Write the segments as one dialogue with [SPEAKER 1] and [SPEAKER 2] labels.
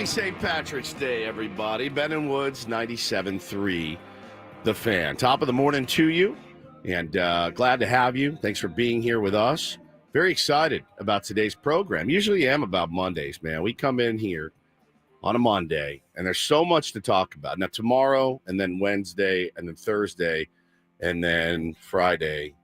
[SPEAKER 1] St. Patrick's Day, everybody. Ben and Woods, 97.3, The Fan. Top of the morning to you, and glad to have you. Thanks for being here with us. Very excited about today's program. Usually am about Mondays, man. We come in here on a Monday, and there's so much to talk about. Now, tomorrow, and then Wednesday, and then Thursday, and then Friday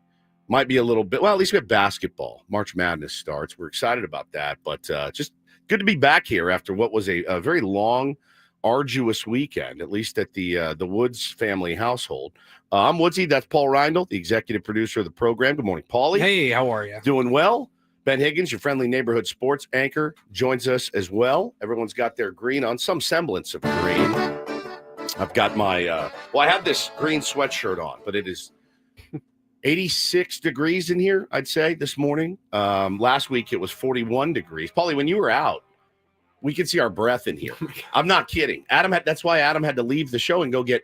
[SPEAKER 1] might be a little bit, well, at least we have basketball. March Madness starts. We're excited about that, but just good to be back here after what was a very long, arduous weekend, at least at the Woods family household. I'm Woodsy. That's Paul Reindl, the executive producer of the program. Good morning, Paulie.
[SPEAKER 2] Hey, how are you?
[SPEAKER 1] Doing well. Ben Higgins, your friendly neighborhood sports anchor, joins us as well. Everyone's got their green on, some semblance of green. I've got my, I have this green sweatshirt on, but it is 86 degrees in here, I'd say, this morning. Last week, it was 41 degrees. Paulie, when you were out, we could see our breath in here. I'm not kidding. That's why Adam had to leave the show and go get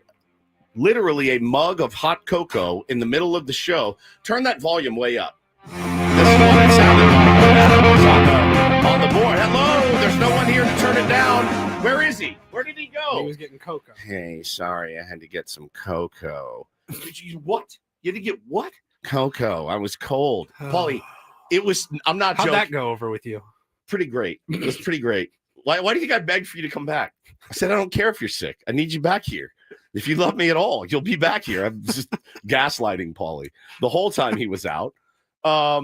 [SPEAKER 1] literally a mug of hot cocoa in the middle of the show. Turn that volume way up. This is what it sounded like. Adam was on the board. Hello, there's no one here to turn it down. Where is he? Where did he go?
[SPEAKER 2] He was getting cocoa.
[SPEAKER 1] Hey, sorry, I had to get some cocoa. What? You had to get what? Cocoa. I was cold. Paulie, it was, I'm not joking.
[SPEAKER 2] How'd that go over with you?
[SPEAKER 1] Pretty great. It was pretty great. Why do you think I begged for you to come back? I said, I don't care if you're sick. I need you back here. If you love me at all, you'll be back here. I'm just gaslighting Paulie the whole time he was out. I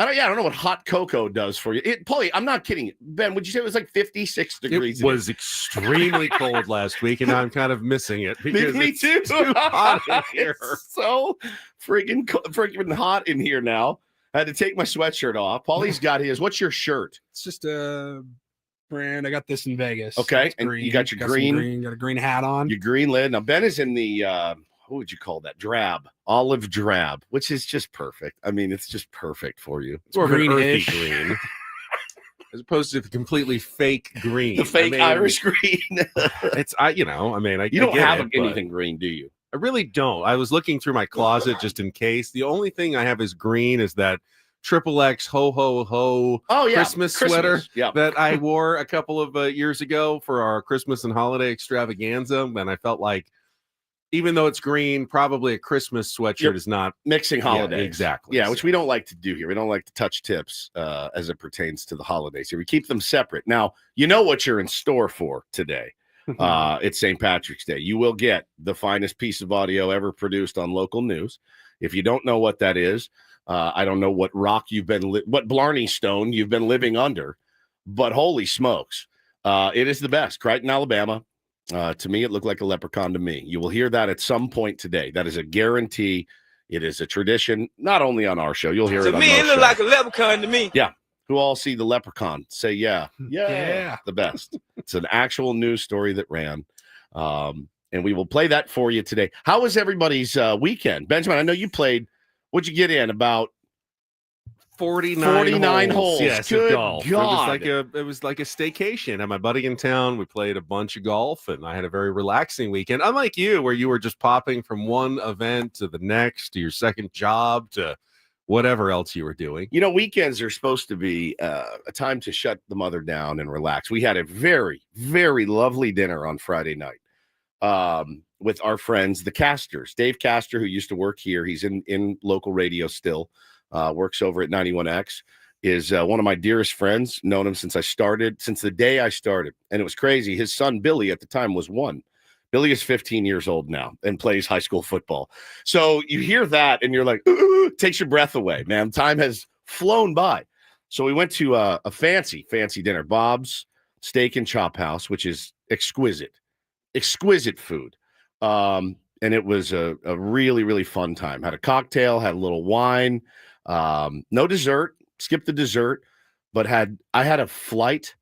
[SPEAKER 1] don't know what hot cocoa does for you. Paulie, I'm not kidding. Ben, would you say it was like 56 degrees?
[SPEAKER 3] It was extremely cold last week, and I'm kind of missing it because
[SPEAKER 1] me too.
[SPEAKER 3] It's too hot in here.
[SPEAKER 1] It's so freaking hot in here now. I had to take my sweatshirt off. Paulie's got his. What's your shirt?
[SPEAKER 2] It's just a brand. I got this in Vegas.
[SPEAKER 1] Okay, and you got your green.
[SPEAKER 2] Got a green hat on.
[SPEAKER 1] Your green lid. Now Ben is in the what would you call that? Drab, olive drab, which is just perfect. I mean, it's just perfect for you.
[SPEAKER 3] It's more of an earthy
[SPEAKER 2] greenish
[SPEAKER 3] green, as opposed to the completely fake green.
[SPEAKER 1] The fake Irish green.
[SPEAKER 3] It's you don't
[SPEAKER 1] have anything green, do you?
[SPEAKER 3] I really don't. I was looking through my closet just in case. The only thing I have is green is that XXX ho ho ho Christmas sweater that I wore a couple of years ago for our Christmas and holiday extravaganza, and I felt like, even though it's green, probably a Christmas sweatshirt is not
[SPEAKER 1] mixing holidays.
[SPEAKER 3] Yeah, exactly.
[SPEAKER 1] Yeah, which we don't like to do here. We don't like to touch tips as it pertains to the holidays here. We keep them separate. Now, you know what you're in store for today. It's St. Patrick's Day. You will get the finest piece of audio ever produced on local news. If you don't know what that is, I don't know what rock you've been, what Blarney Stone you've been living under, but holy smokes, it is the best. Crichton, Alabama. To me, it looked like a leprechaun to me. You will hear that at some point today. That is a guarantee. It is a tradition, not only on our show. You'll hear it on
[SPEAKER 4] me, it looked like a leprechaun to me.
[SPEAKER 1] Yeah. Who all see the leprechaun say, yeah, the best. It's an actual news story that ran. And we will play that for you today. How was everybody's weekend? Benjamin, I know you played. What'd you get in? About 49 holes.
[SPEAKER 3] Yes,
[SPEAKER 1] good
[SPEAKER 3] golf.
[SPEAKER 1] God.
[SPEAKER 3] It was like a staycation. I had my buddy in town. We played a bunch of golf, and I had a very relaxing weekend. Unlike you, where you were just popping from one event to the next, to your second job, to whatever else you were doing.
[SPEAKER 1] You know, weekends are supposed to be a time to shut the mother down and relax. We had a very, very lovely dinner on Friday night with our friends, the Casters. Dave Castor, who used to work here, he's in local radio still. Works over at 91X, is one of my dearest friends. Known him since the day I started. And it was crazy. His son, Billy, at the time was 1. Billy is 15 years old now and plays high school football. So you hear that and you're like, ooh, takes your breath away, man. Time has flown by. So we went to a fancy dinner, Bob's Steak and Chop House, which is exquisite food. And it was a really, really fun time. Had a cocktail, had a little wine. No dessert, skipped the dessert, but I had a flight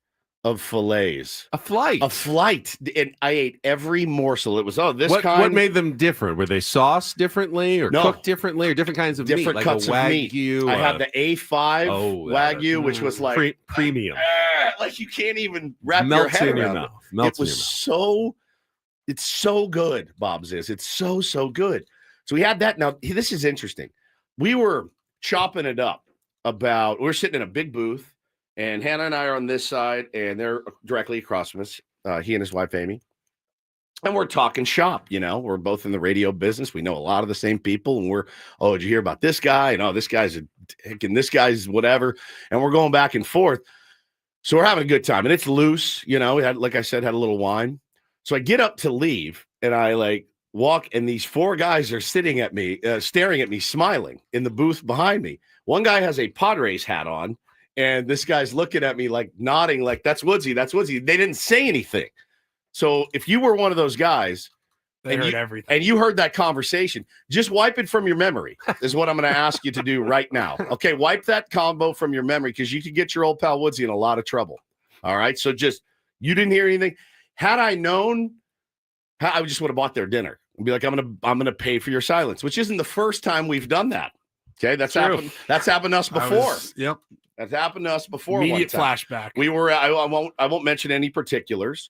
[SPEAKER 1] of fillets.
[SPEAKER 3] A flight.
[SPEAKER 1] And I ate every morsel. It was,
[SPEAKER 3] what made them different? Were they sauced differently or cooked differently or different kinds of
[SPEAKER 1] different
[SPEAKER 3] meat?
[SPEAKER 1] cuts
[SPEAKER 3] like a
[SPEAKER 1] of
[SPEAKER 3] Wagyu,
[SPEAKER 1] meat. I had the A5 Wagyu, which was like
[SPEAKER 3] premium.
[SPEAKER 1] Like you can't even wrap your head around it.
[SPEAKER 3] Melts
[SPEAKER 1] it was it's so good, Bob's is. It's so good. So we had that. Now, this is interesting. We were chopping it up we're sitting in a big booth, and Hannah and I are on this side, and they're directly across from us. he and his wife, Amy. And we're talking shop, we're both in the radio business. We know a lot of the same people. And did you hear about this guy? And this guy's a dick and this guy's whatever. And we're going back and forth. So we're having a good time. And it's loose, we had, like I said, had a little wine. So I get up to leave and I walk, and these 4 guys are sitting at me, staring at me, smiling in the booth behind me. One guy has a Padres hat on, and this guy's looking at me nodding, that's Woodsy, that's Woodsy. They didn't say anything. So if you were one of those guys
[SPEAKER 2] they heard everything,
[SPEAKER 1] and you heard that conversation, just wipe it from your memory is what I'm going to ask you to do right now. Okay, wipe that combo from your memory because you could get your old pal Woodsy in a lot of trouble. All right, so you didn't hear anything. Had I known, I just would have bought their dinner and be like, I'm gonna pay for your silence, which isn't the first time we've done that. Okay, that's happened. That's happened to us before.
[SPEAKER 2] Yep,
[SPEAKER 1] that's happened to us before.
[SPEAKER 2] Immediate flashback.
[SPEAKER 1] We were. I won't mention any particulars.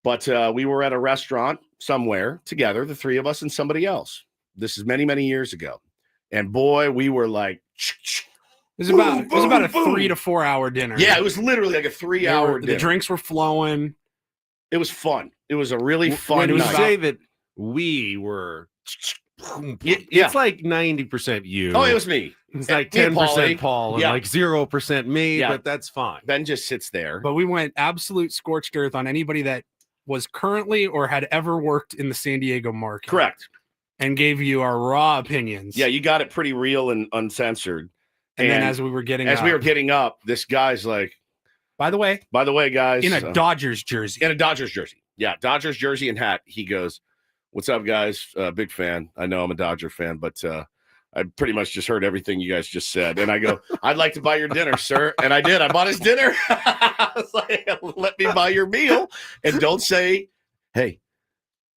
[SPEAKER 1] But we were at a restaurant somewhere together, the 3 of us and somebody else. This is many, many years ago. And boy, we were like,
[SPEAKER 2] it was about a 3 to 4 hour dinner.
[SPEAKER 1] Yeah, it was literally like a 3-hour dinner.
[SPEAKER 2] The drinks were flowing.
[SPEAKER 1] It was fun. It was a really fun
[SPEAKER 3] night.
[SPEAKER 1] When
[SPEAKER 3] you say that we were, it's like 90% you.
[SPEAKER 1] Oh, it was me.
[SPEAKER 3] It's like 10% Paul and like 0% me, but that's fine.
[SPEAKER 1] Ben just sits there.
[SPEAKER 2] But we went absolute scorched earth on anybody that was currently or had ever worked in the San Diego market.
[SPEAKER 1] Correct.
[SPEAKER 2] And gave you our raw opinions.
[SPEAKER 1] Yeah, you got it pretty real and uncensored.
[SPEAKER 2] And then as we were getting
[SPEAKER 1] up, this guy's like,
[SPEAKER 2] by the way,
[SPEAKER 1] guys,
[SPEAKER 2] in a Dodgers jersey.
[SPEAKER 1] Yeah, Dodgers jersey and hat. He goes, "What's up, guys? Big fan. I know I'm a Dodger fan, but I pretty much just heard everything you guys just said." And I go, "I'd like to buy your dinner, sir." And I did. I bought his dinner. I was like, "Let me buy your meal." And don't say, "Hey,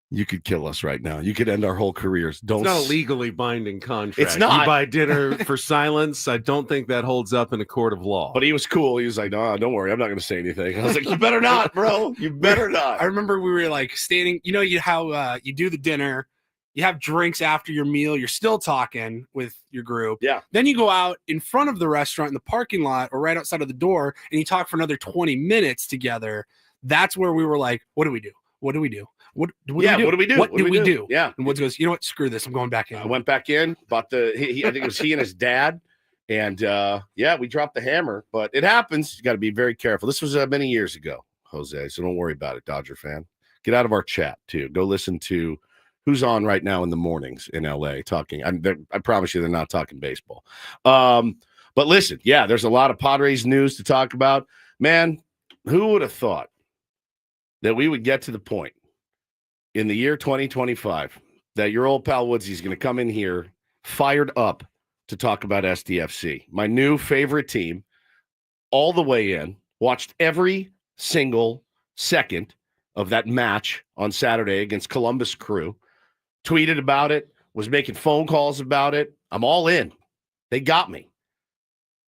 [SPEAKER 1] you could kill us right now. You could end our whole careers." Don't.
[SPEAKER 3] It's not a legally binding contract.
[SPEAKER 1] It's not.
[SPEAKER 3] You buy dinner for silence. I don't think that holds up in a court of law.
[SPEAKER 1] But he was cool. He was like, "No, don't worry. I'm not going to say anything." I was like, "You better not, bro. You better not."
[SPEAKER 2] I remember we were standing. How you do the dinner. You have drinks after your meal. You're still talking with your group.
[SPEAKER 1] Yeah.
[SPEAKER 2] Then you go out in front of the restaurant in the parking lot or right outside of the door, and you talk for another 20 minutes together. That's where we were like, "What do we do? What do we do? What do we do?
[SPEAKER 1] What do we do?
[SPEAKER 2] What do we do?"
[SPEAKER 1] Yeah.
[SPEAKER 2] And Woods goes, "You know what? Screw this. I'm going back in."
[SPEAKER 1] I went back in, bought I think it was he and his dad. And we dropped the hammer, but it happens. You got to be very careful. This was many years ago, Jose. So don't worry about it, Dodger fan. Get out of our chat too. Go listen to who's on right now in the mornings in LA talking. I promise you they're not talking baseball. But listen, there's a lot of Padres news to talk about. Man, who would have thought that we would get to the point in the year 2025 that your old pal Woodsy is going to come in here fired up to talk about SDFC, my new favorite team, all the way in, watched every single second of that match on Saturday against Columbus Crew, tweeted about it, was making phone calls about it. I'm all in. They got me.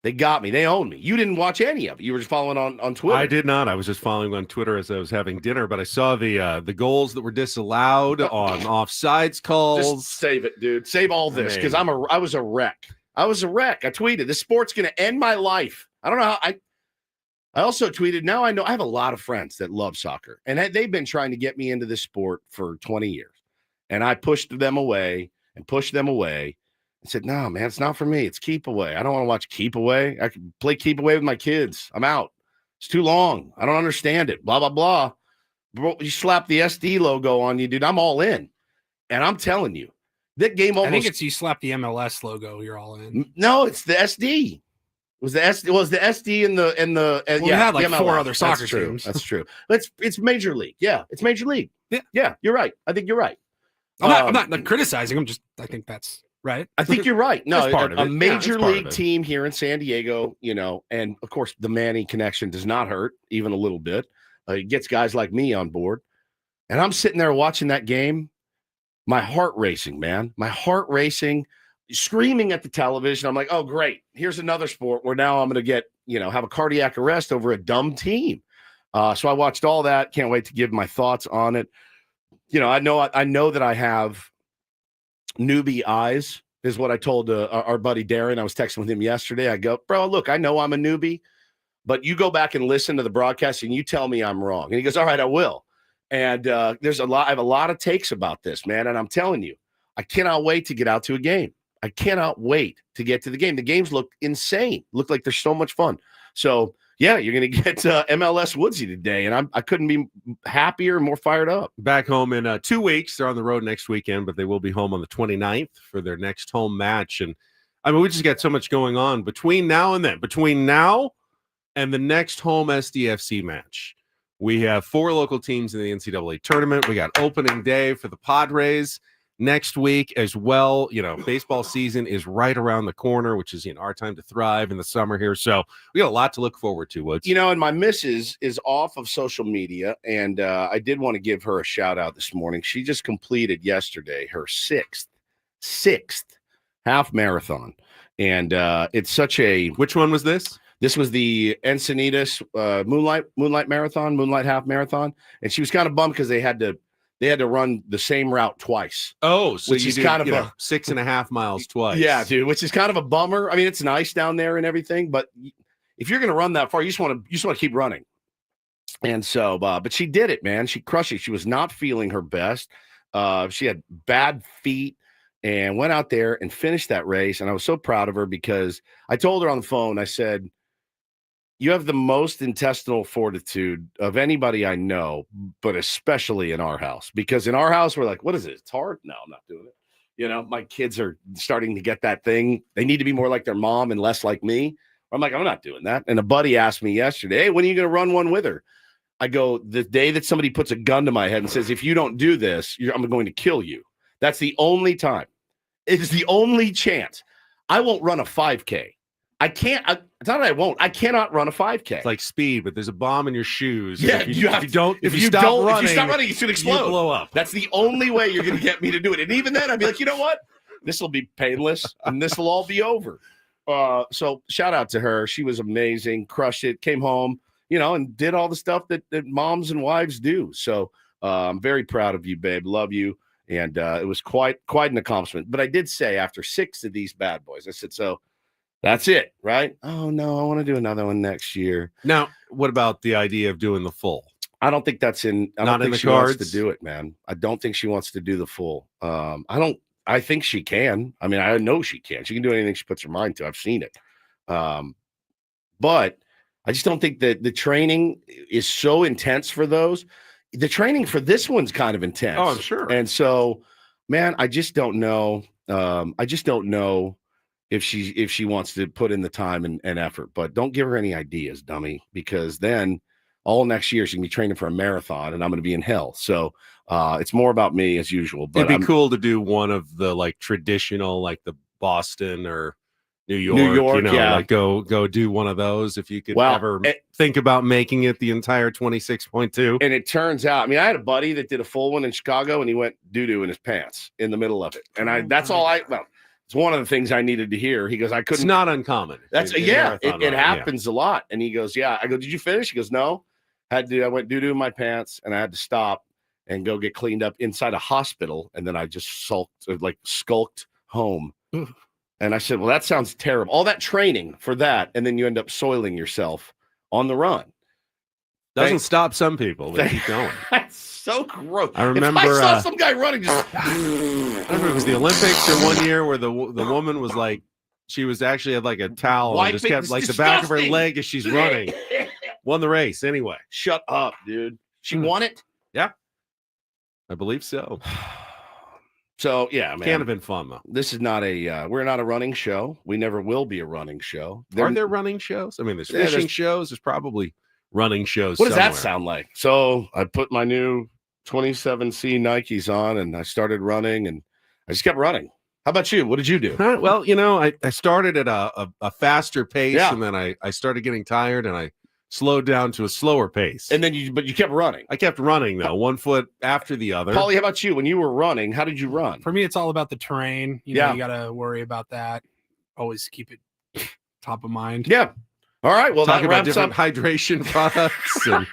[SPEAKER 1] They own me. You didn't watch any of it. You were just following on Twitter.
[SPEAKER 3] I did not. I was just following on Twitter as I was having dinner, but I saw the goals that were disallowed on offsides calls.
[SPEAKER 1] Just save it, dude. Save all this because I was a wreck. I tweeted, "This sport's going to end my life." I don't know how. I also tweeted, now I know I have a lot of friends that love soccer, and they've been trying to get me into this sport for 20 years. And I pushed them away and pushed them away. I said, "No, man, it's not for me. It's Keep Away. I don't want to watch Keep Away. I can play Keep Away with my kids. I'm out. It's too long. I don't understand it. Blah, blah, blah." Bro, you slap the SD logo on you, dude. I'm all in. And I'm telling you, that game almost.
[SPEAKER 2] I think it's you slap the MLS logo, you're all in.
[SPEAKER 1] No, it's the SD. It was the SD and the
[SPEAKER 2] we had like
[SPEAKER 1] MLS.
[SPEAKER 2] 4 other soccer teams.
[SPEAKER 1] That's true. It's Major League. Yeah, it's Major League. Yeah, you're right. I think you're right.
[SPEAKER 2] I'm not criticizing. I think that's right.
[SPEAKER 1] I think you're right. No,
[SPEAKER 3] part of
[SPEAKER 1] a
[SPEAKER 3] it.
[SPEAKER 1] Major League team here in San Diego, and of course the Manning connection does not hurt even a little bit. It gets guys like me on board. And I'm sitting there watching that game. My heart racing, man. My heart racing, screaming at the television. I'm like, oh, great. Here's another sport where now I'm going to get, have a cardiac arrest over a dumb team. So I watched all that. Can't wait to give my thoughts on it. I know that I have newbie eyes is what I told our buddy Darren. I was texting with him yesterday. I go, "Bro, look, I know I'm a newbie, but you go back and listen to the broadcast and you tell me I'm wrong. And he goes, all right, I will. And I have a lot of takes about this, man. And I'm telling you, I cannot wait to get out to a game. I cannot wait to get to the game. The games look insane. Look like they're so much fun. So, yeah, you're going to get MLS Woodsy today, and I couldn't be happier, more fired up.
[SPEAKER 3] Back home in 2 weeks. They're on the road next weekend, but they will be home on the 29th for their next home match. And, I mean, we just got so much going on between now and then. Between now and the next home SDFC match, we have 4 local teams in the NCAA tournament. We got opening day for the Padres next week as well. You know, baseball season is right around the corner, which is, our time to thrive in the summer here. So we got a lot to look forward to, Woods.
[SPEAKER 1] And my missus is off of social media, and I did want to give her a shout out this morning. She just completed yesterday her sixth half marathon. And it's such a...
[SPEAKER 3] Which one was this?
[SPEAKER 1] This was the Encinitas Moonlight Marathon, Moonlight Half Marathon. And she was kind of bummed because they had to run the same route twice.
[SPEAKER 3] Oh, so
[SPEAKER 1] which is kind of
[SPEAKER 3] 6.5 miles twice.
[SPEAKER 1] Yeah, dude, which is kind of a bummer. I mean, it's nice down there and everything, but if you're going to run that far, you just want to keep running. And so, but she did it, man. She crushed it. She was not feeling her best. She had bad feet and went out there and finished that race. And I was so proud of her because I told her on the phone, I said, you have the most intestinal fortitude of anybody I know, but especially in our house. Because in our house, we're like, what is it? It's hard. No, I'm not doing it. My kids are starting to get that thing. They need to be more like their mom and less like me. I'm like, I'm not doing that. And a buddy asked me yesterday, hey, when are you going to run one with her? I go, the day that somebody puts a gun to my head and says, if you don't do this, I'm going to kill you. That's the only time. It's the only chance. I won't run a 5K. I can't. It's not that I won't. I cannot run a 5K.
[SPEAKER 3] It's like speed, but there's a bomb in your shoes.
[SPEAKER 1] Yeah,
[SPEAKER 3] if you stop running,
[SPEAKER 1] it's going to explode.
[SPEAKER 3] You blow up.
[SPEAKER 1] That's the only way you're going to get me to do it. And even then, I'd be like, you know what? This will be painless, and this will all be over. So shout out to her. She was amazing. Crushed it. Came home, and did all the stuff that moms and wives do. So I'm very proud of you, babe. Love you. And it was quite an accomplishment. But I did say after 6 of these bad boys, I said, so that's it, right? Oh, no, I want to do another one next year.
[SPEAKER 3] Now, what about the idea of doing the full?
[SPEAKER 1] I don't think that's in. I
[SPEAKER 3] don't
[SPEAKER 1] think
[SPEAKER 3] she
[SPEAKER 1] wants to do it, man. I don't think she wants to do the full. I think she can. I mean, I know she can. She can do anything she puts her mind to. I've seen it. But I just don't think that the training is so intense for those. The training for this one's kind of intense.
[SPEAKER 3] Oh, I'm sure.
[SPEAKER 1] And so, man, I just don't know. I just don't know if she wants to put in the time and effort. But don't give her any ideas, dummy, because then all next year she can be training for a marathon and I'm going to be in hell. So it's more about me as usual. But
[SPEAKER 3] it'd be cool to do one of the traditional, like the Boston or New York,
[SPEAKER 1] yeah.
[SPEAKER 3] Like go do one of those if you could ever think about making it the entire 26.2.
[SPEAKER 1] And it turns out, I mean, I had a buddy that did a full one in Chicago and he went doo-doo in his pants in the middle of it. And it's one of the things I needed to hear. He goes, I couldn't.
[SPEAKER 3] It's not uncommon.
[SPEAKER 1] It happens a lot. And he goes, yeah. I go, did you finish? He goes, no. I went doo-doo in my pants and I had to stop and go get cleaned up inside a hospital. And then I just skulked home. And I said, well, that sounds terrible. All that training for that. And then you end up soiling yourself on the run.
[SPEAKER 3] Doesn't stop some people. They keep going.
[SPEAKER 1] That's so gross.
[SPEAKER 3] I remember
[SPEAKER 1] I saw some guy running.
[SPEAKER 3] I remember it was the Olympics or one year where the woman was like, she was actually had like a towel and just kept the back of her leg as she's running. Won the race anyway.
[SPEAKER 1] Shut up, dude. She won it?
[SPEAKER 3] Yeah. I believe so.
[SPEAKER 1] So, yeah, man.
[SPEAKER 3] Can't have been fun, though.
[SPEAKER 1] This is not we're not a running show. We never will be a running show.
[SPEAKER 3] Are there running shows? I mean, there's fishing shows. There's probably running shows.
[SPEAKER 1] What does that sound like? So I put my new 27C Nikes on and I started running and I just kept running. How about you? What did you do?
[SPEAKER 3] Well, I started at a faster pace and then I started getting tired and I slowed down to a slower pace.
[SPEAKER 1] And then you kept running.
[SPEAKER 3] I kept running though, one foot after the other.
[SPEAKER 1] Paulie, how about you? When you were running, how did you run?
[SPEAKER 2] For me, it's all about the terrain. You got to worry about that. Always keep it top of mind.
[SPEAKER 1] Yeah. All right. Well,
[SPEAKER 3] talk about different hydration products. And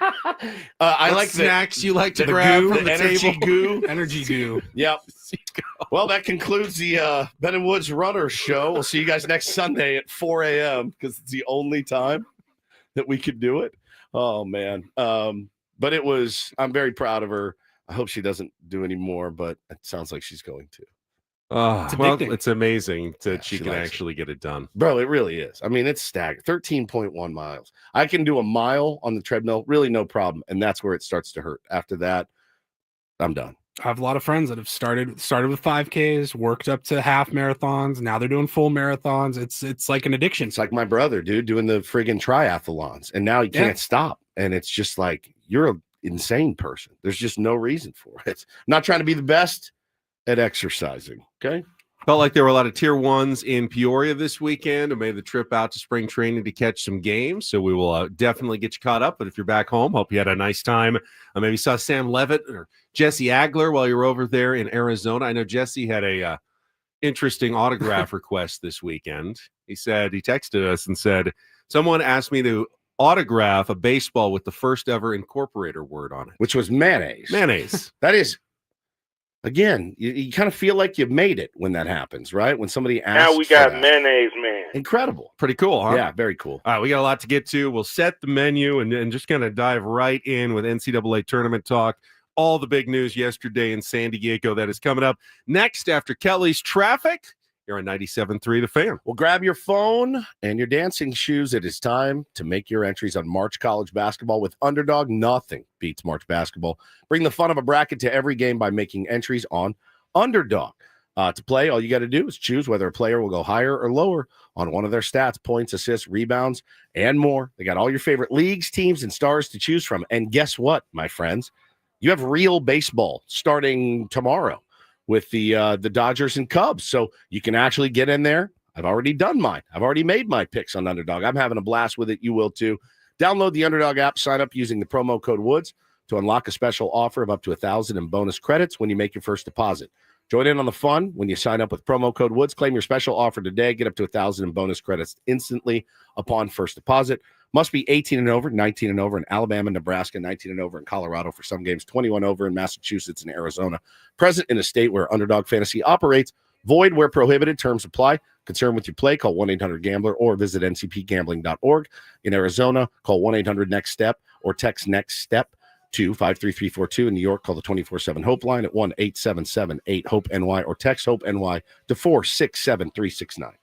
[SPEAKER 1] I like
[SPEAKER 3] snacks you like to grab from the
[SPEAKER 1] energy
[SPEAKER 3] table.
[SPEAKER 1] Goo.
[SPEAKER 2] Energy goo.
[SPEAKER 1] Yep. Well, that concludes the Ben and Woods Runner Show. We'll see you guys next Sunday at 4 a.m. because it's the only time that we could do it. Oh man. But I'm very proud of her. I hope she doesn't do any more, but it sounds like she's going to.
[SPEAKER 3] It's amazing that she can actually get it done.
[SPEAKER 1] Bro, it really is. I mean, it's staggering. 13.1 miles. I can do a mile on the treadmill, really no problem. And that's where it starts to hurt. After that, I'm done.
[SPEAKER 2] I have a lot of friends that have started with 5Ks, worked up to half marathons. Now they're doing full marathons. It's like an addiction.
[SPEAKER 1] It's like my brother, dude, doing the friggin' triathlons. And now he can't stop. And it's just like, you're an insane person. There's just no reason for it. I'm not trying to be the best at exercising. Okay.
[SPEAKER 3] Felt like there were a lot of tier ones in Peoria this weekend. I made the trip out to spring training to catch some games. So we will definitely get you caught up. But if you're back home, hope you had a nice time. Maybe saw Sam Levitt or Jesse Agler while you were over there in Arizona. I know Jesse had a interesting autograph request this weekend. He texted us and said, someone asked me to autograph a baseball with the first ever incorporator word on it.
[SPEAKER 1] Which was mayonnaise.
[SPEAKER 3] Mayonnaise.
[SPEAKER 1] That is... Again, you kind of feel like you've made it when that happens, right? When somebody asks.
[SPEAKER 5] Now we got mayonnaise, man.
[SPEAKER 1] Incredible.
[SPEAKER 3] Pretty cool, huh?
[SPEAKER 1] Yeah, very cool.
[SPEAKER 3] All right, we got a lot to get to. We'll set the menu and just kind of dive right in with NCAA tournament talk. All the big news yesterday in San Diego that is coming up next after Kelly's traffic. You're on 97.3 The Fan.
[SPEAKER 1] Well, grab your phone and your dancing shoes. It is time to make your entries on March college basketball with Underdog. Nothing beats March basketball. Bring the fun of a bracket to every game by making entries on Underdog. To play, all you got to do is choose whether a player will go higher or lower on one of their stats, points, assists, rebounds, and more. They got all your favorite leagues, teams, and stars to choose from. And guess what, my friends? You have real baseball starting tomorrow with the Dodgers and Cubs. So you can actually get in there. I've already done mine. I've already made my picks on Underdog. I'm having a blast with it. You will too. Download the Underdog app, sign up using the promo code WOODS to unlock a special offer of up to $1,000 in bonus credits when you make your first deposit. Join in on the fun when you sign up with promo code WOODS. Claim your special offer today. Get up to $1,000 in bonus credits instantly upon first deposit. Must be 18 and over, 19 and over in Alabama, Nebraska, 19 and over in Colorado for some games, 21 over in Massachusetts and Arizona. Present in a state where Underdog Fantasy operates. Void where prohibited. Terms apply. Concerned with your play, call 1-800-GAMBLER or visit ncpgambling.org. In Arizona, call 1-800-NEXT-STEP or text NEXT STEP to 53342. In New York, call the 24/7 Hope line at 1-877-8-HOPE-NY or text HOPE-NY to 467-369.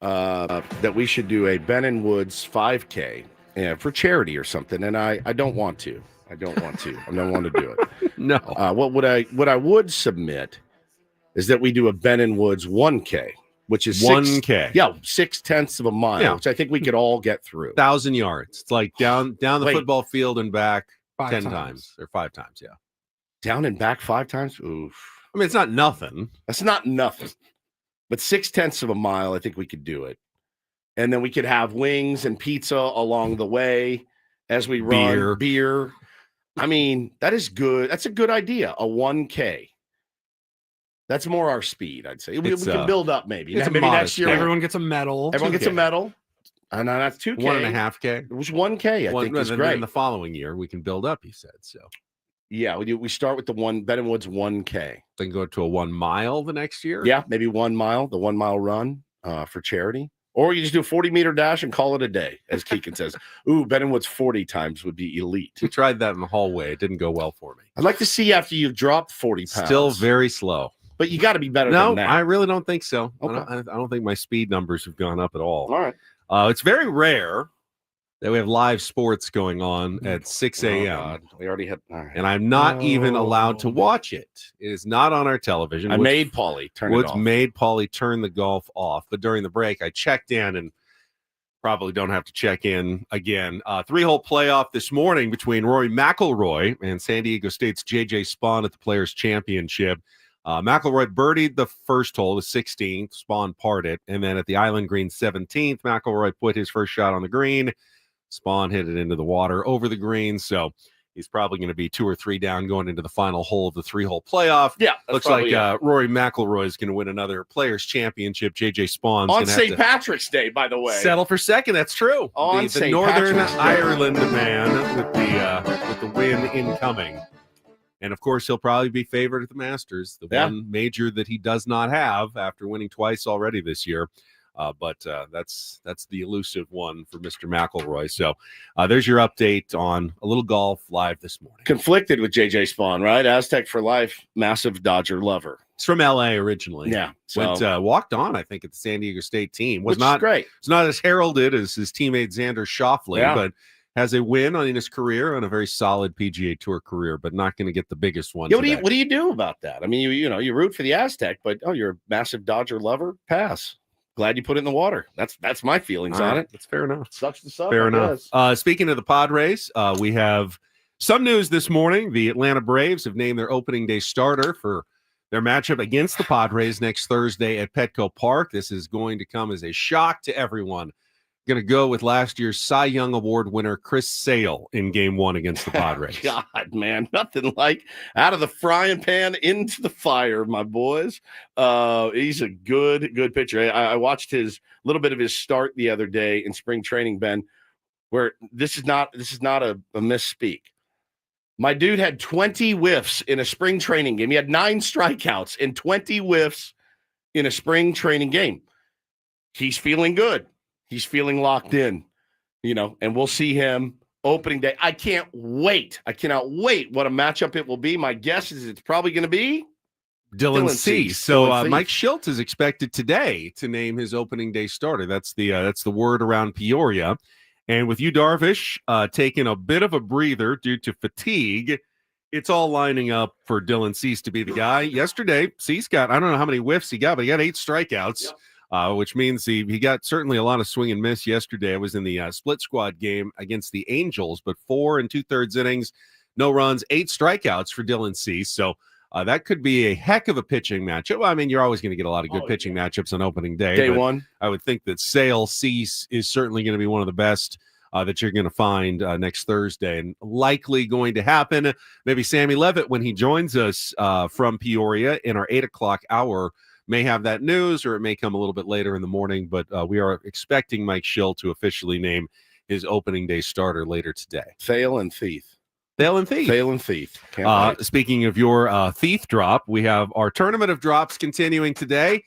[SPEAKER 1] that we should do a Ben and Woods 5K for charity or something, and I don't want to. I don't want to do it.
[SPEAKER 3] No.
[SPEAKER 1] What I would submit is that we do a Ben and Woods 1K, which is
[SPEAKER 3] 1K.
[SPEAKER 1] 0.6 of a mile, which I think we could all get through.
[SPEAKER 3] 1,000 yards. It's like down the football field and back
[SPEAKER 2] 5
[SPEAKER 3] times or 5 times. Yeah.
[SPEAKER 1] Down and back 5 times. Oof.
[SPEAKER 3] I mean, it's not nothing.
[SPEAKER 1] That's not nothing. But 0.6 of a mile, I think we could do it. And then we could have wings and pizza along the way as we run. Beer. I mean, that is good. That's a good idea. A 1K. That's more our speed, I'd say. We can build up maybe. Maybe next year.
[SPEAKER 2] Everyone gets a medal.
[SPEAKER 1] Everyone gets a medal. And that's 2K.
[SPEAKER 3] 1.5K.
[SPEAKER 1] It was 1K, I think is great.
[SPEAKER 3] Then the following year, we can build up, he said. So.
[SPEAKER 1] Yeah, we do. We start with the Ben and Woods 1K.
[SPEAKER 3] Then go to a 1 mile the next year.
[SPEAKER 1] Yeah, maybe 1 mile, the 1 mile run for charity. Or you just do a 40-meter dash and call it a day, as Keegan says. Ooh, Ben and Woods 40 times would be elite.
[SPEAKER 3] We tried that in the hallway. It didn't go well for me.
[SPEAKER 1] I'd like to see after you've dropped 40 pounds.
[SPEAKER 3] Still very slow.
[SPEAKER 1] But you got to be better than that.
[SPEAKER 3] No, I really don't think so.
[SPEAKER 1] Okay.
[SPEAKER 3] I don't think my speed numbers have gone up at all.
[SPEAKER 1] All right.
[SPEAKER 3] It's very rare that we have live sports going on at 6 a.m.
[SPEAKER 1] God. We already had. All right.
[SPEAKER 3] And I'm not even allowed to watch it. It is not on our television.
[SPEAKER 1] I made Paulie turn it off.
[SPEAKER 3] Woods made Paulie turn the golf off. But during the break, I checked in and probably don't have to check in again. 3-hole playoff this morning between Rory McIlroy and San Diego State's J.J. Spawn at the Players' Championship. McIlroy birdied the first hole, the 16th. Spawn parred it. And then at the Island Green 17th, McIlroy put his first shot on the green. Spawn hit it into the water over the green. So he's probably going to be 2 or 3 down going into the final hole of the 3-hole playoff.
[SPEAKER 1] Yeah.
[SPEAKER 3] Looks like Rory McIlroy is going to win another Players' Championship. J.J. Spawn's
[SPEAKER 1] on St. Patrick's Day, by the way.
[SPEAKER 3] Settle for second. That's true.
[SPEAKER 1] On
[SPEAKER 3] the Northern Ireland man with the win incoming. And, of course, he'll probably be favored at the Masters, the one major that he does not have after winning twice already this year. But that's the elusive one for Mr. McIlroy. So there's your update on a little golf live this morning.
[SPEAKER 1] Conflicted with J.J. Spawn, right? Aztec for life, massive Dodger lover.
[SPEAKER 3] It's from L.A. originally.
[SPEAKER 1] Yeah.
[SPEAKER 3] So. Walked on, I think, at the San Diego State team.
[SPEAKER 1] Which is great.
[SPEAKER 3] It's not as heralded as his teammate Xander Schauffele, but has a win in his career on a very solid PGA Tour career, but not going to get the biggest one.
[SPEAKER 1] Yeah, what do you do about that? I mean, you root for the Aztec, but you're a massive Dodger lover. Pass. Glad you put it in the water. That's my feelings on it.
[SPEAKER 3] That's fair enough.
[SPEAKER 1] Sucks to suck.
[SPEAKER 3] Fair enough. Speaking of the Padres, we have some news this morning. The Atlanta Braves have named their opening day starter for their matchup against the Padres next Thursday at Petco Park. This is going to come as a shock to everyone. Going to go with last year's Cy Young Award winner Chris Sale in Game 1 against the Padres.
[SPEAKER 1] God, man, nothing like out of the frying pan into the fire, my boys. He's a good pitcher. I watched his little bit of his start the other day in spring training, Ben, where this is not a misspeak. My dude had 20 whiffs in a spring training game. He had 9 strikeouts and 20 whiffs in a spring training game. He's feeling good. He's feeling locked in, and we'll see him opening day. I can't wait. I cannot wait what a matchup it will be. My guess is it's probably going to be
[SPEAKER 3] Dylan Cease. So Mike Schilt is expected today to name his opening day starter. That's the word around Peoria. And with Yu Darvish taking a bit of a breather due to fatigue, it's all lining up for Dylan Cease to be the guy. Yesterday, Cease got, I don't know how many whiffs he got, but he got 8 strikeouts. Yep. Which means he got certainly a lot of swing and miss yesterday. I was in the split squad game against the Angels, but 4 2/3 innings, no runs, 8 strikeouts for Dylan Cease. So that could be a heck of a pitching matchup. Well, I mean, you're always going to get a lot of good pitching matchups on opening day.
[SPEAKER 1] Day one.
[SPEAKER 3] I would think that Sale Cease is certainly going to be one of the best that you're going to find next Thursday, and likely going to happen. Maybe Sammy Levitt, when he joins us from Peoria in our 8 o'clock hour, may have that news, or it may come a little bit later in the morning, but we are expecting Mike Schill to officially name his opening day starter later today.
[SPEAKER 1] Thale and Thief.
[SPEAKER 3] Speaking of your Thief drop, we have our tournament of drops continuing today.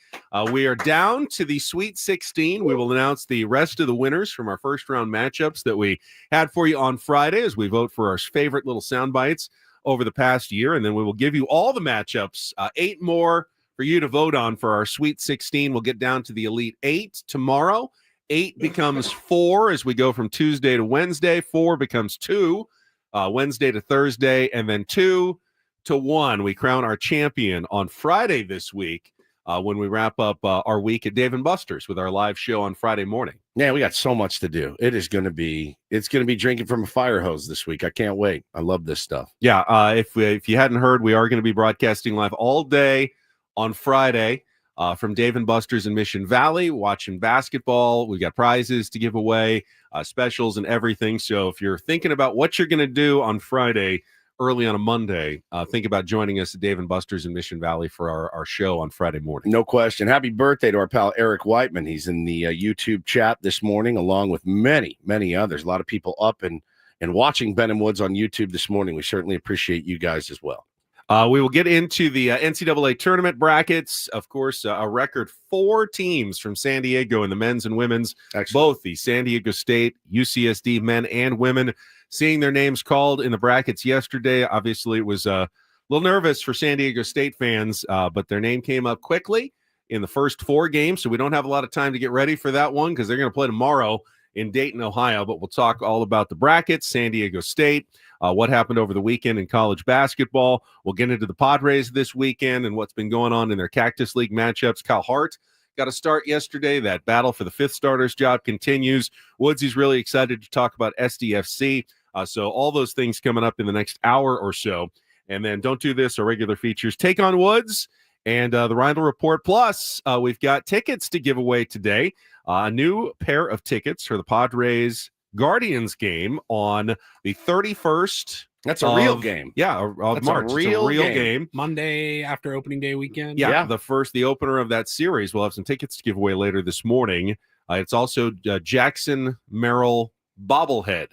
[SPEAKER 3] We are down to the Sweet 16. We will announce the rest of the winners from our first round matchups that we had for you on Friday as we vote for our favorite little sound bites over the past year, and then we will give you all the matchups, 8 more for you to vote on for our Sweet 16. We'll get down to the Elite 8 tomorrow. 8 becomes 4 as we go from Tuesday to Wednesday. 4 becomes 2, Wednesday to Thursday, and then 2 to 1. We crown our champion on Friday this week when we wrap up our week at Dave & Buster's with our live show on Friday morning.
[SPEAKER 1] Yeah, we got so much to do. It's going to be drinking from a fire hose this week. I can't wait. I love this stuff.
[SPEAKER 3] Yeah, if you hadn't heard, we are going to be broadcasting live all day on Friday from Dave & Buster's in Mission Valley, watching basketball. We got prizes to give away, specials and everything. So if you're thinking about what you're going to do on Friday, early on a Monday, think about joining us at Dave & Buster's in Mission Valley for our show on Friday morning.
[SPEAKER 1] No question. Happy birthday to our pal Eric Whiteman. He's in the YouTube chat this morning, along with many, many others. A lot of people up and watching Ben and Woods on YouTube this morning. We certainly appreciate you guys as well.
[SPEAKER 3] We will get into the NCAA tournament brackets. Of course, a record 4 teams from San Diego in the men's and women's.
[SPEAKER 1] Excellent.
[SPEAKER 3] Both the San Diego State, UCSD men and women seeing their names called in the brackets yesterday. Obviously, it was a little nervous for San Diego State fans, but their name came up quickly in the first 4 games, so we don't have a lot of time to get ready for that one because they're going to play tomorrow in Dayton, Ohio. But we'll talk all about the brackets, San Diego State, what happened over the weekend in college basketball. We'll get into the Padres this weekend and what's been going on in their Cactus League matchups. Kyle Hart got a start yesterday. That battle for the 5th starter's job continues. Woodsy's really excited to talk about SDFC. So all those things coming up in the next hour or so. And then Don't Do This, our regular features, Take on Woods and the Reindl Report. Plus, we've got tickets to give away today. A new pair of tickets for the Padres Guardians game on the 31st.
[SPEAKER 1] That's a real game.
[SPEAKER 3] Yeah, of March. It's a real game.
[SPEAKER 2] Monday after opening day weekend.
[SPEAKER 3] Yeah, the opener of that series. We'll have some tickets to give away later this morning. It's also Jackson Merrill bobblehead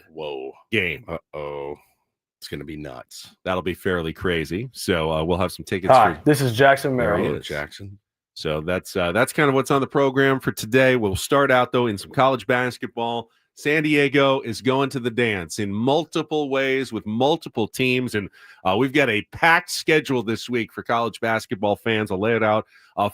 [SPEAKER 3] game.
[SPEAKER 1] It's going to be nuts.
[SPEAKER 3] That'll be fairly crazy. So we'll have some tickets.
[SPEAKER 5] Hi, this is Jackson Merrill.
[SPEAKER 1] Hello, Jackson.
[SPEAKER 3] So that's kind of what's on the program for today. We'll start out, though, in some college basketball. San Diego is going to the dance in multiple ways with multiple teams, and we've got a packed schedule this week for college basketball fans. I'll lay it out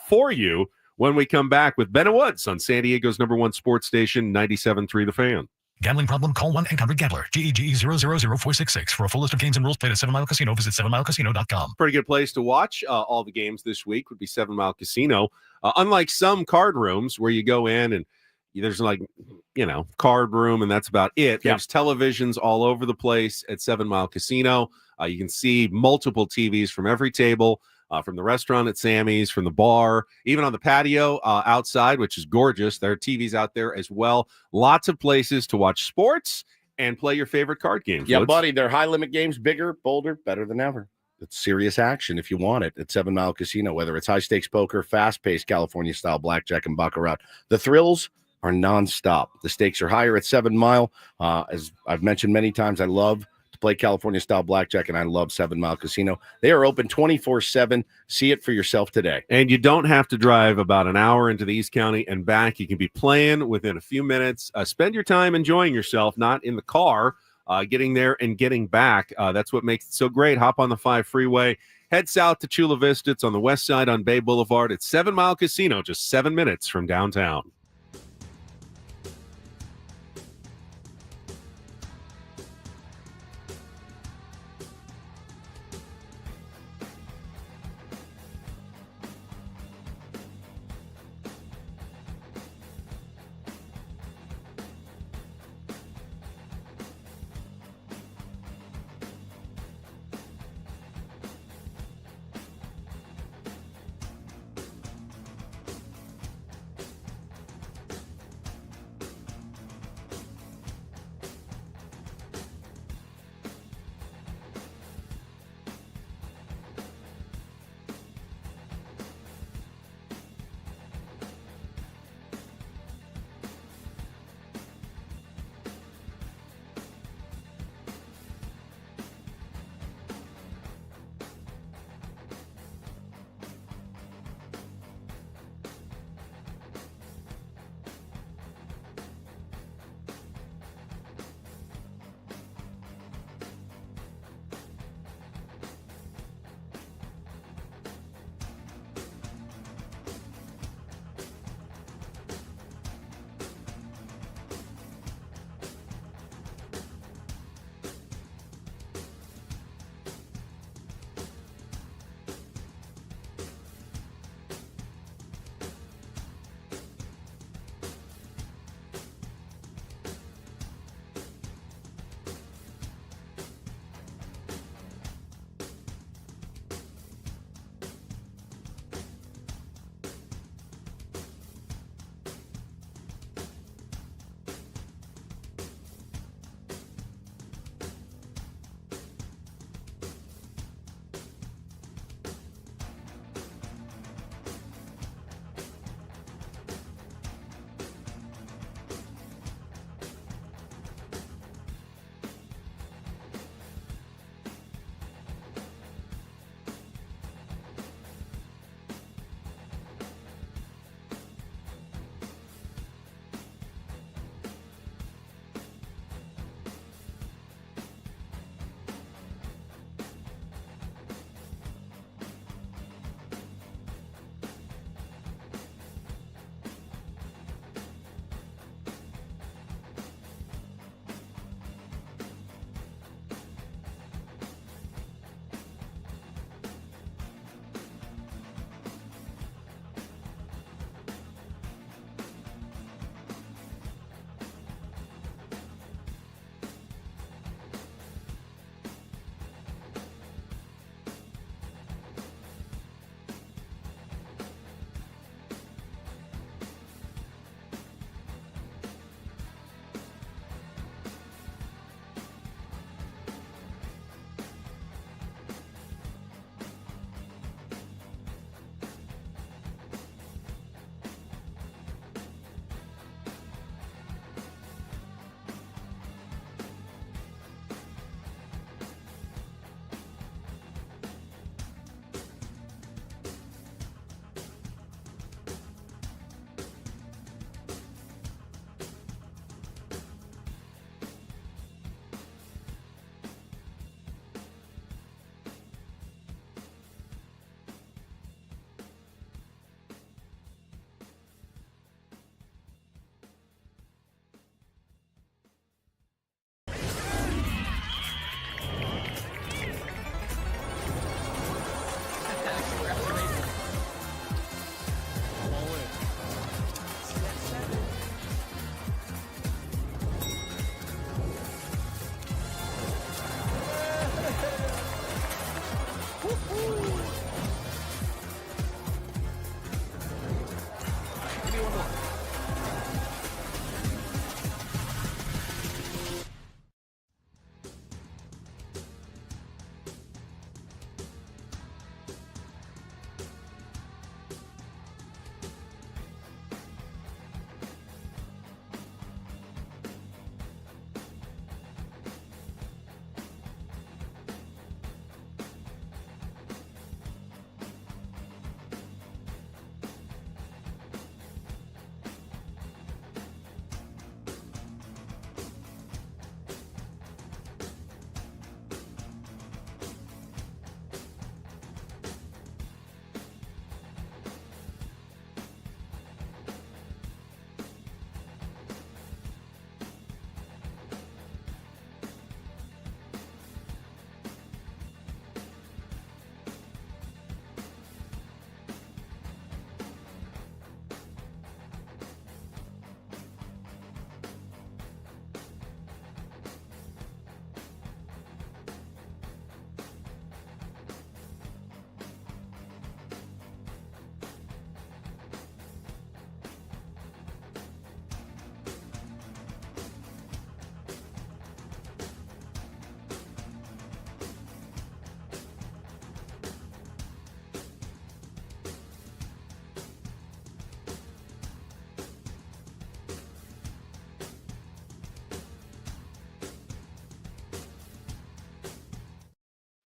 [SPEAKER 3] for you when we come back with Ben and Woods on San Diego's #1 sports station, 97.3 The Fan.
[SPEAKER 6] Gambling problem? Call 1-800-GAMBLER. GEGE 000-466. For a full list of games and rules, played at 7 Mile Casino. Visit 7milecasino.com.
[SPEAKER 3] Pretty good place to watch all the games this week would be 7 Mile Casino. Unlike some card rooms where you go in and there's card room and that's about it. There's televisions all over the place at 7 Mile Casino. You can see multiple TVs from every table. From the restaurant at Sammy's, from the bar, even on the patio outside, which is gorgeous. There are TVs out there as well. Lots of places to watch sports and play your favorite card games.
[SPEAKER 1] Yeah, buddy, they're high-limit games, bigger, bolder, better than ever. It's serious action if you want it at 7 Mile Casino, whether it's high-stakes poker, fast-paced California-style blackjack and baccarat. The thrills are nonstop. The stakes are higher at 7 Mile. As I've mentioned many times, I love play California-style blackjack, and I love 7 Mile Casino. They are open 24/7. See it for yourself today.
[SPEAKER 3] And you don't have to drive about an hour into the East County and back. You can be playing within a few minutes. Spend your time enjoying yourself, not in the car, getting there and getting back. That's what makes it so great. Hop on the 5 freeway. Head south to Chula Vista. It's on the west side on Bay Boulevard. It's 7 Mile Casino, just 7 minutes from downtown.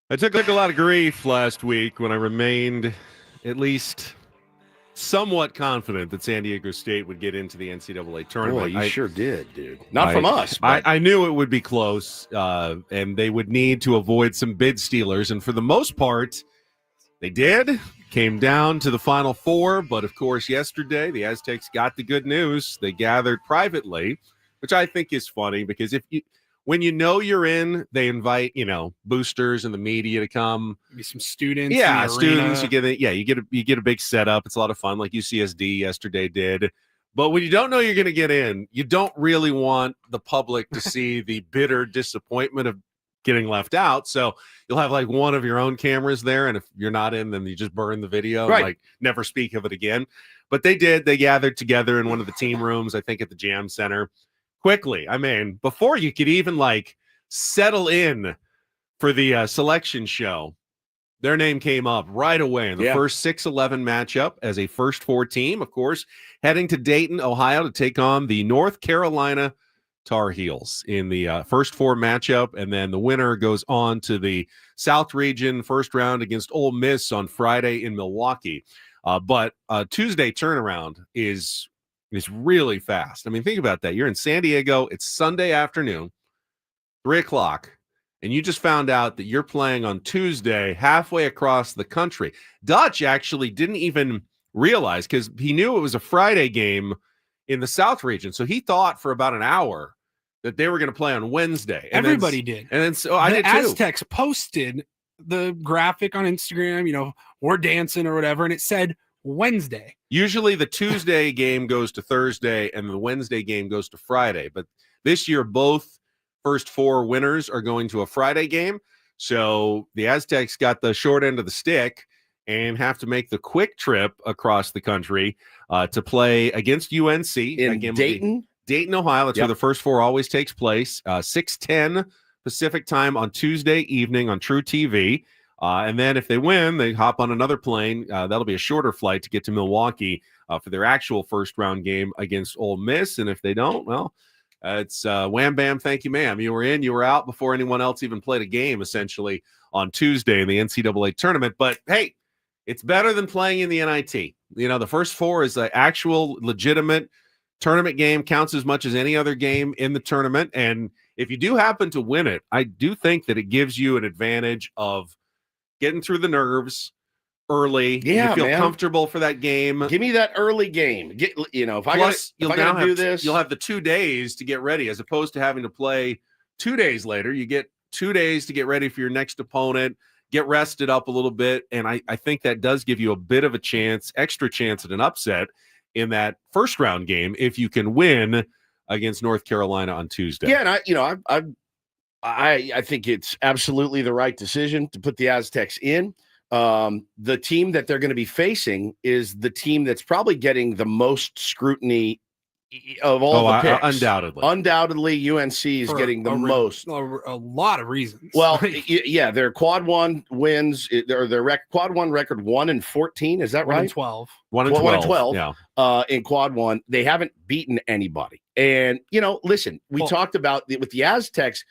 [SPEAKER 3] I took a lot of grief last week when I remained at least somewhat confident that San Diego State would get into the NCAA tournament.
[SPEAKER 1] Boy, you sure did, dude. Not from us. But...
[SPEAKER 3] I knew it would be close, and they would need to avoid some bid stealers. And for the most part, they did. Came down to the Final Four. But, of course, yesterday, the Aztecs got the good news. They gathered privately, which I think is funny because when you know you're in, they invite, boosters and the media to come.
[SPEAKER 2] Maybe some students.
[SPEAKER 3] Yeah, students. You get a big setup. It's a lot of fun, like UCSD yesterday did. But when you don't know you're going to get in, you don't really want the public to see the bitter disappointment of getting left out. So you'll have like one of your own cameras there, and if you're not in, then you just burn the video,
[SPEAKER 1] right.
[SPEAKER 3] And like never speak of it again. But they did. They gathered together in one of the team rooms, I think at the Jam Center. Quickly, I mean, before you could even like settle in for the selection show, their name came up right away in the first 6-11 matchup as a first four team, of course, heading to Dayton, Ohio to take on the North Carolina Tar Heels in the first four matchup. And then the winner goes on to the South Region first round against Ole Miss on Friday in Milwaukee. But Tuesday turnaround is really fast. I mean, think about that. You're in San Diego. It's Sunday afternoon, 3:00, and you just found out that you're playing on Tuesday halfway across the country. Dutch actually didn't even realize because he knew it was a Friday game in the South region. So he thought for about an hour that they were going to play on Wednesday. And
[SPEAKER 2] everybody did.
[SPEAKER 3] And then so I did too.
[SPEAKER 2] Aztecs posted the graphic on Instagram, we're dancing or whatever, and it said Wednesday.
[SPEAKER 3] Usually the Tuesday game goes to Thursday and the Wednesday game goes to Friday. But this year, both first four winners are going to a Friday game. So the Aztecs got the short end of the stick and have to make the quick trip across the country to play against UNC.
[SPEAKER 1] In
[SPEAKER 3] Dayton, Ohio. That's where the first four always takes place. 6:10 Pacific time on Tuesday evening on True TV. And then if they win, they hop on another plane. That'll be a shorter flight to get to Milwaukee for their actual first round game against Ole Miss. And if they don't, well, it's wham, bam, thank you, ma'am. You were in, you were out before anyone else even played a game, essentially, on Tuesday in the NCAA tournament. But, hey, it's better than playing in the NIT. The first four is an actual legitimate tournament game, counts as much as any other game in the tournament. And if you do happen to win it, I do think that it gives you an advantage of getting through the nerves early.
[SPEAKER 1] Yeah,
[SPEAKER 3] you feel comfortable for that game.
[SPEAKER 1] Give me that early game. If I got to do this,
[SPEAKER 3] you'll have the 2 days to get ready, as opposed to having to play 2 days later. You get 2 days to get ready for your next opponent, get rested up a little bit, and I think that does give you a bit of a chance, extra chance at an upset in that first round game if you can win against North Carolina on Tuesday.
[SPEAKER 1] Yeah, and I think it's absolutely the right decision to put the Aztecs in. The team that they're going to be facing is the team that's probably getting the most scrutiny of all the picks. Undoubtedly, UNC is getting the most.
[SPEAKER 2] A lot of reasons.
[SPEAKER 1] Well, yeah, their quad one wins, or their quad one record 1-14. Is that right?
[SPEAKER 2] 1-12.
[SPEAKER 3] 1-12.
[SPEAKER 1] Yeah. In quad one, they haven't beaten anybody. And listen, we talked about with the Aztecs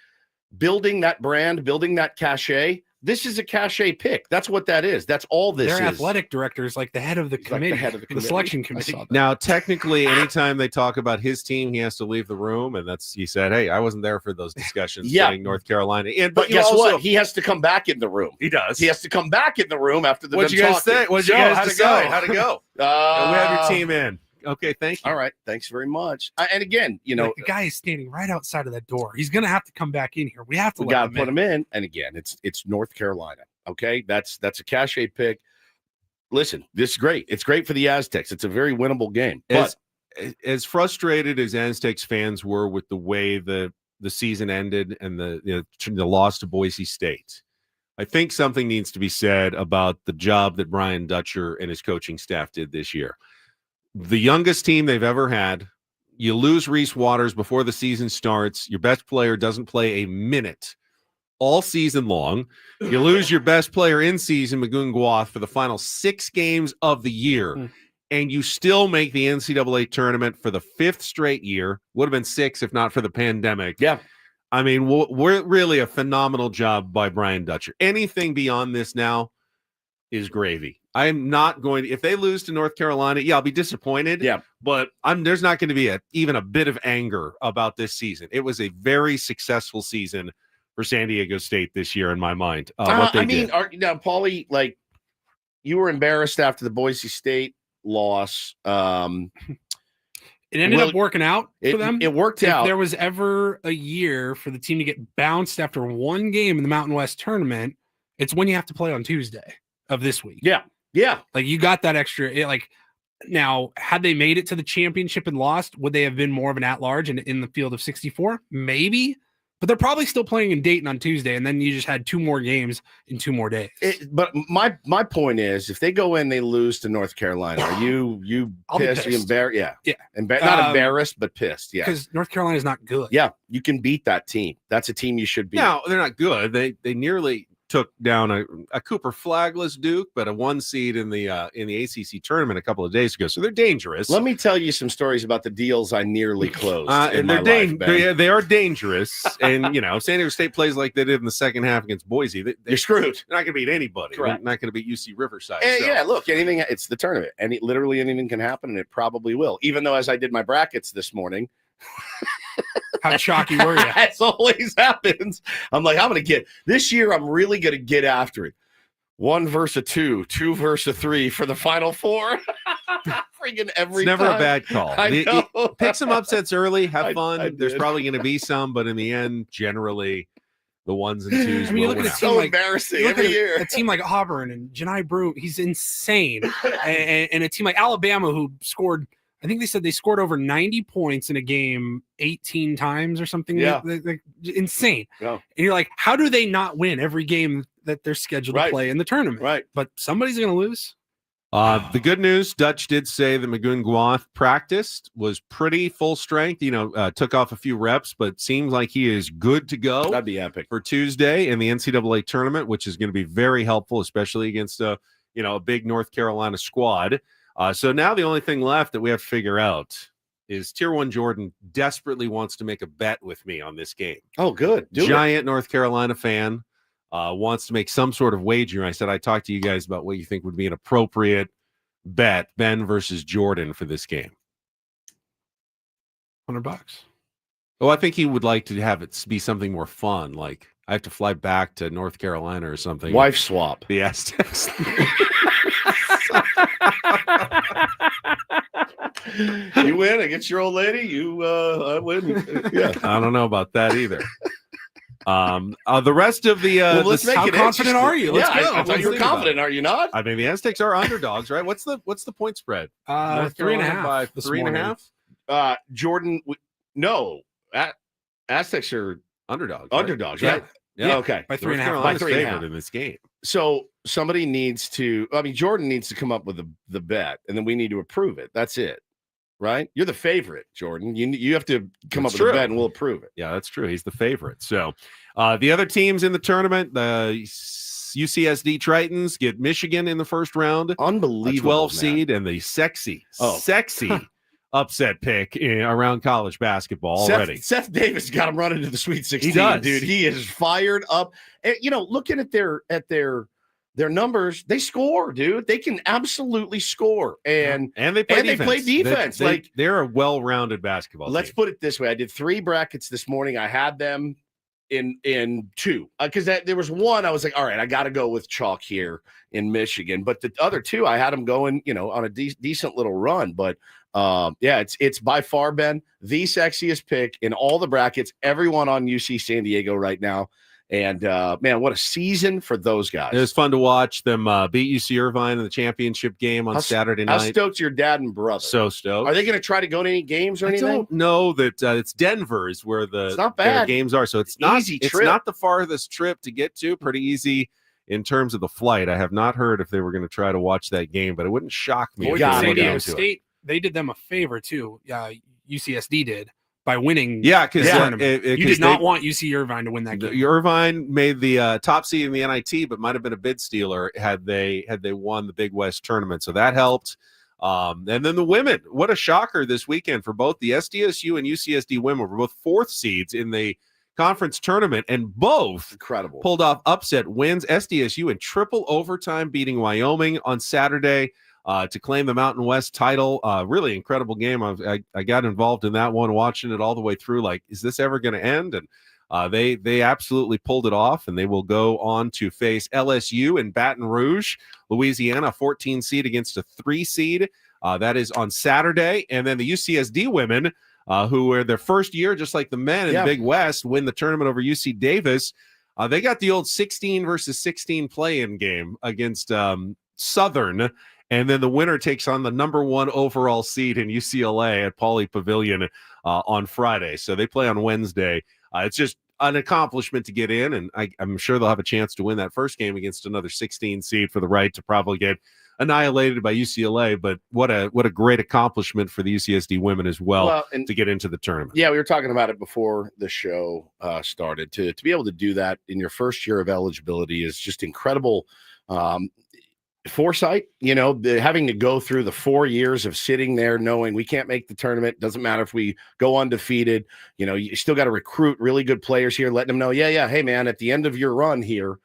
[SPEAKER 1] building that brand, building that cachet. This is a cachet pick. That's what that is. That's all this is.
[SPEAKER 2] Their athletic director is like the head of the committee,
[SPEAKER 1] like the head of the
[SPEAKER 2] selection committee.
[SPEAKER 3] Now, technically, anytime they talk about his team, he has to leave the room. And he said, hey, I wasn't there for those discussions saying North Carolina in.
[SPEAKER 1] But guess what? He has to come back in the room.
[SPEAKER 3] He does.
[SPEAKER 1] He has to come back in the room after the
[SPEAKER 3] What'd you guys say? What'd you guys decide? How'd it go? We have your team in. Okay, thank you.
[SPEAKER 1] All right, thanks very much. And again,
[SPEAKER 2] the guy is standing right outside of that door. He's going to have to come back in here. We have to
[SPEAKER 1] put him in. And again, it's North Carolina. Okay, that's a cachet pick. Listen, this is great. It's great for the Aztecs. It's a very winnable game. But
[SPEAKER 3] as frustrated as Aztecs fans were with the way the season ended and the loss to Boise State, I think something needs to be said about the job that Brian Dutcher and his coaching staff did this year. The youngest team they've ever had. You lose Reese Waters before the season starts. Your best player doesn't play a minute all season long. You lose your best player in season, Magoon Guath, for the final 6 games of the year. And you still make the NCAA tournament for the 5th straight year. Would have been 6 if not for the pandemic.
[SPEAKER 1] Yeah.
[SPEAKER 3] I mean, we're really a phenomenal job by Brian Dutcher. Anything beyond this now is gravy. I'm not going to, if they lose to North Carolina, I'll be disappointed.
[SPEAKER 1] Yeah.
[SPEAKER 3] But there's not going to be even a bit of anger about this season. It was a very successful season for San Diego State this year in my mind. Now,
[SPEAKER 1] Paulie, like, you were embarrassed after the Boise State loss.
[SPEAKER 2] It ended up working out for them.
[SPEAKER 1] It worked out.
[SPEAKER 2] If there was ever a year for the team to get bounced after one game in the Mountain West tournament, it's when you have to play on Tuesday of this week.
[SPEAKER 1] Yeah. Yeah.
[SPEAKER 2] Like, you got that extra. Now, had they made it to the championship and lost, would they have been more of an at-large in the field of 64? Maybe. But they're probably still playing in Dayton on Tuesday, and then you just had 2 more games in 2 more days.
[SPEAKER 1] But my point is, if they go in, they lose to North Carolina. Are you pissed? Are you embarrassed? Yeah. Not embarrassed, but pissed. Yeah.
[SPEAKER 2] Because North Carolina is not good.
[SPEAKER 1] Yeah. You can beat that team. That's a team you should beat.
[SPEAKER 3] No, they're not good. They nearly took down a Cooper Flagless Duke, but a 1 seed in the ACC tournament a couple of days ago. So they're dangerous.
[SPEAKER 1] Let me tell you some stories about the deals I nearly closed.
[SPEAKER 3] And they are dangerous. And San Diego State plays like they did in the second half against Boise. You're
[SPEAKER 1] screwed.
[SPEAKER 3] They're not going to beat anybody.
[SPEAKER 1] Correct.
[SPEAKER 3] They're not going to beat UC Riverside.
[SPEAKER 1] Yeah, look, it's the tournament, and literally anything can happen, and it probably will. Even though, as I did my brackets this morning.
[SPEAKER 2] How chalky were you?
[SPEAKER 1] As always happens. I'm like, this year, I'm really going to get after it. 1 versus 2, 2 versus 3 for the Final Four. Freaking every
[SPEAKER 3] It's never
[SPEAKER 1] time.
[SPEAKER 3] A bad call.
[SPEAKER 1] I know.
[SPEAKER 3] Pick some upsets early, have fun.
[SPEAKER 1] I
[SPEAKER 3] There's probably going to be some, but in the end, generally, the 1s and 2s.
[SPEAKER 2] You look at a team
[SPEAKER 1] so embarrassing every year.
[SPEAKER 2] A team like Auburn and Janai Brew, he's insane. and a team like Alabama, who scored, I think they said they scored over 90 points in a game 18 times or something.
[SPEAKER 1] Yeah.
[SPEAKER 2] Like insane.
[SPEAKER 1] Yeah.
[SPEAKER 2] And you're like, how do they not win every game that they're scheduled to play in the tournament?
[SPEAKER 1] Right.
[SPEAKER 2] But somebody's going to lose.
[SPEAKER 3] The good news, Dutch did say that Magoon Guath practiced, was pretty full strength, took off a few reps, but seems like he is good to go.
[SPEAKER 1] That'd be epic.
[SPEAKER 3] For Tuesday in the NCAA tournament, which is going to be very helpful, especially against a big North Carolina squad. So now the only thing left that we have to figure out is Tier 1 Jordan desperately wants to make a bet with me on this game.
[SPEAKER 1] Oh, good.
[SPEAKER 3] Giant North Carolina fan. Wants to make some sort of wager. I said I talked to you guys about what you think would be an appropriate bet, Ben versus Jordan, for this game.
[SPEAKER 2] $100.
[SPEAKER 3] Oh, I think he would like to have it be something more fun, like I have to fly back to North Carolina or something.
[SPEAKER 1] Wife swap.
[SPEAKER 3] The Aztecs.
[SPEAKER 1] You win against your old lady. I win. Yeah.
[SPEAKER 3] I don't know about that either. The rest of the
[SPEAKER 1] let's make
[SPEAKER 2] how
[SPEAKER 1] it
[SPEAKER 2] confident are you? Let's go.
[SPEAKER 1] You're confident, are you not?
[SPEAKER 3] I mean, the Aztecs are underdogs, right? What's the point spread?
[SPEAKER 2] North 3.5
[SPEAKER 3] by 3.5.
[SPEAKER 1] Jordan, no. Aztecs are
[SPEAKER 3] underdogs.
[SPEAKER 1] Underdogs,
[SPEAKER 3] right?
[SPEAKER 1] right?
[SPEAKER 3] Yeah.
[SPEAKER 1] Okay.
[SPEAKER 2] By 3.5.
[SPEAKER 1] By 3.5
[SPEAKER 3] in this game.
[SPEAKER 1] So somebody needs to. Jordan needs to come up with the bet, and then we need to approve it. That's it. Right? You're the favorite, Jordan. You have to come up with a bet and we'll approve it.
[SPEAKER 3] Yeah, that's true. He's the favorite. So the other teams in the tournament, the UCSD Tritons get Michigan in the first round.
[SPEAKER 1] Unbelievable.
[SPEAKER 3] 12 seed and the sexy upset pick around college basketball already.
[SPEAKER 1] Seth Davis got him running to the Sweet 16,
[SPEAKER 3] he does.
[SPEAKER 1] Dude. He is fired up. And, looking at their numbers, they score, dude. They can absolutely score, and
[SPEAKER 3] they play defense. They're a well-rounded basketball.
[SPEAKER 1] Let's put it this way: I did 3 brackets this morning. I had them in 2 because there was one I was like, all right, I got to go with chalk here in Michigan, but the other 2 I had them going, on a decent little run. But it's by far, Ben, the sexiest pick in all the brackets. Everyone on UC San Diego right now. And, man, what a season for those guys.
[SPEAKER 3] It was fun to watch them beat UC Irvine in the championship game on Saturday night.
[SPEAKER 1] How stoked your dad and brother?
[SPEAKER 3] So stoked.
[SPEAKER 1] Are they going to try to go to any games or anything?
[SPEAKER 3] I don't know that it's Denver is where
[SPEAKER 1] it's not bad.
[SPEAKER 3] Their games are. So it's not
[SPEAKER 1] easy trip.
[SPEAKER 3] It's not the farthest trip to get to. Pretty easy in terms of the flight. I have not heard if they were going to try to watch that game, but it wouldn't shock me.
[SPEAKER 2] San Diego State, they did them a favor, too. UCSD did. By winning,
[SPEAKER 3] because
[SPEAKER 2] you did not want UC Irvine to win that game.
[SPEAKER 3] Irvine made the top seed in the NIT, but might have been a bid stealer had they won the Big West tournament. So that helped. And then the women, what a shocker this weekend for both the SDSU and UCSD women. Were both 4th seeds in the conference tournament, and both
[SPEAKER 1] incredible
[SPEAKER 3] pulled off upset wins. SDSU in triple overtime beating Wyoming on Saturday to claim the Mountain West title. Really incredible game. I got involved in that one, watching it all the way through. Like, is this ever going to end? And they absolutely pulled it off, and they will go on to face LSU in Baton Rouge, Louisiana, 14 seed against a 3 seed. That is on Saturday. And then the UCSD women, who were their first year, just like the men in the Big West, win the tournament over UC Davis. They got the old 16 versus 16 play-in game against Southern. And then the winner takes on the number 1 overall seed in UCLA at Pauley Pavilion on Friday. So they play on Wednesday. It's just an accomplishment to get in, and I'm sure they'll have a chance to win that first game against another 16 seed for the right to probably get annihilated by UCLA. But what a great accomplishment for the UCSD women as well to get into the tournament. Yeah,
[SPEAKER 1] we were talking about it before the show started. To be able to do that in your first year of eligibility is just incredible. Foresight, having to go through the 4 years of sitting there knowing we can't make the tournament. Doesn't matter if we go undefeated. You still got to recruit really good players here, letting them know, hey, man, at the end of your run here,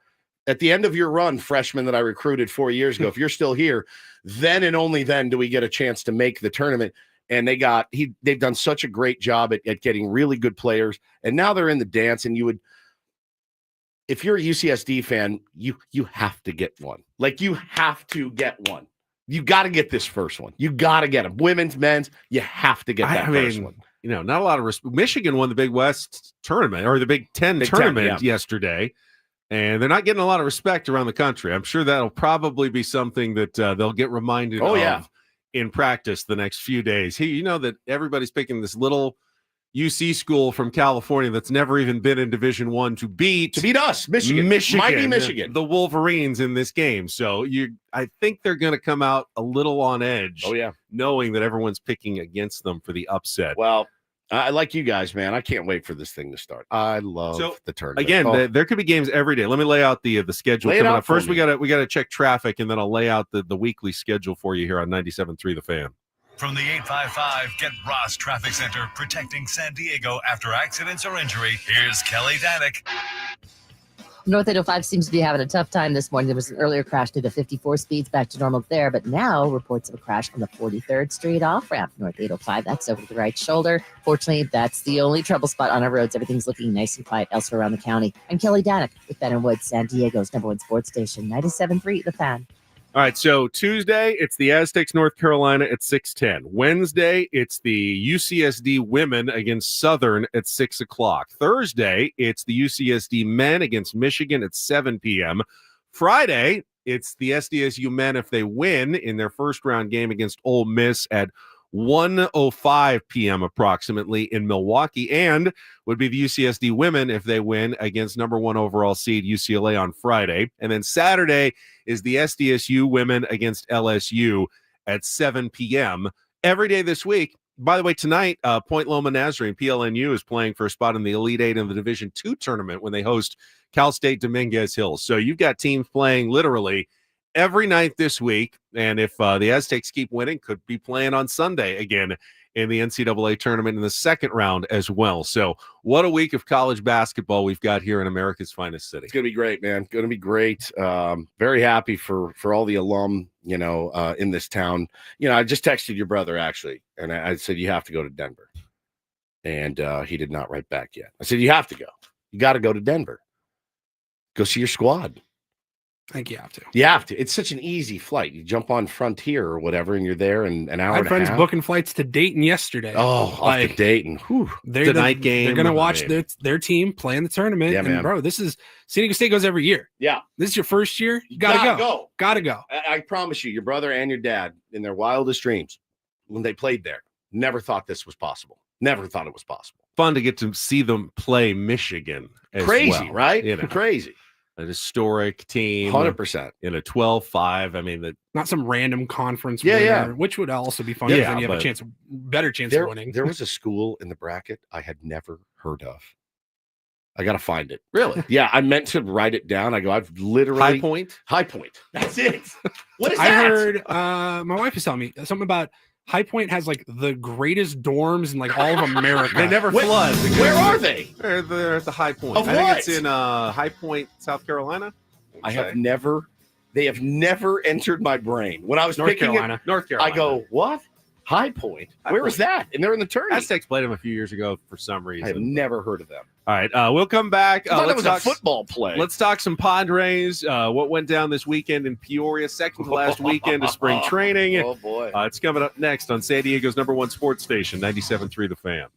[SPEAKER 1] freshman that I recruited 4 years ago, if you're still here, then and only then do we get a chance to make the tournament. And they've done such a great job at getting really good players. And now they're in the dance, and if you're a UCSD fan, you have to get one. Like, you have to get one. You got to get this first one. You got to get them. Women's, men's, you have to get that first one.
[SPEAKER 3] Not a lot of respect. Michigan won the Big West tournament, or the Big Ten tournament yesterday, and they're not getting a lot of respect around the country. I'm sure that'll probably be something that they'll get reminded of in practice the next few days. Hey, that everybody's picking this little UC school from California that's never even been in Division I to beat
[SPEAKER 1] us, Michigan, mighty Michigan,
[SPEAKER 3] the Wolverines in this game. So I think they're going to come out a little on edge. Knowing that everyone's picking against them for the upset.
[SPEAKER 1] Well, I like you guys, man. I can't wait for this thing to start. I love the tournament.
[SPEAKER 3] Again, there could be games every day. Let me lay out the schedule coming up. First, we gotta check traffic, and then I'll lay out the weekly schedule for you here on 97.3 The Fan.
[SPEAKER 6] From the 855 Get Ross Traffic Center, protecting San Diego after accidents or injury, here's Kelly Danick.
[SPEAKER 5] North 805 seems to be having a tough time this morning. There was an earlier crash through the 54 speeds back to normal there, but now reports of a crash on the 43rd Street off-ramp, North 805. That's over the right shoulder. Fortunately, that's the only trouble spot on our roads. Everything's looking nice and quiet elsewhere around the county. I'm Kelly Danick with Ben & Woods, San Diego's #1 sports station, 97.3 The Fan.
[SPEAKER 3] All right, so Tuesday, it's the Aztecs, North Carolina at 6:10. Wednesday, it's the UCSD women against Southern at 6 o'clock. Thursday, it's the UCSD men against Michigan at 7 p.m. Friday, it's the SDSU men if they win in their first round game against Ole Miss at 1:05 p.m. approximately in Milwaukee, and would be the UCSD women if they win against #1 overall seed UCLA on Friday. And then Saturday is the SDSU women against LSU at 7 p.m. every day this week. By the way, tonight, Point Loma Nazarene, PLNU, is playing for a spot in the Elite Eight in the Division II tournament when they host Cal State Dominguez Hills. So you've got teams playing literally every night this week, and if the Aztecs keep winning, could be playing on Sunday again in the NCAA tournament in the second round as well. So what a week of college basketball we've got here in America's finest city.
[SPEAKER 1] It's going to be great, man. Going to be great. Very happy for all the alum, in this town. I just texted your brother, actually, and I said, you have to go to Denver. And he did not write back yet. I said, you have to go. You got to go to Denver. Go see your squad.
[SPEAKER 2] I think you have to.
[SPEAKER 1] You have to. It's such an easy flight. You jump on Frontier or whatever, and you're there in an hour and a half.
[SPEAKER 2] I had friends booking flights to Dayton yesterday.
[SPEAKER 1] Oh, off to Dayton. Whew.
[SPEAKER 3] The night game.
[SPEAKER 2] They're going to watch their team play in the tournament.
[SPEAKER 1] Yeah, man.
[SPEAKER 2] Bro, this is San Diego State goes every year.
[SPEAKER 1] Yeah.
[SPEAKER 2] This is your first year. You got to go. Got to go.
[SPEAKER 1] I promise you, your brother and your dad, in their wildest dreams, when they played there, never thought this was possible. Never thought it was possible.
[SPEAKER 3] Fun to get to see them play Michigan as
[SPEAKER 1] Crazy,
[SPEAKER 3] well.
[SPEAKER 1] Right? Crazy.
[SPEAKER 3] An historic team,
[SPEAKER 1] 100%
[SPEAKER 3] in a 12-5. I mean,
[SPEAKER 2] not some random conference
[SPEAKER 1] winner,
[SPEAKER 2] which would also be fun. Because then you have a better chance of winning.
[SPEAKER 1] There was a school in the bracket I had never heard of. I got to find it.
[SPEAKER 3] Really?
[SPEAKER 1] Yeah, I meant to write it down. I've literally
[SPEAKER 3] High Point.
[SPEAKER 1] That's it. What is
[SPEAKER 2] I
[SPEAKER 1] that?
[SPEAKER 2] heard my wife was telling me something about High Point has like the greatest dorms in like all of America.
[SPEAKER 3] They never flood.
[SPEAKER 1] Where are they?
[SPEAKER 3] They're at the High Point.
[SPEAKER 1] Of
[SPEAKER 3] I think
[SPEAKER 1] what?
[SPEAKER 3] it's in High Point, South Carolina.
[SPEAKER 1] They have never entered my brain. When I was
[SPEAKER 2] North
[SPEAKER 1] picking
[SPEAKER 2] Carolina.
[SPEAKER 3] North Carolina.
[SPEAKER 1] I go, what? High Point? Where was that? And they're in the tourney.
[SPEAKER 3] Aztecs played them a few years ago for some reason.
[SPEAKER 1] I have never heard of them.
[SPEAKER 3] All right, we'll come back.
[SPEAKER 1] I thought that
[SPEAKER 3] Let's
[SPEAKER 1] was
[SPEAKER 3] talk
[SPEAKER 1] a football play.
[SPEAKER 3] Let's talk some Padres. What went down this weekend in Peoria, second to last weekend of spring training.
[SPEAKER 1] Oh, boy.
[SPEAKER 3] It's coming up next on San Diego's #1 sports station, 97.3 The Fan.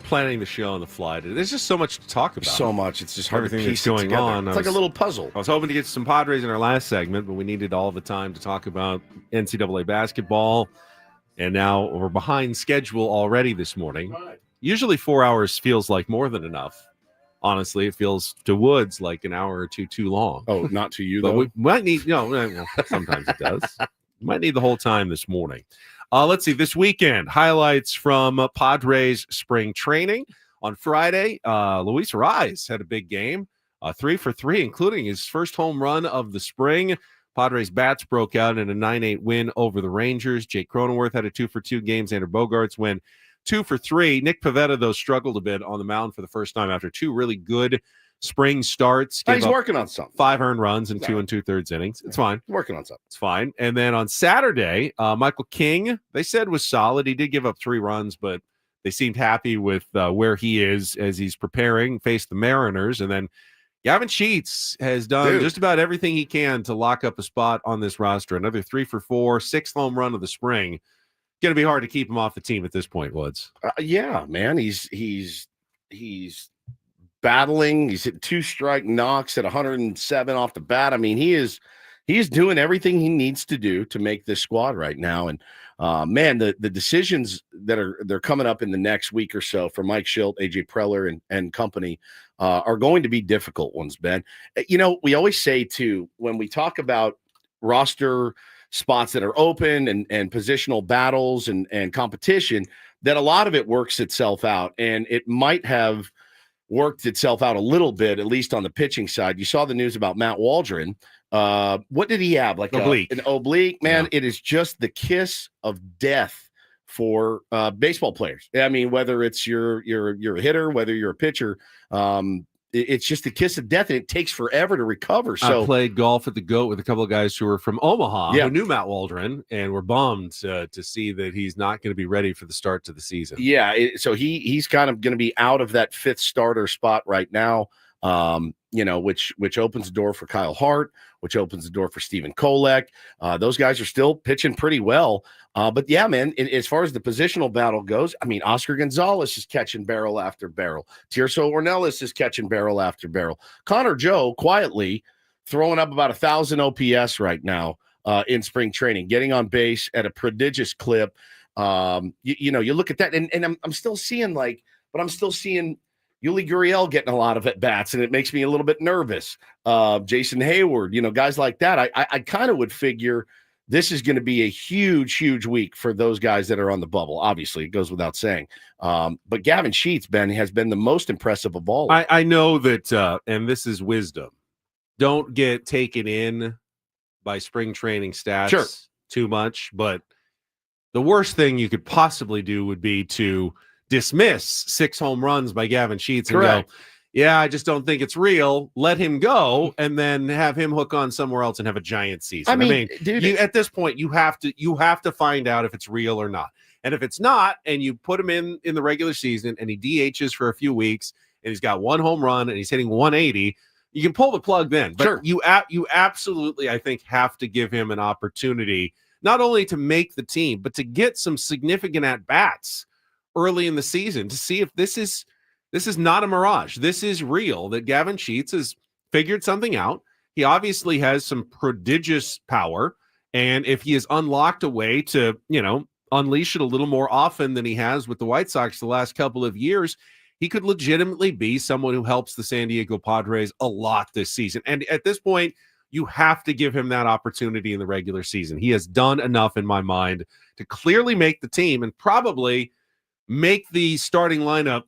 [SPEAKER 3] planning the show on the fly. There's just so much to talk about.
[SPEAKER 1] So much. It's just hard
[SPEAKER 3] Everything
[SPEAKER 1] to piece
[SPEAKER 3] that's going
[SPEAKER 1] it
[SPEAKER 3] on.
[SPEAKER 1] It's like a little puzzle.
[SPEAKER 3] I was hoping to get some Padres in our last segment, but we needed all the time to talk about NCAA basketball. And now we're behind schedule already this morning. Usually 4 hours feels like more than enough. Honestly, it feels to Woods like an hour or two too long.
[SPEAKER 1] Oh, not to you,
[SPEAKER 3] but
[SPEAKER 1] though?
[SPEAKER 3] we might need, well, sometimes it does. We might need the whole time this morning. Let's see, this weekend, highlights from Padres spring training. On Friday, Luis Rise had a big game, 3 for 3, including his first home run of the spring. Padres bats broke out in a 9-8 win over the Rangers. Jake Cronenworth had a 2 for 2 game. Xander Bogaerts went 2 for 3. Nick Pivetta, though, struggled a bit on the mound for the first time after 2 really good spring starts.
[SPEAKER 1] He's working on something.
[SPEAKER 3] 5 earned runs in 2 2/3 innings. It's fine.
[SPEAKER 1] Working on something.
[SPEAKER 3] It's fine. And then on Saturday, Michael King, they said was solid. He did give up 3 runs, but they seemed happy with where he is as he's preparing, face the Mariners. And then Gavin Sheets has done just about everything he can to lock up a spot on this roster. Another 3 for 4, 6th home run of the spring. Going to be hard to keep him off the team at this point, Woods.
[SPEAKER 1] Yeah, man. He's battling. He's hit 2 strike knocks at 107 off the bat. I mean, he's doing everything he needs to do to make this squad right now. And man, the decisions that they're coming up in the next week or so for Mike Schilt, AJ Preller, and company are going to be difficult ones, Ben. We always say too, when we talk about roster spots that are open and positional battles and competition, that a lot of it works itself out, and it might have worked itself out a little bit, at least on the pitching side. You saw the news about Matt Waldron. What did he have? Like an oblique, man. Yeah. It is just the kiss of death for baseball players. I mean, whether it's you're a hitter, whether you're a pitcher, it's just the kiss of death, and it takes forever to recover. So
[SPEAKER 3] I played golf at the GOAT with a couple of guys who were from Omaha who knew Matt Waldron and were bummed to see that he's not going to be ready for the start to the season.
[SPEAKER 1] Yeah, so he's kind of going to be out of that 5th starter spot right now. Which opens the door for Kyle Hart, which opens the door for Stephen Kolek. Those guys are still pitching pretty well. But yeah, man, as far as the positional battle goes, I mean, Oscar Gonzalez is catching barrel after barrel. Tirso Ornelas is catching barrel after barrel. Connor Joe quietly throwing up about 1,000 OPS right now in spring training, getting on base at a prodigious clip. You look at that, and I'm still seeing Yuli Gurriel getting a lot of at-bats, and it makes me a little bit nervous. Jason Heyward, guys like that. I kind of would figure this is going to be a huge, huge week for those guys that are on the bubble. Obviously, it goes without saying. But Gavin Sheets, Ben, has been the most impressive of all.
[SPEAKER 3] I know that, and this is wisdom. Don't get taken in by spring training stats too much, but the worst thing you could possibly do would be to dismiss 6 home runs by Gavin Sheets and go, yeah, I just don't think it's real. Let him go, and then have him hook on somewhere else and have a giant season. I mean dude, at this point, you have to find out if it's real or not. And if it's not, and you put him in the regular season, and he DHs for a few weeks, and he's got 1 home run, and he's hitting 180, you can pull the plug then. But you absolutely, I think, have to give him an opportunity not only to make the team, but to get some significant at bats early in the season to see if this is not a mirage. This is real, that Gavin Sheets has figured something out. He obviously has some prodigious power, and if he has unlocked a way to, unleash it a little more often than he has with the White Sox the last couple of years, he could legitimately be someone who helps the San Diego Padres a lot this season. And at this point, you have to give him that opportunity in the regular season. He has done enough, in my mind, to clearly make the team and probably make the starting lineup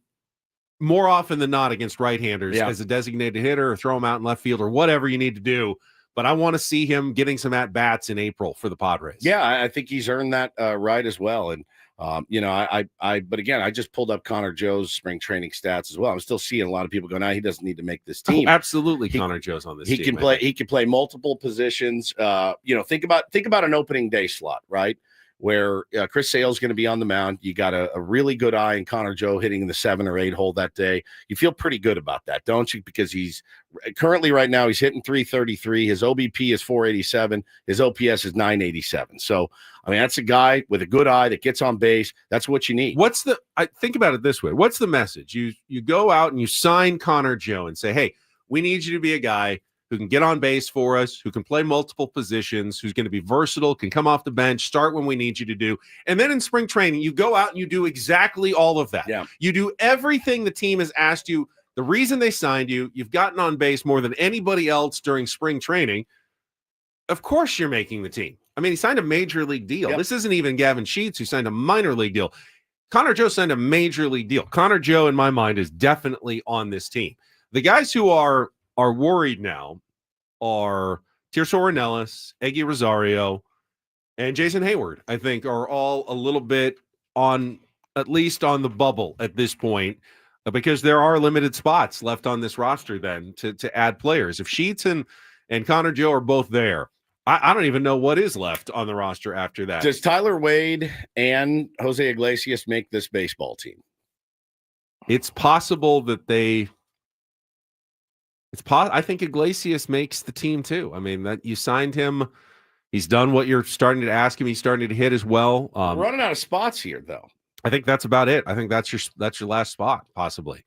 [SPEAKER 3] more often than not against right-handers as a designated hitter, or throw him out in left field, or whatever you need to do. But I want to see him getting some at-bats in April for the Padres.
[SPEAKER 1] Yeah, I think he's earned that right as well. And, but again, I just pulled up Connor Joe's spring training stats as well. I'm still seeing a lot of people go, he doesn't need to make this team.
[SPEAKER 3] Oh, absolutely. Connor Joe's on this team.
[SPEAKER 1] He can play multiple positions. Think about an opening day slot, right? where Chris Sale's going to be on the mound. You got a really good eye in Connor Joe hitting the 7 or 8 hole that day. You feel pretty good about that, don't you? Because he's currently right now, he's hitting 333. His OBP is 487. His OPS is 987. So, I mean, that's a guy with a good eye that gets on base. That's what you need.
[SPEAKER 3] I think about it this way. What's the message? You go out and you sign Connor Joe and say, hey, we need you to be a guy who can get on base for us, who can play multiple positions, who's going to be versatile, can come off the bench, start when we need you to do. And then in spring training, you go out and you do exactly all of that.
[SPEAKER 1] Yeah.
[SPEAKER 3] You do everything the team has asked you. The reason they signed you, you've gotten on base more than anybody else during spring training. Of course you're making the team. I mean, he signed a major league deal.
[SPEAKER 1] Yep.
[SPEAKER 3] This isn't even Gavin Sheets, who signed a minor league deal. Connor Joe signed a major league deal. Connor Joe, in my mind, is definitely on this team. The guys who are worried now are Tirso Ornelas, Eggy Rosario, and Jason Heyward, I think, are all a little bit at least on the bubble at this point, because there are limited spots left on this roster then to add players. If Sheets and Connor Joe are both there, I don't even know what is left on the roster after that.
[SPEAKER 1] Does Tyler Wade and Jose Iglesias make this baseball team?
[SPEAKER 3] It's possible that I think Iglesias makes the team too. I mean, that you signed him. He's done what you're starting to ask him. He's starting to hit as well.
[SPEAKER 1] We're running out of spots here, though.
[SPEAKER 3] I think that's about it. I think that's your last spot, possibly.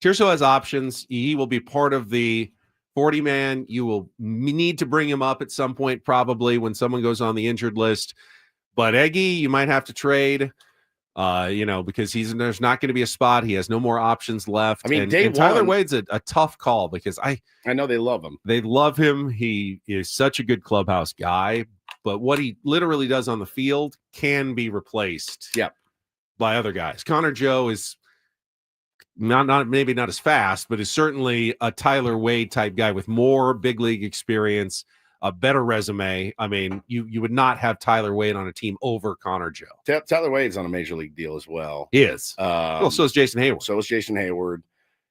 [SPEAKER 3] Tirso has options. He will be part of the 40-man. You will need to bring him up at some point, probably when someone goes on the injured list. But Eggy, you might have to trade. Because there's not going to be a spot. He has no more options left.
[SPEAKER 1] I mean,
[SPEAKER 3] and Tyler Wade's a tough call because I
[SPEAKER 1] know they love him.
[SPEAKER 3] They love him. He is such a good clubhouse guy, but what he literally does on the field can be replaced by other guys. Connor Joe is maybe not as fast, but is certainly a Tyler Wade type guy with more big league experience, a better resume. I mean, you would not have Tyler Wade on a team over Connor Joe.
[SPEAKER 1] Tyler Wade's on a major league deal as well.
[SPEAKER 3] He is. Well, so is Jason Heyward.
[SPEAKER 1] So is Jason Heyward.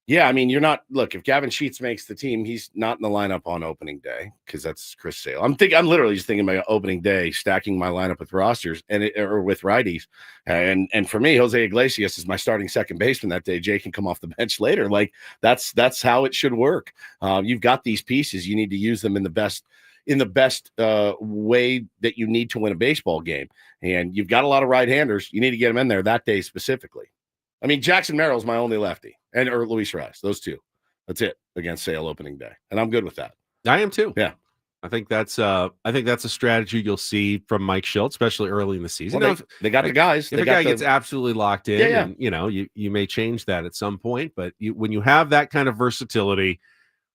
[SPEAKER 1] Yeah, I mean, if Gavin Sheets makes the team, he's not in the lineup on opening day because that's Chris Sale. I'm literally just thinking about opening day, stacking my lineup with rosters or with righties. And for me, Jose Iglesias is my starting second baseman that day. Jay can come off the bench later. Like that's how it should work. You've got these pieces. You need to use them in the best way that you need to win a baseball game. And you've got a lot of right-handers. You need to get them in there that day specifically. I mean, Jackson Merrill's my only lefty, or Luis Rice, those two. That's it against Sale opening day. And I'm good with that.
[SPEAKER 3] I am too.
[SPEAKER 1] Yeah.
[SPEAKER 3] I think that's a strategy you'll see from Mike Schilt, especially early in the season.
[SPEAKER 1] Well, they got the guys.
[SPEAKER 3] If a guy gets absolutely locked in, and you may change that at some point, but when you have that kind of versatility,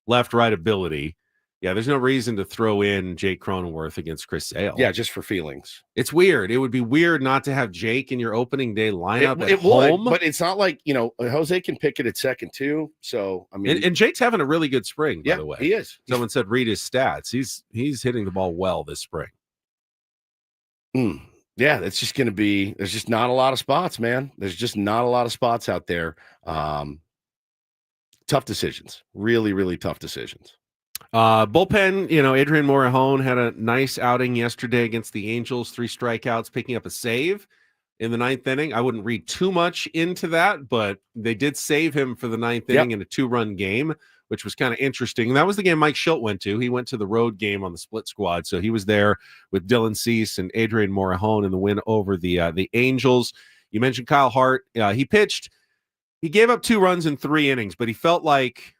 [SPEAKER 3] left-right ability, there's no reason to throw in Jake Cronenworth against Chris Sale.
[SPEAKER 1] Yeah, just for feelings.
[SPEAKER 3] It's weird. It would be weird not to have Jake in your opening day lineup at
[SPEAKER 1] home.
[SPEAKER 3] Would,
[SPEAKER 1] but it's not like, Jose can pick it at second too. So, I mean.
[SPEAKER 3] And Jake's having a really good spring, by the way.
[SPEAKER 1] He is.
[SPEAKER 3] Someone said read his stats. He's hitting the ball well this spring.
[SPEAKER 1] Yeah, it's just going to be – there's just not a lot of spots, man. There's just not a lot of spots out there. Tough decisions. Really, really tough decisions.
[SPEAKER 3] Bullpen, Adrian Morejon had a nice outing yesterday against the Angels, 3 strikeouts, picking up a save in the 9th inning. I wouldn't read too much into that, but they did save him for the 9th inning in a 2-run game, which was kind of interesting. And that was the game Mike Schilt went to. He went to the road game on the split squad. So he was there with Dylan Cease and Adrian Morejon in the win over the Angels. You mentioned Kyle Hart. He pitched. He gave up 2 runs in 3 innings, but he felt like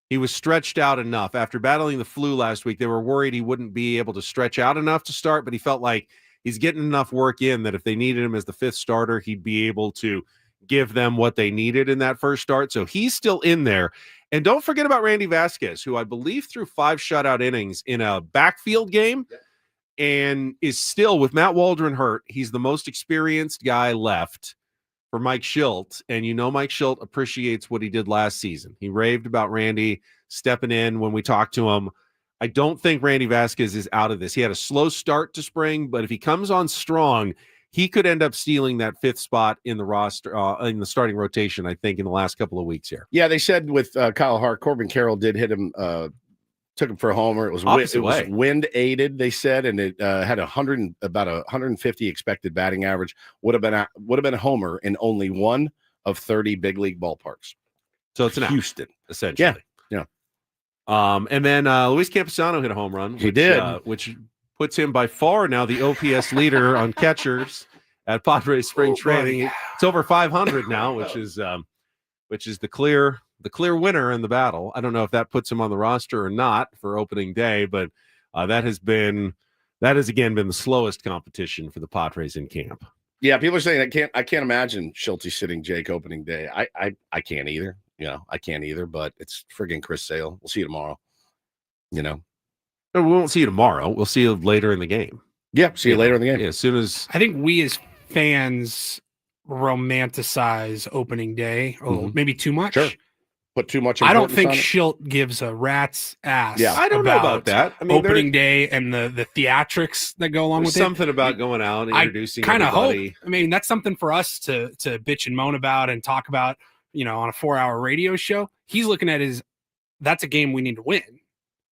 [SPEAKER 3] he was stretched out enough. After battling the flu last week, they were worried he wouldn't be able to stretch out enough to start, but he felt like he's getting enough work in that if they needed him as the 5th starter, he'd be able to give them what they needed in that first start. So he's still in there. And don't forget about Randy Vasquez, who I believe threw 5 shutout innings in a backfield game and is still, with Matt Waldron hurt, he's the most experienced guy left for Mike Schilt, and Mike Schilt appreciates what he did last season. He raved about Randy stepping in when we talked to him. I don't think Randy Vasquez is out of this. He had a slow start to spring, but if he comes on strong, he could end up stealing that 5th spot in the roster, in the starting rotation, I think, in the last couple of weeks here.
[SPEAKER 1] Yeah, they said with Kyle Hart, Corbin Carroll did hit him Took him for a homer. It was wind aided, they said, and it had about 150 expected batting average. Would have been a homer in only one of 30 big league ballparks.
[SPEAKER 3] So it's in
[SPEAKER 1] Houston,
[SPEAKER 3] essentially.
[SPEAKER 1] Yeah.
[SPEAKER 3] And then Luis Camposano hit a home run.
[SPEAKER 1] He did,
[SPEAKER 3] which puts him by far now the OPS leader on catchers at Padres spring training. It's over 500 now, which is the clear winner in the battle. I don't know if that puts him on the roster or not for opening day, but that has again been the slowest competition for the Padres in camp.
[SPEAKER 1] Yeah, people are saying I can't imagine Schulte sitting Jake opening day. I can't either. I can't either, but it's friggin' Chris Sale. We'll see you tomorrow. No,
[SPEAKER 3] we won't see you tomorrow. We'll see you later in the game.
[SPEAKER 1] Yeah, see you later in the game.
[SPEAKER 3] Yeah, as soon as
[SPEAKER 2] I think we as fans romanticize opening day a little, maybe too much.
[SPEAKER 1] Sure. Put too much.
[SPEAKER 2] I don't think Schilt gives a rat's ass.
[SPEAKER 3] Yeah, I don't know about that. I mean,
[SPEAKER 2] opening day and the theatrics that go along with it.
[SPEAKER 3] Something about going out and introducing.
[SPEAKER 2] I kind of hope. I mean, that's something for us to bitch and moan about and talk about. On a 4-hour radio show. He's looking at that's a game we need to win.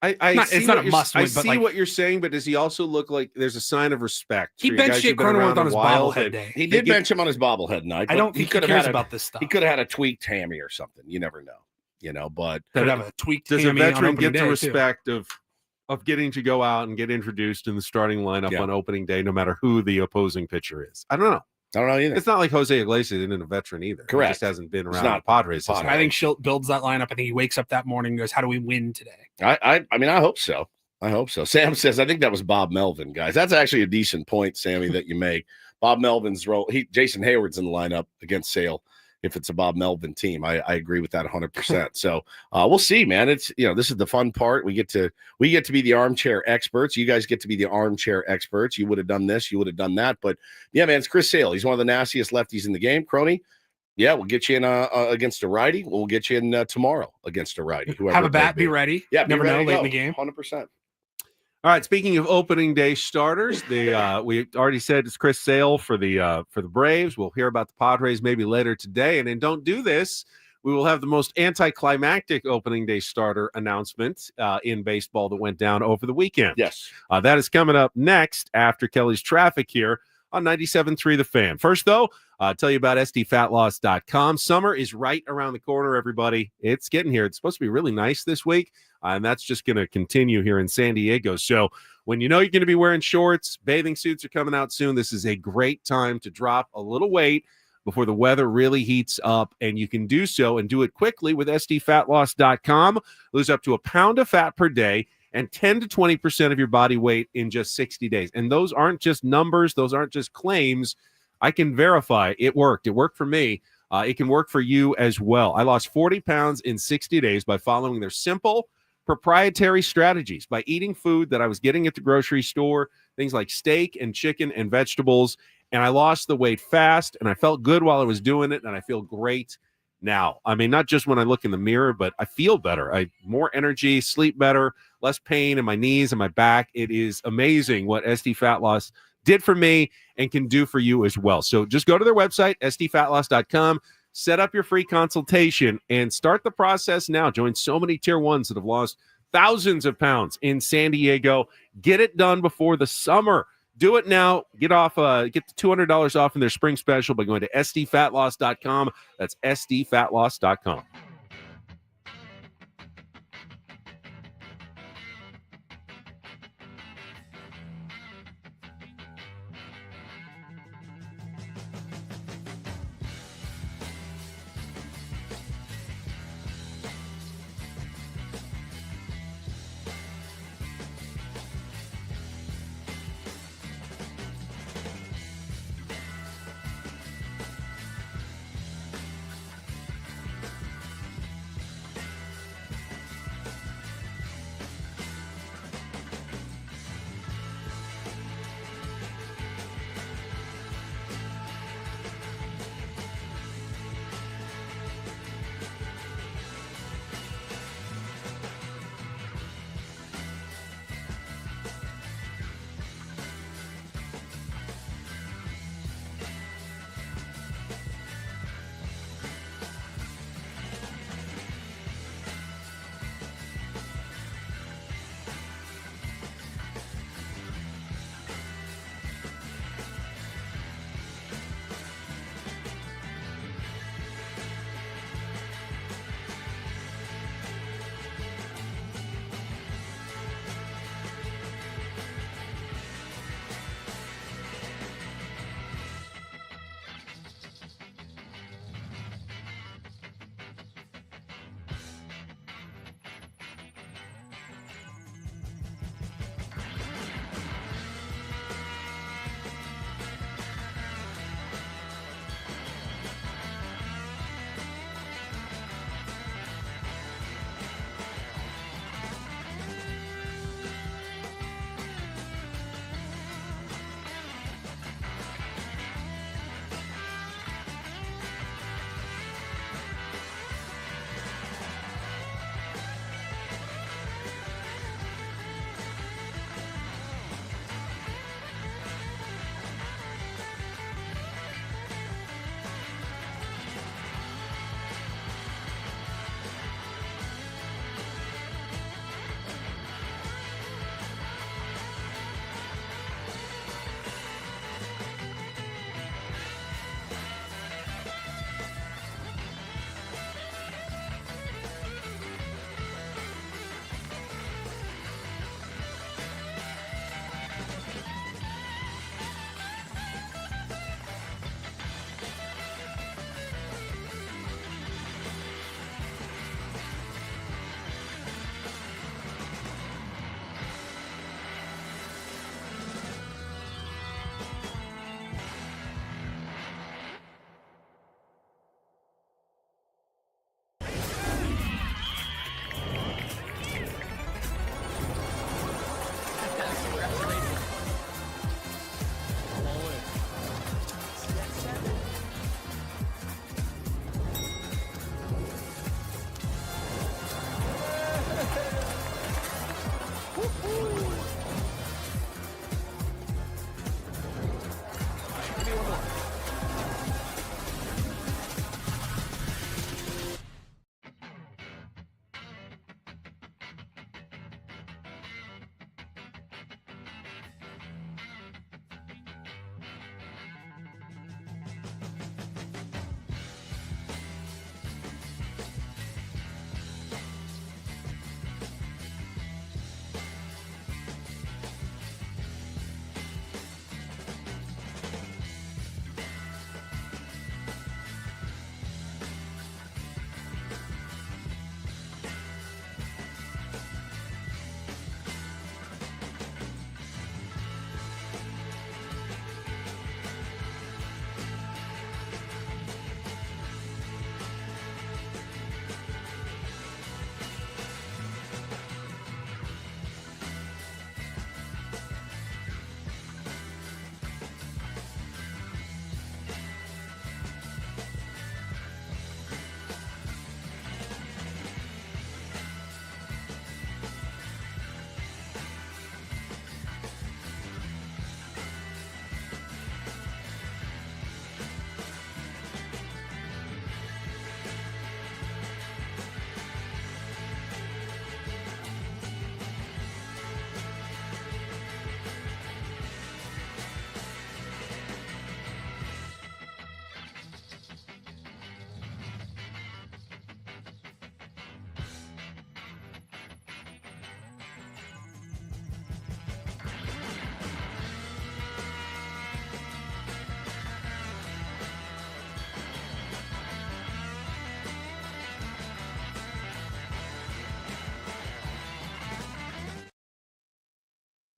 [SPEAKER 2] It's not a must win.
[SPEAKER 3] I see what you're saying, but does he also look like there's a sign of respect?
[SPEAKER 2] He benched Jake Cronenworth on his bobblehead day.
[SPEAKER 1] He did bench him on his bobblehead night.
[SPEAKER 2] I don't think he cares about this stuff.
[SPEAKER 1] He could have had a tweaked hammy or something. You never know. But
[SPEAKER 2] could have a tweaked
[SPEAKER 3] does
[SPEAKER 2] hammy.
[SPEAKER 3] Does a veteran get the respect of getting to go out and get introduced in the starting lineup on opening day, no matter who the opposing pitcher is? I don't know.
[SPEAKER 1] I don't know either.
[SPEAKER 3] It's not like Jose Iglesias isn't a veteran either.
[SPEAKER 1] Correct.
[SPEAKER 3] He just hasn't been around the Padres.
[SPEAKER 2] I think Schilt builds that lineup. I think he wakes up that morning and goes, how do we win today?
[SPEAKER 1] I mean, I hope so. Sam says, I think that was Bob Melvin, guys. That's actually a decent point, Sammy, that you make. Bob Melvin's role. Jason Heyward's in the lineup against Sale if it's a Bob Melvin team. I agree with that 100%. So we'll see, man. It's this is the fun part. We get to be the armchair experts. You guys get to be the armchair experts. You would have done this, you would have done that. But yeah, man, it's Chris Sale. He's one of the nastiest lefties in the game. Crony. Yeah, we'll get you in against a righty. We'll get you in tomorrow against a righty.
[SPEAKER 2] Have a bat, be ready.
[SPEAKER 1] Yeah,
[SPEAKER 2] never know late in the game.
[SPEAKER 1] 100%.
[SPEAKER 3] All right. Speaking of opening day starters, we already said it's Chris Sale for the Braves. We'll hear about the Padres maybe later today. And then don't do this. We will have the most anticlimactic opening day starter announcement in baseball that went down over the weekend.
[SPEAKER 1] Yes.
[SPEAKER 3] That is coming up next after Kelly's traffic here on 97.3 The Fan. First, though, I'll tell you about SDFatLoss.com. Summer is right around the corner, everybody. It's getting here. It's supposed to be really nice this week, and that's just going to continue here in San Diego. So when you know you're going to be wearing shorts, bathing suits are coming out soon, this is a great time to drop a little weight before the weather really heats up, and you can do so and do it quickly with SDFatLoss.com. Lose up to a pound of fat per day and 10 to 20% of your body weight in just 60 days. And those aren't just numbers. Those aren't just claims. I can verify it worked. It worked for me. It can work for you as well. I lost 40 pounds in 60 days by following their simple proprietary strategies, by eating food that I was getting at the grocery store, things like steak and chicken and vegetables. And I lost the weight fast, and I felt good while I was doing it, and I feel great now. I mean, not just when I look in the mirror, but I feel better. I more energy, sleep better, less pain in my knees and my back. It is amazing what SD Fat Loss did for me and can do for you as well. So just go to their website, sdfatloss.com, set up your free consultation, and start the process now. Join so many tier ones that have lost thousands of pounds in San Diego. Get it done before the summer. Do it now. Get the $200 off in their spring special by going to sdfatloss.com. That's sdfatloss.com.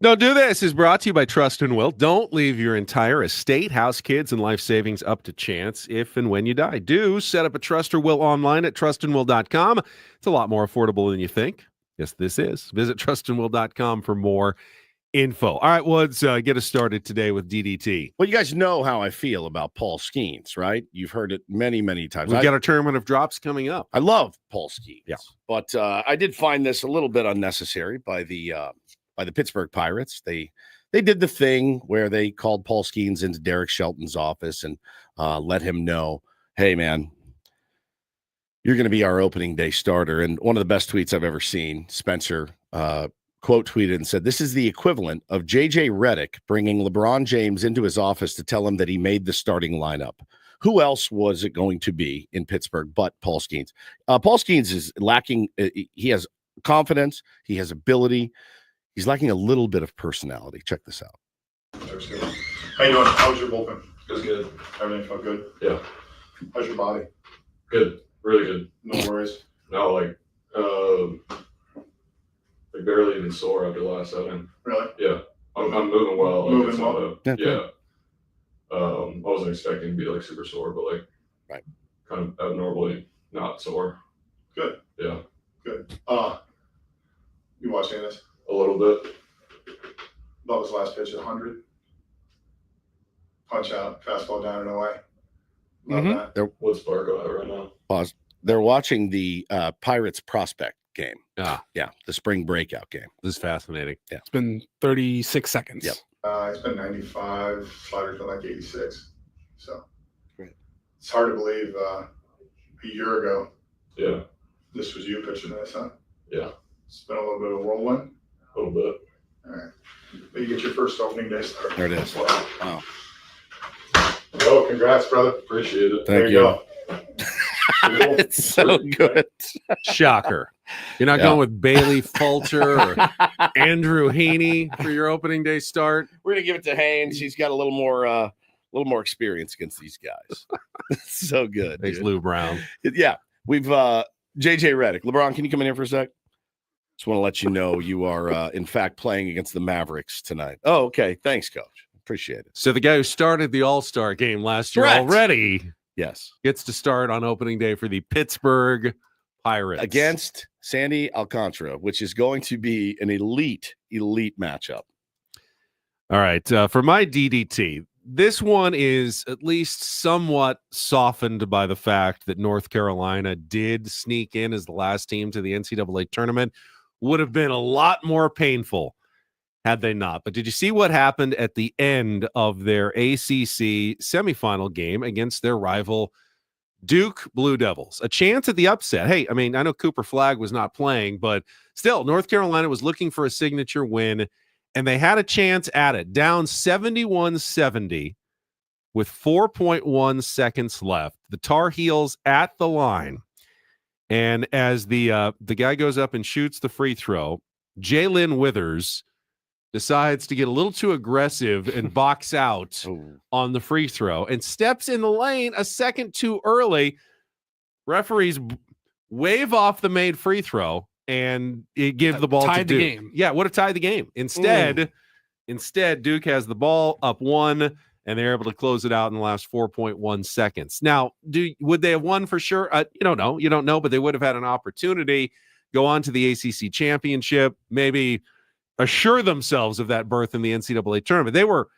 [SPEAKER 3] Don't Do This is brought to you by Trust and Will. Don't leave your entire estate, house, kids, and life savings up to chance if and when you die. Do set up a Trust or Will online at trustandwill.com. It's a lot more affordable than you think. Yes, this is. Visit trustandwill.com for more info. All right, let's get us started today with DDT.
[SPEAKER 1] Well, you guys know how I feel about Paul Skeens, right? You've heard it many, many times.
[SPEAKER 3] We've got a tournament of drops coming up.
[SPEAKER 1] I love Paul Skeens.
[SPEAKER 3] Yeah.
[SPEAKER 1] But I did find this a little bit unnecessary by the Pittsburgh Pirates. They did the thing where they called Paul Skeens into Derek Shelton's office and let him know, hey, man, you're going to be our opening day starter. And one of the best tweets I've ever seen, Spencer quote tweeted and said, this is the equivalent of J.J. Redick bringing LeBron James into his office to tell him that he made the starting lineup. Who else was it going to be in Pittsburgh but Paul Skeens? Paul Skeens is lacking. He has confidence. He has ability. He's lacking a little bit of personality. Check this out.
[SPEAKER 7] How you doing? How was your bullpen? It was good. Everything felt good? Yeah. How's your body? Good. Really good. No worries? No, like barely even sore after the last 7. Really? Yeah. I'm moving well. Moving well? Yeah. I wasn't expecting to be like super sore, but like kind of abnormally not sore. Good. Yeah. Good. You watching this? A little bit. That was last pitch at 100. Punch out, fastball down and away. Love that. What's Sparko at right now?
[SPEAKER 1] Pause. They're watching the Pirates prospect game.
[SPEAKER 3] Yeah,
[SPEAKER 1] the spring breakout game.
[SPEAKER 3] This is fascinating.
[SPEAKER 1] Yeah.
[SPEAKER 2] It's been 36 seconds.
[SPEAKER 1] Yep.
[SPEAKER 7] It's been 95. Slider's been like 86. So
[SPEAKER 1] great.
[SPEAKER 7] It's hard to believe a year ago. Yeah. This was you pitching this, huh? Yeah. It's been a little bit of a whirlwind. A little bit. All right. But you get your first opening day start.
[SPEAKER 1] There it is. Wow.
[SPEAKER 7] Oh, congrats, brother. Appreciate it.
[SPEAKER 1] Thank you.
[SPEAKER 7] Go.
[SPEAKER 1] It's so good.
[SPEAKER 3] Shocker. You're not going with Bailey Falter or Andrew Haney for your opening day start.
[SPEAKER 1] We're gonna give it to Haynes. He's got a little more experience against these guys. So good.
[SPEAKER 3] Thanks, Lou Brown.
[SPEAKER 1] Yeah, we've JJ Redick. LeBron, can you come in here for a sec? Just want to let you know you are in fact playing against the Mavericks tonight. Oh, okay. Thanks, Coach. Appreciate it.
[SPEAKER 3] So the guy who started the All-Star game last year already,
[SPEAKER 1] yes,
[SPEAKER 3] gets to start on opening day for the Pittsburgh Pirates
[SPEAKER 1] against Sandy Alcantara, which is going to be an elite matchup.
[SPEAKER 3] All right, for my DDT, this one is at least somewhat softened by the fact that North Carolina did sneak in as the last team to the NCAA tournament. Would have been a lot more painful had they not. But did you see what happened at the end of their ACC semifinal game against their rival Duke Blue Devils? A chance at the upset. Hey, I mean, I know Cooper Flagg was not playing, but still, North Carolina was looking for a signature win, and they had a chance at it. Down 71-70 with 4.1 seconds left. The Tar Heels at the line. And as the guy goes up and shoots the free throw, Jalen Withers decides to get a little too aggressive and box out on the free throw and steps in the lane a second too early. Referees wave off the made free throw and give the ball to Duke.
[SPEAKER 2] The game.
[SPEAKER 3] Yeah, would have tied the game. Instead, Duke has the ball up 1, and they're able to close it out in the last 4.1 seconds. Now, would they have won for sure? You don't know, but they would have had an opportunity, go on to the ACC championship, maybe assure themselves of that berth in the NCAA tournament. They were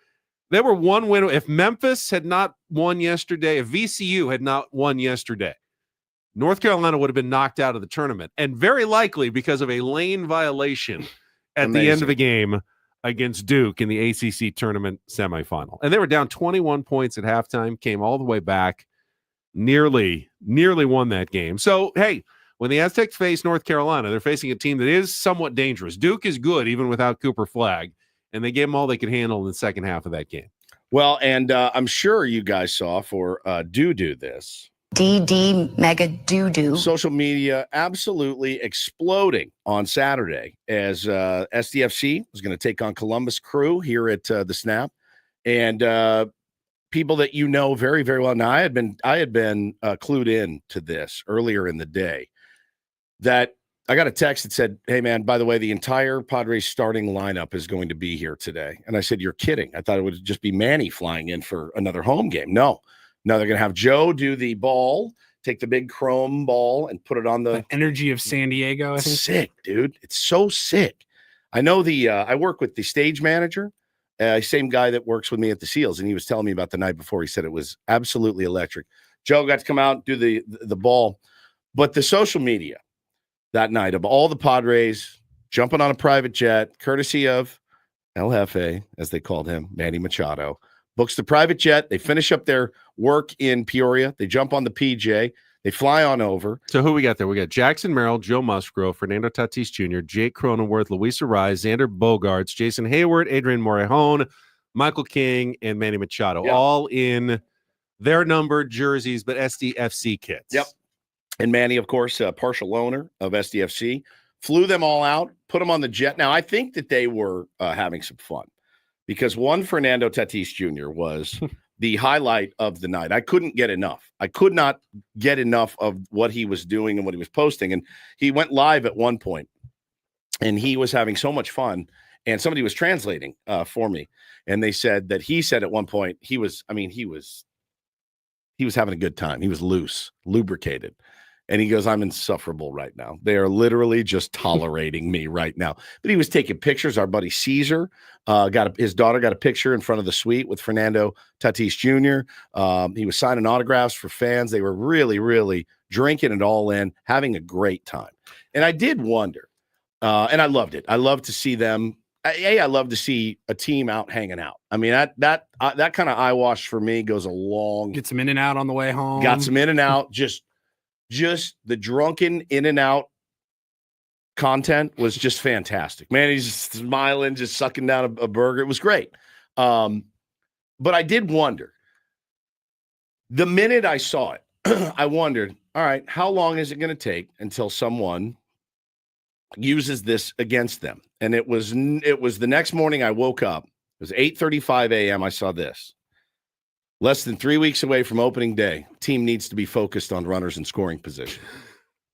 [SPEAKER 3] one win. If Memphis had not won yesterday, if VCU had not won yesterday, North Carolina would have been knocked out of the tournament, and very likely because of a lane violation at the end of the game against Duke in the ACC tournament semifinal. And they were down 21 points at halftime, came all the way back, nearly won that game. So, hey, when the Aztecs face North Carolina, they're facing a team that is somewhat dangerous. Duke is good even without Cooper Flagg, and they gave them all they could handle in the second half of that game.
[SPEAKER 1] Well, and I'm sure you guys saw for Do This.
[SPEAKER 8] DD Mega Doo-Doo.
[SPEAKER 1] Social media absolutely exploding on Saturday as SDFC was going to take on Columbus Crew here at the Snap. And people that you know very, very well. Now, I had been clued in to this earlier in the day, that I got a text that said, hey, man, by the way, the entire Padres starting lineup is going to be here today. And I said, you're kidding. I thought it would just be Manny flying in for another home game. No, they're going to have Joe do the ball, take the big chrome ball and put it on the
[SPEAKER 2] energy of San Diego. I think.
[SPEAKER 1] Sick, dude. It's so sick. I know I work with the stage manager, same guy that works with me at the Seals. And he was telling me about the night before. He said it was absolutely electric. Joe got to come out and do the ball, but the social media that night of all the Padres jumping on a private jet, courtesy of El Jefe, as they called him, Manny Machado, books the private jet. They finish up their work in Peoria. They jump on the PJ. They fly on over.
[SPEAKER 3] So who we got there? We got Jackson Merrill, Joe Musgrove, Fernando Tatis Jr., Jake Cronenworth, Luis Ariz, Xander Bogaerts, Jason Heyward, Adrian Morejon, Michael King, and Manny Machado, all in their numbered jerseys, but SDFC kits.
[SPEAKER 1] Yep. And Manny, of course, a partial owner of SDFC, flew them all out, put them on the jet. Now, I think that they were having some fun because one Fernando Tatis Jr. was the highlight of the night. I couldn't get enough. I could not get enough of what he was doing and what he was posting. And he went live at one point, and he was having so much fun. And somebody was translating for me. And they said that he said at one point, he was having a good time. He was loose, lubricated. And he goes, I'm insufferable right now. They are literally just tolerating me right now. But he was taking pictures. Our buddy Caesar his daughter got a picture in front of the suite with Fernando Tatis Jr. He was signing autographs for fans. They were really, really drinking it all in, having a great time. And I did wonder, and I loved it. I love to see them. I love to see a team out hanging out. I mean, that kind of eye wash for me goes a long.
[SPEAKER 2] Get some in and out on the way home.
[SPEAKER 1] Got some in and out. Just the drunken in and out content was just fantastic. Man, he's just smiling, just sucking down a burger. It was great. But I did wonder. The minute I saw it, I wondered, all right, how long is it going to take until someone uses this against them? And it was the next morning I woke up. It was 8:35 a.m. I saw this. Less than 3 weeks away from opening day, team needs to be focused on runners in scoring position.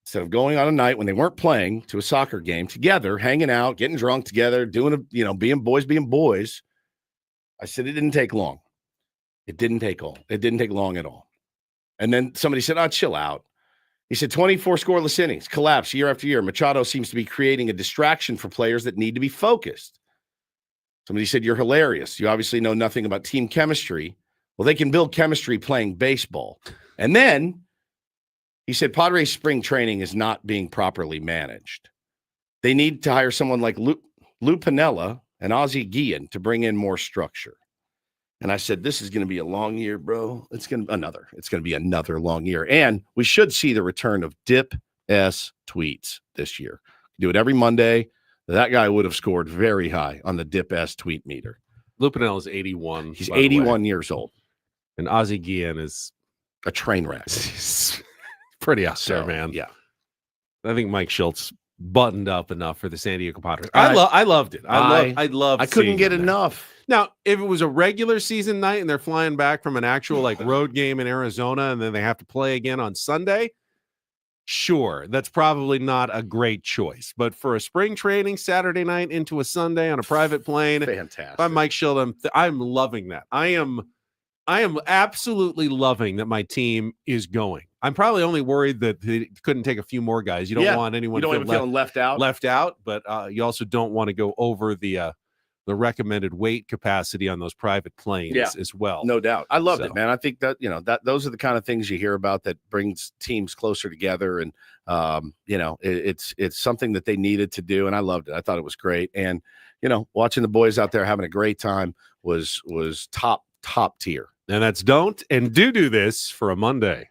[SPEAKER 1] Instead of going on a night when they weren't playing to a soccer game together, hanging out, getting drunk together, being boys. I said it didn't take long. It didn't take long at all. And then somebody said, chill out. He said 24 scoreless innings, collapse year after year. Machado seems to be creating a distraction for players that need to be focused. Somebody said, you're hilarious. You obviously know nothing about team chemistry. Well, they can build chemistry playing baseball. And then he said Padres spring training is not being properly managed. They need to hire someone like Lou Piniella and Ozzie Guillen to bring in more structure. And I said, this is going to be a long year, bro. It's going to be another long year. And we should see the return of Dip S tweets this year. Do it every Monday. That guy would have scored very high on the Dip S tweet meter.
[SPEAKER 3] Lou Piniella is 81.
[SPEAKER 1] He's 81 years old.
[SPEAKER 3] And Ozzie Guillen is
[SPEAKER 1] a train wreck.
[SPEAKER 3] He's pretty out there, man.
[SPEAKER 1] Yeah.
[SPEAKER 3] I think Mike Schultz buttoned up enough for the San Diego Padres. I loved it. I
[SPEAKER 1] couldn't get enough.
[SPEAKER 3] Now, if it was a regular season night and they're flying back from an actual road game in Arizona and then they have to play again on Sunday, sure, that's probably not a great choice. But for a spring training Saturday night into a Sunday on a private plane,
[SPEAKER 1] fantastic.
[SPEAKER 3] By Mike Schultz, I'm loving that. I am absolutely loving that my team is going. I'm probably only worried that they couldn't take a few more guys. You don't want anyone
[SPEAKER 1] feeling left out.
[SPEAKER 3] But you also don't want to go over the recommended weight capacity on those private planes as well.
[SPEAKER 1] No doubt. I loved it, man. I think that, that those are the kind of things you hear about that brings teams closer together. And, it's something that they needed to do. And I loved it. I thought it was great. And, watching the boys out there having a great time was top tier.
[SPEAKER 3] And that's don't and do this for a Monday.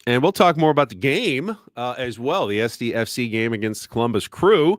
[SPEAKER 3] And we'll talk more about the game as well, the SDFC game against the Columbus Crew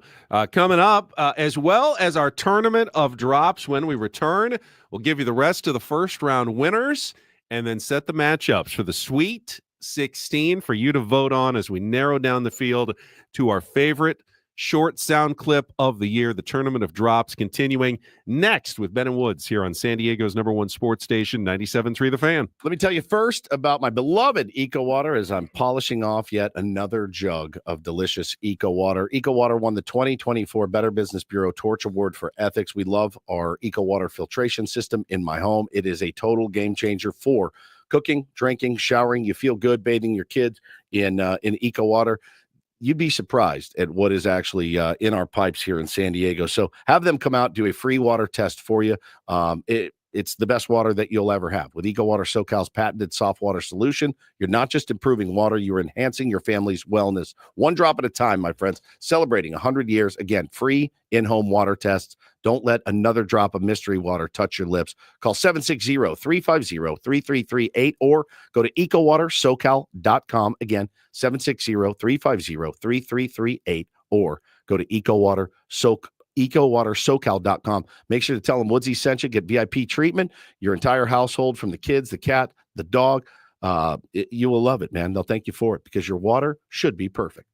[SPEAKER 3] coming up, as well as our tournament of drops when we return. We'll give you the rest of the first round winners and then set the matchups for the Sweet 16 for you to vote on as we narrow down the field to our favorite short sound clip of the year. The Tournament of Drops continuing next with Ben and Woods here on San Diego's #1 sports station, 97.3 The Fan.
[SPEAKER 1] Let me tell you first about my beloved Eco Water as I'm polishing off yet another jug of delicious Eco Water. Eco Water won the 2024 Better Business Bureau Torch Award for Ethics. We love our Eco Water filtration system in my home. It is a total game changer for cooking, drinking, showering. You feel good bathing your kids in Eco Water. You'd be surprised at what is actually in our pipes here in San Diego. So have them come out, do a free water test for you. It's the best water that you'll ever have. With Eco Water SoCal's patented soft water solution, you're not just improving water, you're enhancing your family's wellness. One drop at a time, my friends. Celebrating 100 years. Again, free in-home water tests. Don't let another drop of mystery water touch your lips. Call 760-350-3338 or go to ecowatersocal.com. Again, 760-350-3338 or go to ecowatersocal.com. Make sure to tell them Woodsy sent you. Get VIP treatment. Your entire household, from the kids, the cat, the dog. You will love it, man. They'll thank you for it because your water should be perfect.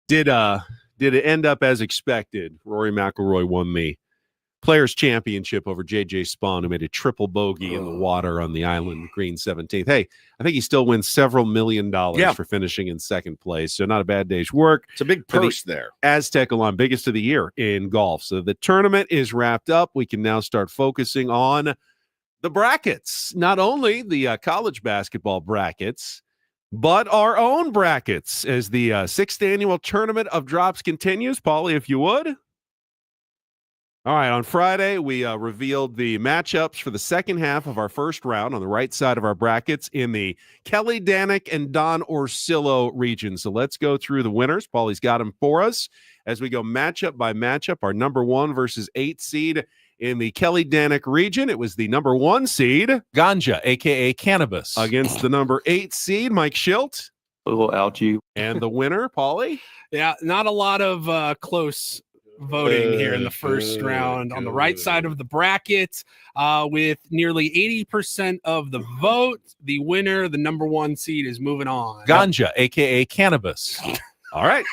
[SPEAKER 3] Did it end up as expected? Rory McIlroy won the Players' Championship over J.J. Spawn, who made a triple bogey in the water on the island, green 17th. Hey, I think he still wins several $1 million for finishing in second place, so not a bad day's work.
[SPEAKER 1] It's a big purse there.
[SPEAKER 3] Aztec alum, biggest of the year in golf. So the tournament is wrapped up. We can now start focusing on the brackets, not only the college basketball brackets, but our own brackets as the 6th annual Tournament of Drops continues. Paulie, if you would. All right, on Friday, we revealed the matchups for the second half of our first round on the right side of our brackets in the Kelly Danick and Don Orsillo region. So let's go through the winners. Paulie's got them for us as we go matchup by matchup. Our number 1 versus 8 seed in the Kelly Danick region. It was the number 1 seed,
[SPEAKER 9] Ganja, a.k.a. cannabis,
[SPEAKER 3] against the number 8 seed, Mike Schilt.
[SPEAKER 4] A little algae.
[SPEAKER 3] And the winner, Paulie?
[SPEAKER 2] Yeah, not a lot of close voting here in the first round on the right side of the bracket, with nearly 80% of the vote. The winner, the number 1 seed, is moving on.
[SPEAKER 9] Ganja, a.k.a. cannabis.
[SPEAKER 3] All right.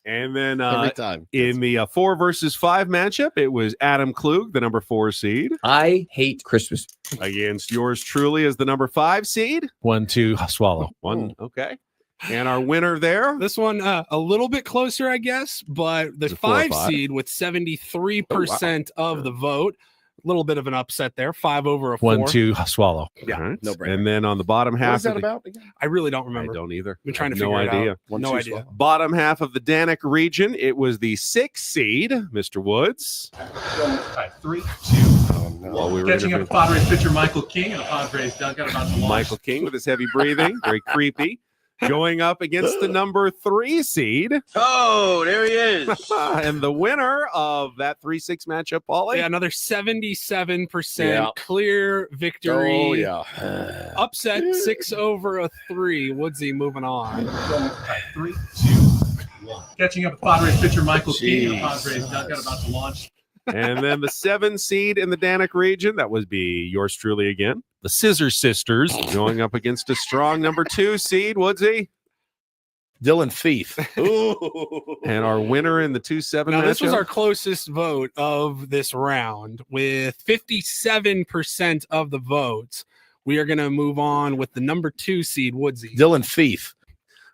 [SPEAKER 3] And then
[SPEAKER 1] every time
[SPEAKER 3] in the 4 versus 5 matchup, it was Adam Klug, the number 4 seed.
[SPEAKER 10] I hate Christmas.
[SPEAKER 3] Against yours truly as the number 5 seed.
[SPEAKER 9] 1, 2, swallow.
[SPEAKER 3] 1, okay. And our winner there.
[SPEAKER 2] This one a little bit closer, I guess, but the 5 seed with 73% of the vote. A little bit of an upset there. 5 over a 4.
[SPEAKER 9] 1, 2, swallow.
[SPEAKER 3] Yeah, right. No brainer. And then on the bottom half.
[SPEAKER 1] What is that about again?
[SPEAKER 2] I really don't remember.
[SPEAKER 3] I don't either.
[SPEAKER 2] I've been trying to figure it out. No idea.
[SPEAKER 3] Swallow. Bottom half of the Danick region. It was the 6th seed, Mr. Woods.
[SPEAKER 11] 3, 2.
[SPEAKER 3] While we were
[SPEAKER 11] catching up with Padres pitcher Michael King and the Padres dugout about to launch.
[SPEAKER 3] Michael King with his heavy breathing, very creepy. Going up against the number 3 seed.
[SPEAKER 4] Oh, there he is.
[SPEAKER 3] And the winner of that 3-6 matchup, Paulie.
[SPEAKER 2] Yeah, another 77% clear victory.
[SPEAKER 1] Oh, yeah.
[SPEAKER 2] Upset 6 over a 3. Woodsy moving on.
[SPEAKER 11] 3, 2, 1. Catching up with Padres pitcher Michael King and the Padres dugout about to launch.
[SPEAKER 3] And then the 7 seed in the Danick region, that would be yours truly again.
[SPEAKER 9] The Scissor Sisters.
[SPEAKER 3] Going up against a strong number 2 seed, Woodsy.
[SPEAKER 1] Dylan Thief.
[SPEAKER 3] And our winner in the 2-7
[SPEAKER 2] Now,
[SPEAKER 3] matchup.
[SPEAKER 2] this was our closest vote of this round with 57% of the votes. We are going to move on with the number 2 seed, Woodsy.
[SPEAKER 1] Dylan Thief.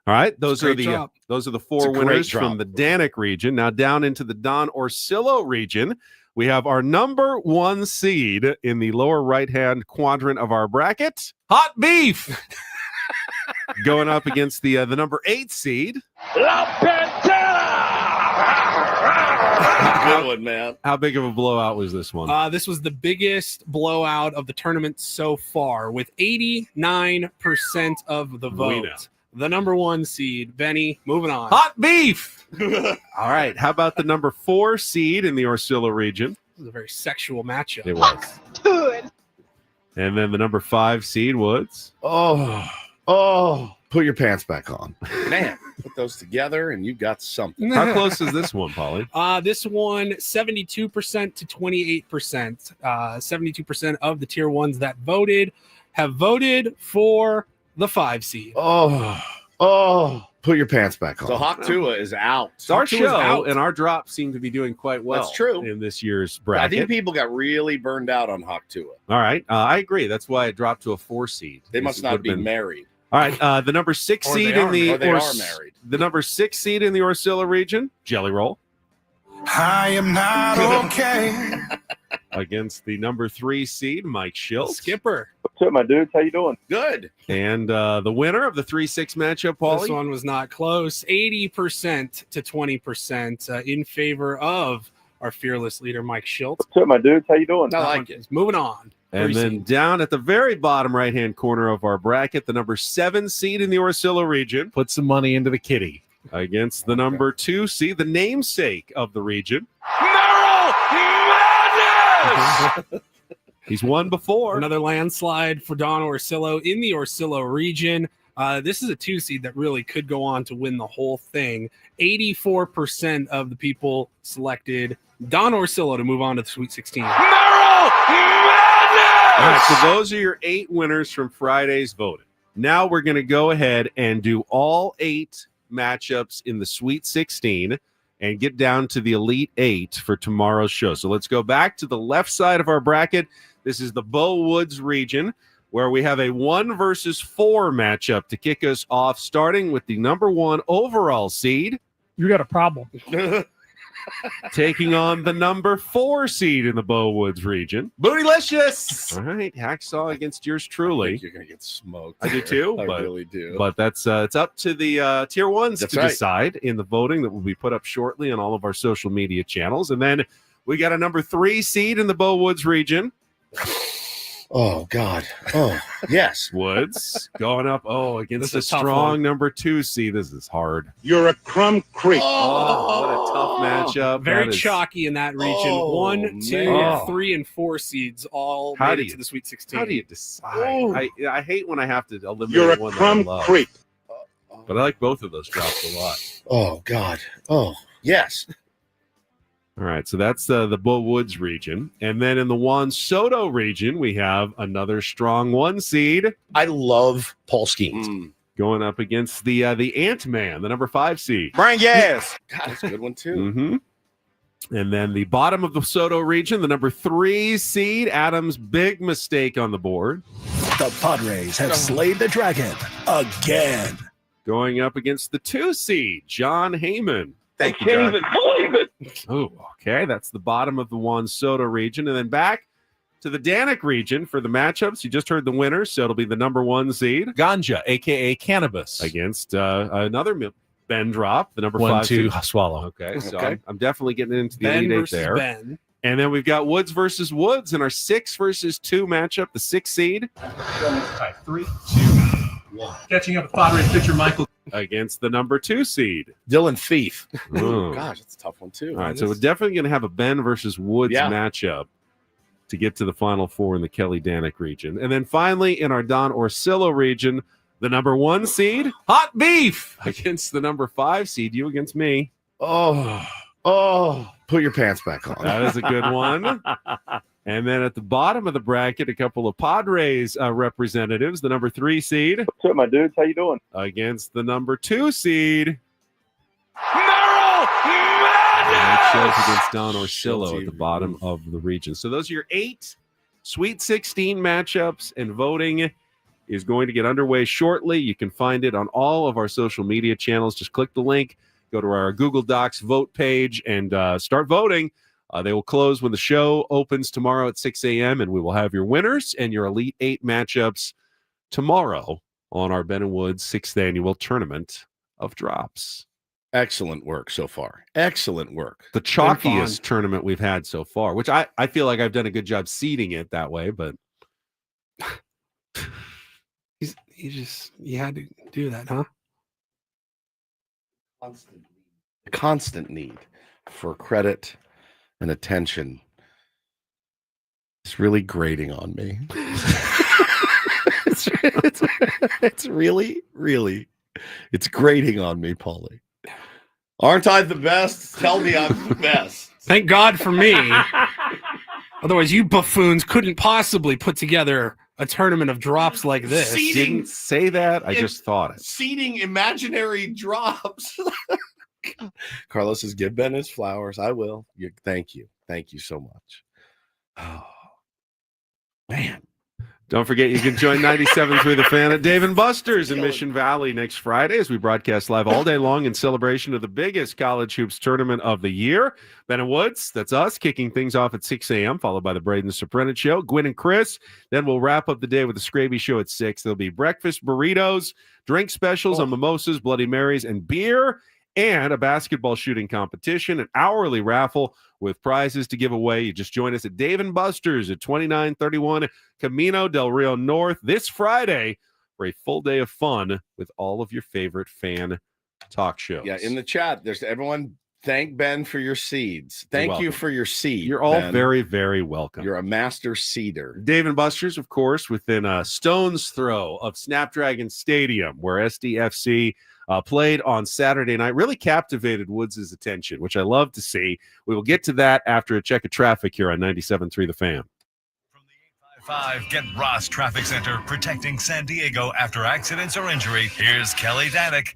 [SPEAKER 3] All right, those are the 4 winners
[SPEAKER 1] drop.
[SPEAKER 3] from the Danick region. Now down into the Don Orsillo region, we have our number 1 seed in the lower right-hand quadrant of our bracket,
[SPEAKER 9] Hot Beef.
[SPEAKER 3] going up against the number 8 seed.
[SPEAKER 4] La Pantera!
[SPEAKER 1] Good one, man.
[SPEAKER 3] How big of a blowout was this one?
[SPEAKER 2] This was the biggest blowout of the tournament so far, with 89% of the vote. The number 1 seed, Benny, moving on.
[SPEAKER 9] Hot Beef.
[SPEAKER 3] All right, how about the number 4 seed in the Orsillo region?
[SPEAKER 2] This is a very sexual matchup.
[SPEAKER 3] It was. And then the number 5 seed, Woods.
[SPEAKER 1] Oh, put your pants back on. Man, put those together and you got something.
[SPEAKER 3] How close is this one, Paulie?
[SPEAKER 2] This one, 72% to 28%. 72% of the tier 1s that voted have voted for the 5 seed.
[SPEAKER 1] Put your pants back on. So Hawk Tua is out.
[SPEAKER 3] So our show and our drops seem to be doing quite well.
[SPEAKER 1] That's true.
[SPEAKER 3] In this year's bracket.
[SPEAKER 1] I think people got really burned out on Hawk Tua.
[SPEAKER 3] All right. I agree. That's why it dropped to a 4 seed.
[SPEAKER 1] They must not be married.
[SPEAKER 3] All right. The number 6 seed in the
[SPEAKER 1] they are married.
[SPEAKER 3] The number 6 seed in the Orsillo region, Jelly Roll.
[SPEAKER 6] I am not okay.
[SPEAKER 3] Against the number 3 seed, Mike Schilt.
[SPEAKER 2] Skipper.
[SPEAKER 12] What's up, my dudes? How you doing?
[SPEAKER 1] Good.
[SPEAKER 3] And the winner of the 3-6 matchup, Paulie.
[SPEAKER 2] This one was not close. 80% to 20% in favor of our fearless leader, Mike Schilt.
[SPEAKER 12] What's up, my dudes? How you doing?
[SPEAKER 2] I like it. Moving on.
[SPEAKER 3] And then down at the very bottom right-hand corner of our bracket, the number 7 seed in the Orsillo region.
[SPEAKER 9] Put some money into the kitty.
[SPEAKER 3] Against the number 2 seed, the namesake of the region.
[SPEAKER 4] Merrill Madness!
[SPEAKER 3] He's won before.
[SPEAKER 2] Another landslide for Don Orsillo in the Orsillo region. This is a 2 seed that really could go on to win the whole thing. 84% of the people selected Don Orsillo to move on to the Sweet 16.
[SPEAKER 4] Merrill Madness!
[SPEAKER 3] All right, so those are your 8 winners from Friday's voting. Now we're going to go ahead and do all 8 matchups in the Sweet 16 and get down to the Elite 8 for tomorrow's show. So let's go back to the left side of our bracket. This is the Beau Woods region, where we have a 1 versus 4 matchup to kick us off, starting with the number 1 overall seed.
[SPEAKER 2] You got a problem.
[SPEAKER 3] Taking on the number 4 seed in the Beau Woods region.
[SPEAKER 1] Bootylicious!
[SPEAKER 3] All right, Hacksaw against yours truly.
[SPEAKER 1] I think you're going to get smoked.
[SPEAKER 3] I do too.
[SPEAKER 1] I
[SPEAKER 3] but,
[SPEAKER 1] really do.
[SPEAKER 3] But that's it's up to the tier 1s
[SPEAKER 1] That's
[SPEAKER 3] to
[SPEAKER 1] right.
[SPEAKER 3] decide in the voting that will be put up shortly on all of our social media channels. And then we got a number 3 seed in the Beau Woods region.
[SPEAKER 1] Oh, God. Oh, yes.
[SPEAKER 3] Woods going up against a
[SPEAKER 2] This is a tough
[SPEAKER 3] strong
[SPEAKER 2] one.
[SPEAKER 3] number 2 seed. This is hard.
[SPEAKER 12] You're a crumb creep.
[SPEAKER 3] Oh, what a tough matchup.
[SPEAKER 2] Very
[SPEAKER 3] That is-
[SPEAKER 2] chalky in that region.
[SPEAKER 1] Oh,
[SPEAKER 2] 1, 2,
[SPEAKER 3] man.
[SPEAKER 2] 3, and 4 seeds all
[SPEAKER 3] How
[SPEAKER 2] made
[SPEAKER 3] do
[SPEAKER 2] it
[SPEAKER 3] you-
[SPEAKER 2] to the Sweet 16.
[SPEAKER 3] How do you decide?
[SPEAKER 12] Oh.
[SPEAKER 3] I hate when I have to eliminate
[SPEAKER 12] You're a
[SPEAKER 3] one that I
[SPEAKER 12] crumb
[SPEAKER 3] love.
[SPEAKER 12] creep.
[SPEAKER 3] But I like both of those drops a lot.
[SPEAKER 1] Oh, God. Oh, yes.
[SPEAKER 3] All right, so that's the Beau Woods region. And then in the Juan Soto region, we have another strong 1 seed
[SPEAKER 1] I love Paul Skeens.
[SPEAKER 3] going up against the Ant-Man, the number 5 seed.
[SPEAKER 12] Bring yes.
[SPEAKER 1] God, that's a good one, too.
[SPEAKER 3] Mm-hmm. And then the bottom of the Soto region, the number 3 seed, Adam's big mistake on the board.
[SPEAKER 6] The Padres have slayed the dragon again.
[SPEAKER 3] Going up against the 2 seed, John Heyman.
[SPEAKER 12] Thank you, John.
[SPEAKER 4] believe it.
[SPEAKER 3] Oh, okay. That's the bottom of the Juan Soto region. And then back to the Danik region for the matchups. You just heard the winner, so it'll be the number 1 seed
[SPEAKER 9] Ganja, a.k.a. cannabis.
[SPEAKER 3] against another Ben drop, the number
[SPEAKER 9] 1,
[SPEAKER 3] 5
[SPEAKER 9] 2,
[SPEAKER 3] seed.
[SPEAKER 9] swallow.
[SPEAKER 3] Okay, so
[SPEAKER 1] Okay.
[SPEAKER 3] I'm definitely getting into the
[SPEAKER 2] Ben
[SPEAKER 3] Elite 8
[SPEAKER 2] versus
[SPEAKER 3] there.
[SPEAKER 2] Ben.
[SPEAKER 3] And then we've got Woods versus Woods in our 6 versus 2 matchup, the 6 seed
[SPEAKER 11] All right, 3, 2, 1. Catching up with Padres pitcher Michael.
[SPEAKER 3] against the number 2 seed.
[SPEAKER 1] Dylan Thief.
[SPEAKER 3] Oh.
[SPEAKER 1] Gosh, that's a tough one, too.
[SPEAKER 3] All right, so we're definitely going to have a Ben versus Woods
[SPEAKER 1] Yeah.
[SPEAKER 3] matchup to get to the Final 4 in the Kelly Danik region. And then finally, in our Don Orsillo region, the number 1 seed
[SPEAKER 9] Hot beef.
[SPEAKER 3] against the number 5 seed, you against me.
[SPEAKER 1] Oh, put your pants back on.
[SPEAKER 3] That is a good one. And then at the bottom of the bracket, a couple of Padres representatives, the number 3 seed
[SPEAKER 12] What's up, my dudes? How you doing?
[SPEAKER 3] against the number 2 seed.
[SPEAKER 4] Merrill
[SPEAKER 3] And that
[SPEAKER 4] Madness!
[SPEAKER 3] shows against Don Orsillo at the bottom of the region. So those are your 8 Sweet 16 matchups, and voting is going to get underway shortly. You can find it on all of our social media channels. Just click the link, go to our Google Docs vote page, and start voting. They will close when the show opens tomorrow at 6 a.m., and we will have your winners and your Elite 8 matchups tomorrow on our Ben & Woods 6th Annual Tournament of Drops.
[SPEAKER 1] Excellent work so far. Excellent work.
[SPEAKER 3] The chalkiest tournament we've had so far, which I feel like I've done a good job seeding it that way, but
[SPEAKER 2] You had to do that, huh?
[SPEAKER 1] Constant need for credit and attention. It's really grating on me. it's really, it's grating on me, Paulie. Aren't I the best? Tell me I'm the best.
[SPEAKER 2] Thank God for me. Otherwise, you buffoons couldn't possibly put together a tournament of drops like this.
[SPEAKER 3] didn't say that. I just thought it.
[SPEAKER 1] Seeding imaginary drops. Carlos says, give Ben his flowers. I will. Thank you. Thank you so much. Oh, man.
[SPEAKER 3] Don't forget, you can join 97 through the fan at Dave & Buster's in Mission Valley next Friday as we broadcast live all day long in celebration of the biggest college hoops tournament of the year. Ben & Woods, that's us, kicking things off at 6 a.m., followed by the Braden Soprenet Show, Gwyn and Chris. Then we'll wrap up the day with the Scraby Show at 6. There'll be breakfast burritos, drink specials on mimosas, Bloody Marys, and beer, and a basketball shooting competition, an hourly raffle with prizes to give away. You just join us at Dave & Buster's at 2931 Camino del Rio North this Friday for a full day of fun with all of your favorite fan talk shows.
[SPEAKER 1] Yeah, in the chat, there's everyone. Thank Ben for your seeds. Thank you for your seed.
[SPEAKER 3] You're all
[SPEAKER 1] Ben.
[SPEAKER 3] very, very welcome.
[SPEAKER 1] You're a master seeder.
[SPEAKER 3] Dave & Buster's, of course, within a stone's throw of Snapdragon Stadium, where SDFC played on Saturday night, really captivated Woods' attention, which I love to see. We will get to that after a check of traffic here on 97.3 The Fan.
[SPEAKER 6] From the 855 Get Ross Traffic Center, protecting San Diego after accidents or injury, here's Kelly Danik.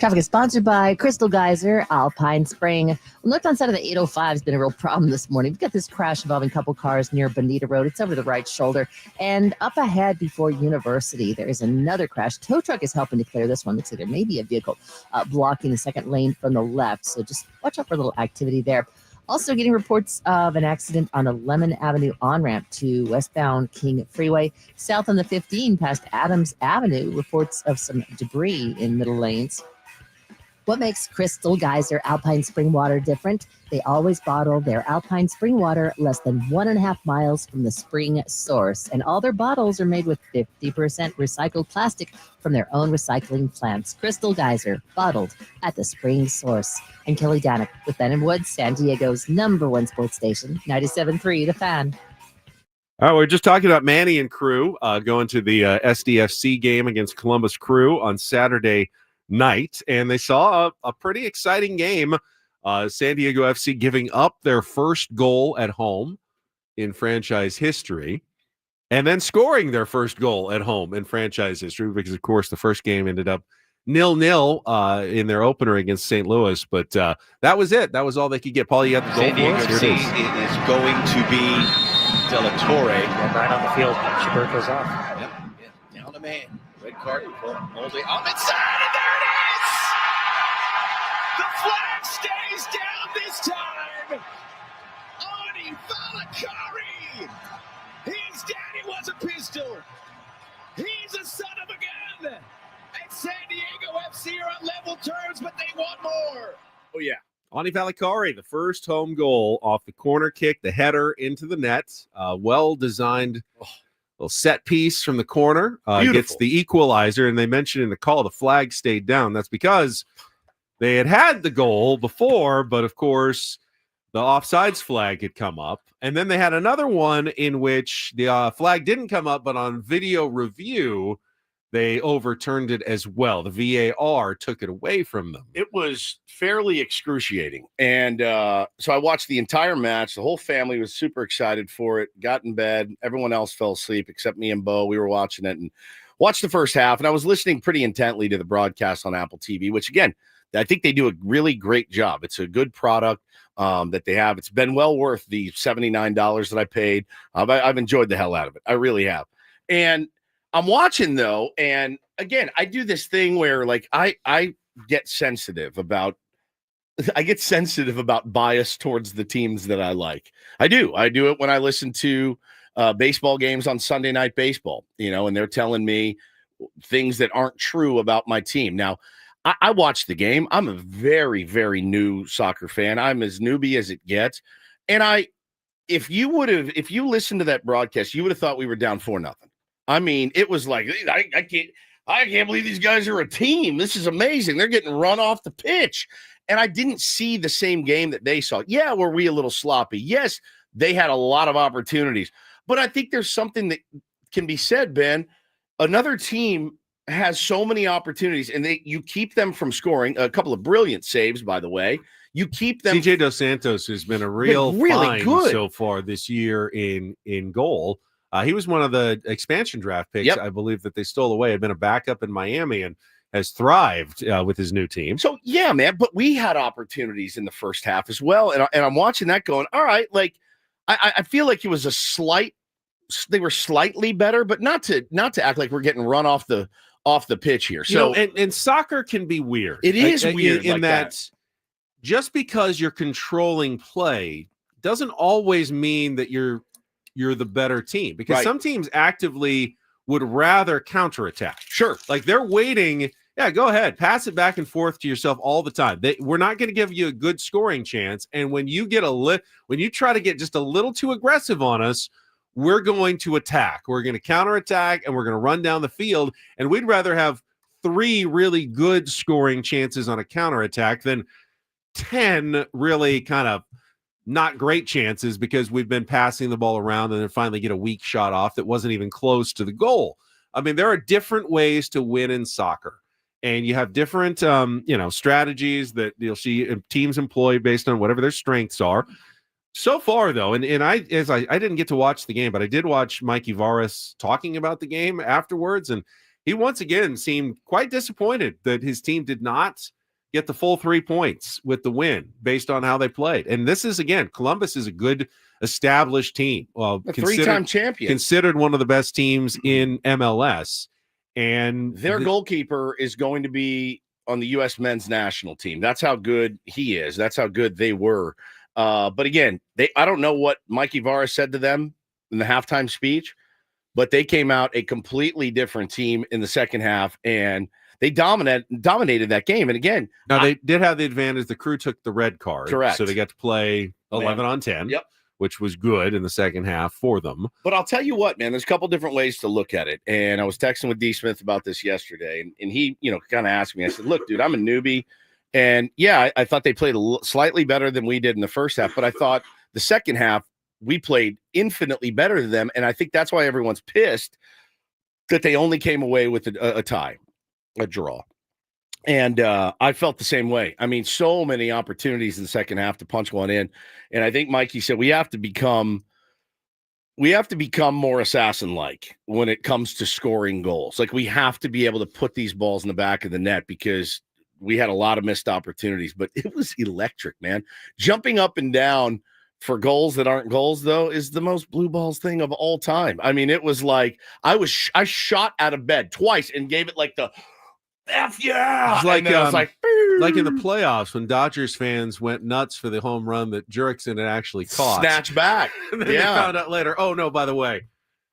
[SPEAKER 5] Traffic is sponsored by Crystal Geyser, Alpine Spring. Northbound side of the 805 has been a real problem this morning. We've got this crash involving a couple cars near Bonita Road. It's over the right shoulder. And up ahead before University, there is another crash. Tow truck is helping to clear this one. Looks like there may be a vehicle blocking the second lane from the left. So just watch out for a little activity there. Also getting reports of an accident on the Lemon Avenue on-ramp to westbound King Freeway. South on the 15 past Adams Avenue, reports of some debris in middle lanes. What makes Crystal Geyser Alpine Spring Water different? They always bottle their Alpine Spring Water less than 1.5 miles from the spring source. And all their bottles are made with 50% recycled plastic from their own recycling plants. Crystal Geyser, bottled at the spring source. I'm Kelly Danick with Ben and Woods, San Diego's #1 sports station, 97.3 The Fan.
[SPEAKER 3] All right, we're just talking about Manny and crew going to the SDSC game against Columbus Crew on Saturday night, and they saw a pretty exciting game. San Diego FC giving up their first goal at home in franchise history, and then scoring their first goal at home in franchise history, because, of course, the first game ended up 0-0 in their opener against St. Louis. But that was it. That was all they could get. Paul, you got the goal.
[SPEAKER 10] San Diego FC is going to be De La Torre.
[SPEAKER 13] And right on the field. Schubert goes off.
[SPEAKER 10] Yep. Down a man. Red card for Moldy on inside, and there it is! The flag stays down this time! Ani Valakari! His daddy was a pistol! He's a son of a gun! And San Diego FC are on level terms, but they want more!
[SPEAKER 3] Oh, yeah. Ani Valakari, the first home goal off the corner kick, the header into the net. Well-designed little set piece from the corner. Gets the equalizer, and they mentioned in the call the flag stayed down. That's because they had the goal before, but, of course, the offsides flag had come up. And then they had another one in which the flag didn't come up, but on video review, they overturned it as well. The VAR took it away from them.
[SPEAKER 1] It was fairly excruciating. And so I watched the entire match. The whole family was super excited for it, got in bed. Everyone else fell asleep except me and Bo. We were watching it and watched the first half. And I was listening pretty intently to the broadcast on Apple TV, which, again, I think they do a really great job. It's a good product that they have. It's been well worth the $79 that I paid. I've enjoyed the hell out of it. I really have. And I'm watching, though, and again, I do this thing where, like, I get sensitive about bias towards the teams that I like. I do it when I listen to baseball games on Sunday Night Baseball, and they're telling me things that aren't true about my team. Now, I watched the game. I'm a very, very new soccer fan. I'm as newbie as it gets. And if you listened to that broadcast, you would have thought we were down 4-0. I mean, it was like, I can't believe these guys are a team. This is amazing. They're getting run off the pitch. And I didn't see the same game that they saw. Yeah, were we a little sloppy? Yes, they had a lot of opportunities. But I think there's something that can be said, Ben. Another team has so many opportunities, and you keep them from scoring. A couple of brilliant saves, by the way. You keep them.
[SPEAKER 3] CJ Dos Santos has been a really find good so far this year in goal. He was one of the expansion draft picks, I believe, that they stole away. Had been a backup in Miami and has thrived with his new team.
[SPEAKER 1] So, yeah, man, but we had opportunities in the first half as well. And I'm watching that going, all right, like, I feel like it was they were slightly better, but not to act like we're getting run off the pitch here. So,
[SPEAKER 3] and soccer can be weird.
[SPEAKER 1] It is weird
[SPEAKER 3] in that just because you're controlling play doesn't always mean that you're the better team, because some teams actively would rather counterattack.
[SPEAKER 1] Sure.
[SPEAKER 3] Like they're waiting. Yeah, go ahead. Pass it back and forth to yourself all the time. We're not going to give you a good scoring chance. And when you get when you try to get just a little too aggressive on us, we're going to attack. We're going to counterattack, and we're going to run down the field. And we'd rather have 3 really good scoring chances on a counterattack than 10 really kind of not great chances, because we've been passing the ball around and then finally get a weak shot off that wasn't even close to the goal. I mean, there are different ways to win in soccer, and you have different, strategies that you'll see teams employ based on whatever their strengths are. So far, though, and I didn't get to watch the game, but I did watch Mikey Varas talking about the game afterwards, and he once again seemed quite disappointed that his team did not get the full 3 points with the win based on how they played. And this is, again, Columbus is a good established team. Well,
[SPEAKER 1] a 3-time champion.
[SPEAKER 3] Considered one of the best teams in MLS. And
[SPEAKER 1] their goalkeeper is going to be on the U.S. men's national team. That's how good he is. That's how good they were. But again, I don't know what Mike Ibarra said to them in the halftime speech, but they came out a completely different team in the second half, and they dominated that game. And again,
[SPEAKER 3] now they did have the advantage. The crew took the red card.
[SPEAKER 1] Correct.
[SPEAKER 3] So they got to play 11 on 10.
[SPEAKER 1] Yep.
[SPEAKER 3] Which was good in the second half for them.
[SPEAKER 1] But I'll tell you what, man, there's a couple different ways to look at it. And I was texting with D. Smith about this yesterday, and he, kind of asked me, I said, look, dude, I'm a newbie. And yeah, I thought they played slightly better than we did in the first half, but I thought the second half, we played infinitely better than them. And I think that's why everyone's pissed that they only came away with a tie, a draw. And I felt the same way. I mean, so many opportunities in the second half to punch one in. And I think Mikey said we have to become more assassin-like when it comes to scoring goals. Like, we have to be able to put these balls in the back of the net because we had a lot of missed opportunities. But it was electric, man. Jumping up and down for goals that aren't goals, though, is the most blue balls thing of all time. I mean, it was like I shot out of bed twice and gave it like the F yeah.
[SPEAKER 3] It's like,
[SPEAKER 1] I was like
[SPEAKER 3] in the playoffs when Dodgers fans went nuts for the home run that Jurickson had actually caught.
[SPEAKER 1] Snatch back.
[SPEAKER 3] And then they found out later, oh, no, by the way,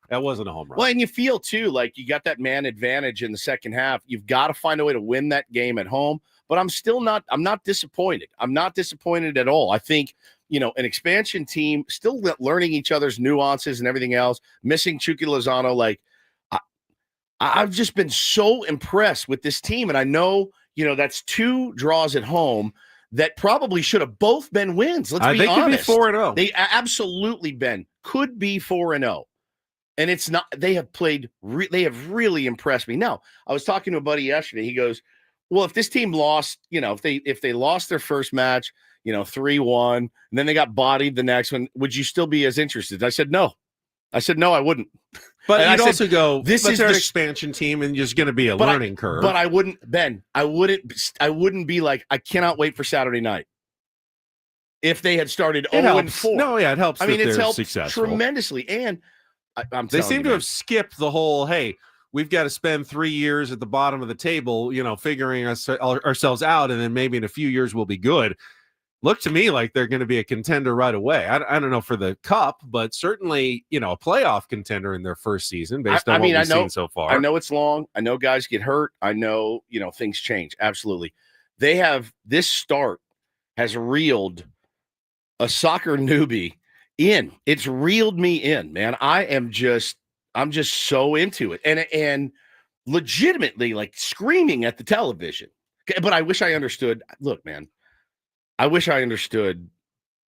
[SPEAKER 3] that wasn't a home run.
[SPEAKER 1] Well, and you feel, too, like you got that man advantage in the second half. You've got to find a way to win that game at home. But I'm not disappointed. I'm not disappointed at all. I think, an expansion team still learning each other's nuances and everything else, missing Chucky Lozano, like, I've just been so impressed with this team. And I know, that's 2 draws at home that probably should have both been wins. Let's be honest.
[SPEAKER 3] Could be 4-0.
[SPEAKER 1] They absolutely could be 4-0. And it's not, they have really impressed me. Now, I was talking to a buddy yesterday. He goes, well, if this team lost, if they lost their first match, 3-1, and then they got bodied the next one, would you still be as interested? I said, no. No, I wouldn't.
[SPEAKER 3] But you'd also go, this is an expansion team and there's going to be a learning curve.
[SPEAKER 1] But I wouldn't, Ben, I wouldn't be like, I cannot wait for Saturday night. If they had started 0-4.
[SPEAKER 3] No, yeah, it helps.
[SPEAKER 1] I mean, it's helped
[SPEAKER 3] successful.
[SPEAKER 1] tremendously. And
[SPEAKER 3] they seem to have skipped the whole, hey, we've got to spend 3 years at the bottom of the table, figuring ourselves out. And then maybe in a few years we'll be good. Look to me like they're going to be a contender right away. I don't know for the cup, but certainly, a playoff contender in their first season based on what we've seen so far.
[SPEAKER 1] I know it's long. I know guys get hurt. I know, things change. Absolutely. This start has reeled a soccer newbie in. It's reeled me in, man. I'm just so into it. And legitimately like screaming at the television. But I wish I understood. Look, man. I wish I understood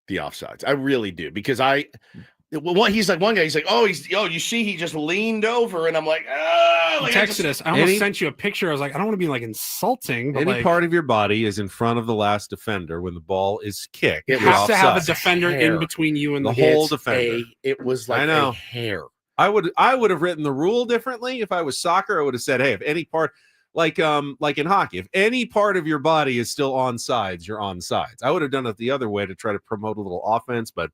[SPEAKER 1] the offsides. I really do, because he's like, one guy, he's like, you see, he just leaned over, and I'm like,
[SPEAKER 2] like texted us. I almost sent you a picture. I was like, I don't want to be like insulting. But
[SPEAKER 3] any part of your body is in front of the last defender when the ball is kicked.
[SPEAKER 2] It has to have a defender in between you and
[SPEAKER 3] the whole defender.
[SPEAKER 1] It was like a hair.
[SPEAKER 3] I would have written the rule differently if I was soccer. I would have said, hey, if any part. Like in hockey, if any part of your body is still on sides, you're on sides. I would have done it the other way to try to promote a little offense, but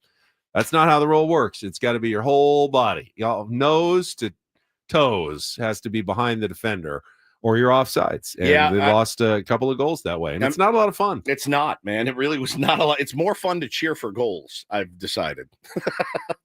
[SPEAKER 3] that's not how the rule works. It's got to be your whole body. Nose to toes has to be behind the defender, or you're offsides. And they lost a couple of goals that way. And it's not a lot of fun.
[SPEAKER 1] It's not, man. It really was not a lot. It's more fun to cheer for goals, I've decided.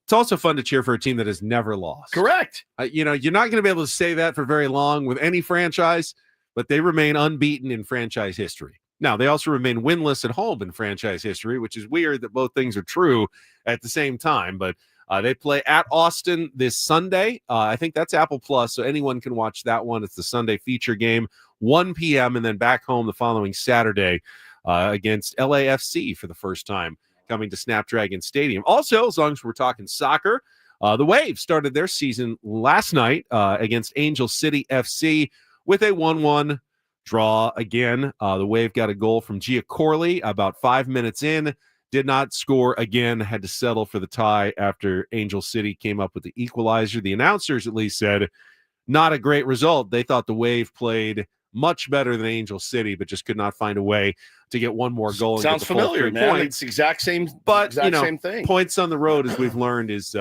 [SPEAKER 3] It's also fun to cheer for a team that has never lost.
[SPEAKER 1] Correct.
[SPEAKER 3] You're not going to be able to say that for very long with any franchise, but they remain unbeaten in franchise history. Now, they also remain winless at home in franchise history, which is weird that both things are true at the same time. But they play at Austin this Sunday. I think that's Apple Plus, so anyone can watch that one. It's the Sunday feature game, 1 p.m., and then back home the following Saturday against LAFC for the first time, coming to Snapdragon Stadium. Also, as long as we're talking soccer, the Wave started their season last night against Angel City FC with a 1-1 draw again. The Wave got a goal from Gia Corley about 5 minutes in. Did not score again, had to settle for the tie after Angel City came up with the equalizer. The announcers at least said not a great result. They thought the Wave played much better than Angel City, but just could not find a way to get one more goal.
[SPEAKER 1] Sounds familiar, man. It's the exact same, same thing.
[SPEAKER 3] Points on the road, as we've learned, is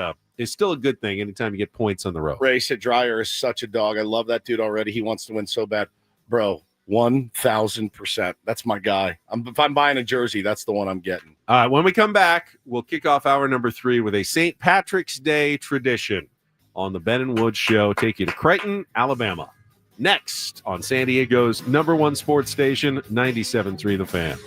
[SPEAKER 3] still a good thing anytime you get points on the road.
[SPEAKER 1] Ray said Dreyer is such a dog. I love that dude already. He wants to win so bad. Bro, 1,000%. That's my guy. If I'm buying a jersey, that's the one I'm getting.
[SPEAKER 3] When we come back, we'll kick off hour number 3 with a St. Patrick's Day tradition on the Ben and Woods Show. Take you to Creighton, Alabama. Next on San Diego's #1 sports station, 97.3 The Fan.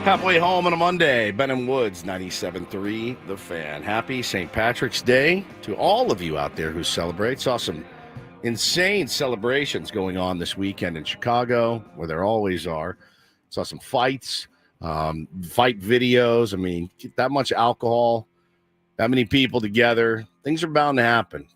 [SPEAKER 1] Halfway home on a Monday, Ben & Woods, 97.3, The Fan. Happy St. Patrick's Day to all of you out there who celebrate. Saw some insane celebrations going on this weekend in Chicago, where there always are. Saw some fights, fight videos. I mean, that much alcohol, that many people together. Things are bound to happen.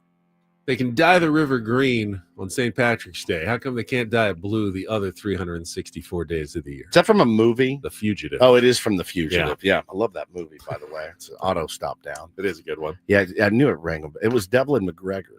[SPEAKER 3] They can dye the river green on St. Patrick's Day. How come they can't dye it blue the other 364 days of the year?
[SPEAKER 1] Is that from a movie?
[SPEAKER 3] The Fugitive.
[SPEAKER 1] Oh, it is from The Fugitive. Yeah, I love that movie, by the way. It's an auto stop down.
[SPEAKER 3] It is a good one.
[SPEAKER 1] Yeah, I knew it rang. It was Devlin McGregor.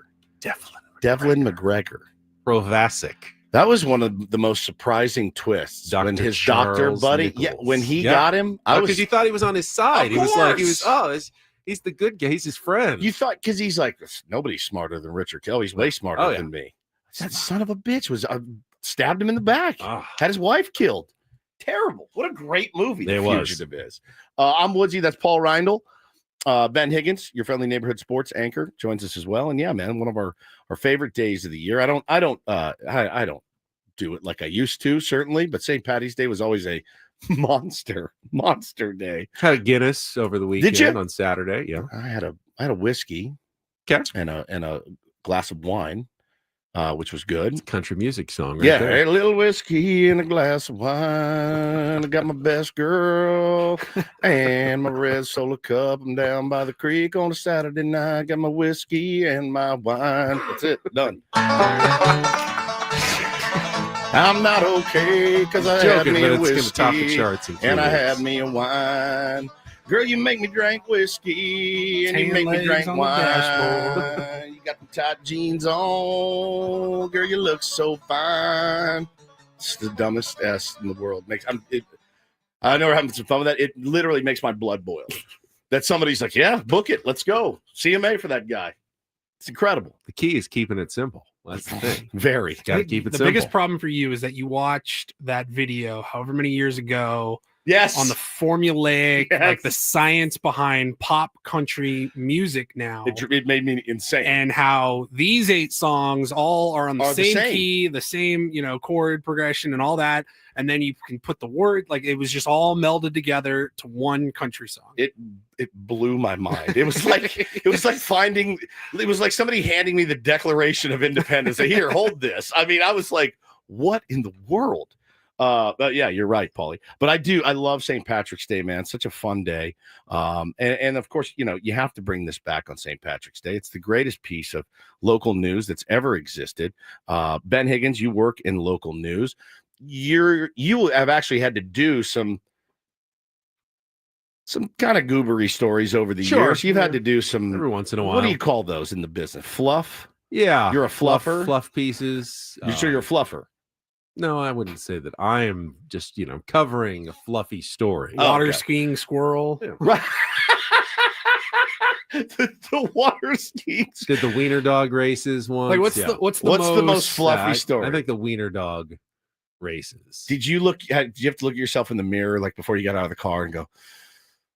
[SPEAKER 1] Devlin McGregor.
[SPEAKER 3] Provasic.
[SPEAKER 1] That was one of the most surprising twists.
[SPEAKER 3] Dr.
[SPEAKER 1] When his
[SPEAKER 3] Charles
[SPEAKER 1] doctor buddy,
[SPEAKER 3] Nichols.
[SPEAKER 1] when he got him,
[SPEAKER 3] because you thought he was on his side.
[SPEAKER 1] Of course.
[SPEAKER 3] He's the good guy. He's his friend.
[SPEAKER 1] You thought, because he's like, nobody's smarter than Richard Kelly. He's way smarter than me. That son of a bitch was stabbed him in the back. Had his wife killed. Terrible. What a great movie The Fugitive is. I'm Woodsy. That's Paul Reindl. Ben Higgins, your friendly neighborhood sports anchor, joins us as well. And yeah, man, one of our favorite days of the year. I don't do it like I used to, certainly, but St. Patty's Day was always a monster day.
[SPEAKER 3] Had a Guinness over the weekend.
[SPEAKER 1] Did you?
[SPEAKER 3] On Saturday? Yeah,
[SPEAKER 1] I had a whiskey, and a glass of wine, which was good.
[SPEAKER 3] It's a country music song,
[SPEAKER 1] right?
[SPEAKER 3] There.
[SPEAKER 1] A little whiskey and a glass of wine. I got my best girl and my red Solo cup. I'm down by the creek on a Saturday night. Got my whiskey and my wine. That's it. Done. I'm not okay because I had me a whiskey top the charts and I had me a wine. Girl, you make me drink whiskey and you make me drink wine. You got the tight jeans on. Girl, you look so fine. It's the dumbest S in the world. I never having some fun with that. It literally makes my blood boil. That somebody's like, yeah, book it. Let's go. CMA for that guy. It's incredible.
[SPEAKER 3] The key is keeping it simple. That's the thing.
[SPEAKER 1] Very.
[SPEAKER 3] Got to keep it simple.
[SPEAKER 2] The biggest problem for you is that you watched that video however many years ago.
[SPEAKER 1] Yes.
[SPEAKER 2] On the formulaic, like the science behind pop country music now.
[SPEAKER 1] It made me insane.
[SPEAKER 2] And how these 8 songs all are on the same key, the same, chord progression and all that. And then you can put the word, like it was just all melded together to one country song.
[SPEAKER 1] It blew my mind. It was like somebody handing me the Declaration of Independence. Here, hold this. I mean, I was like, what in the world? But yeah, you're right, Paulie. But I love St. Patrick's Day, man. Such a fun day. And of course, you have to bring this back on St. Patrick's Day. It's the greatest piece of local news that's ever existed. Ben Higgins, you work in local news. You have actually had to do some kind of goobery stories over the years. You've had to do some
[SPEAKER 3] every once in a while.
[SPEAKER 1] What do you call those in the business? Fluff?
[SPEAKER 3] Yeah.
[SPEAKER 1] You're a fluffer?
[SPEAKER 3] Fluff pieces.
[SPEAKER 1] You're sure you're a fluffer?
[SPEAKER 3] No, I wouldn't say that. I am just, covering a fluffy story.
[SPEAKER 2] Water skiing squirrel.
[SPEAKER 3] Yeah.
[SPEAKER 1] Right. the water skiing.
[SPEAKER 3] Did the wiener dog races once?
[SPEAKER 2] Like what's the most
[SPEAKER 1] fluffy story?
[SPEAKER 3] I think the wiener dog races.
[SPEAKER 1] Did you have to look at yourself in the mirror like before you got out of the car and go?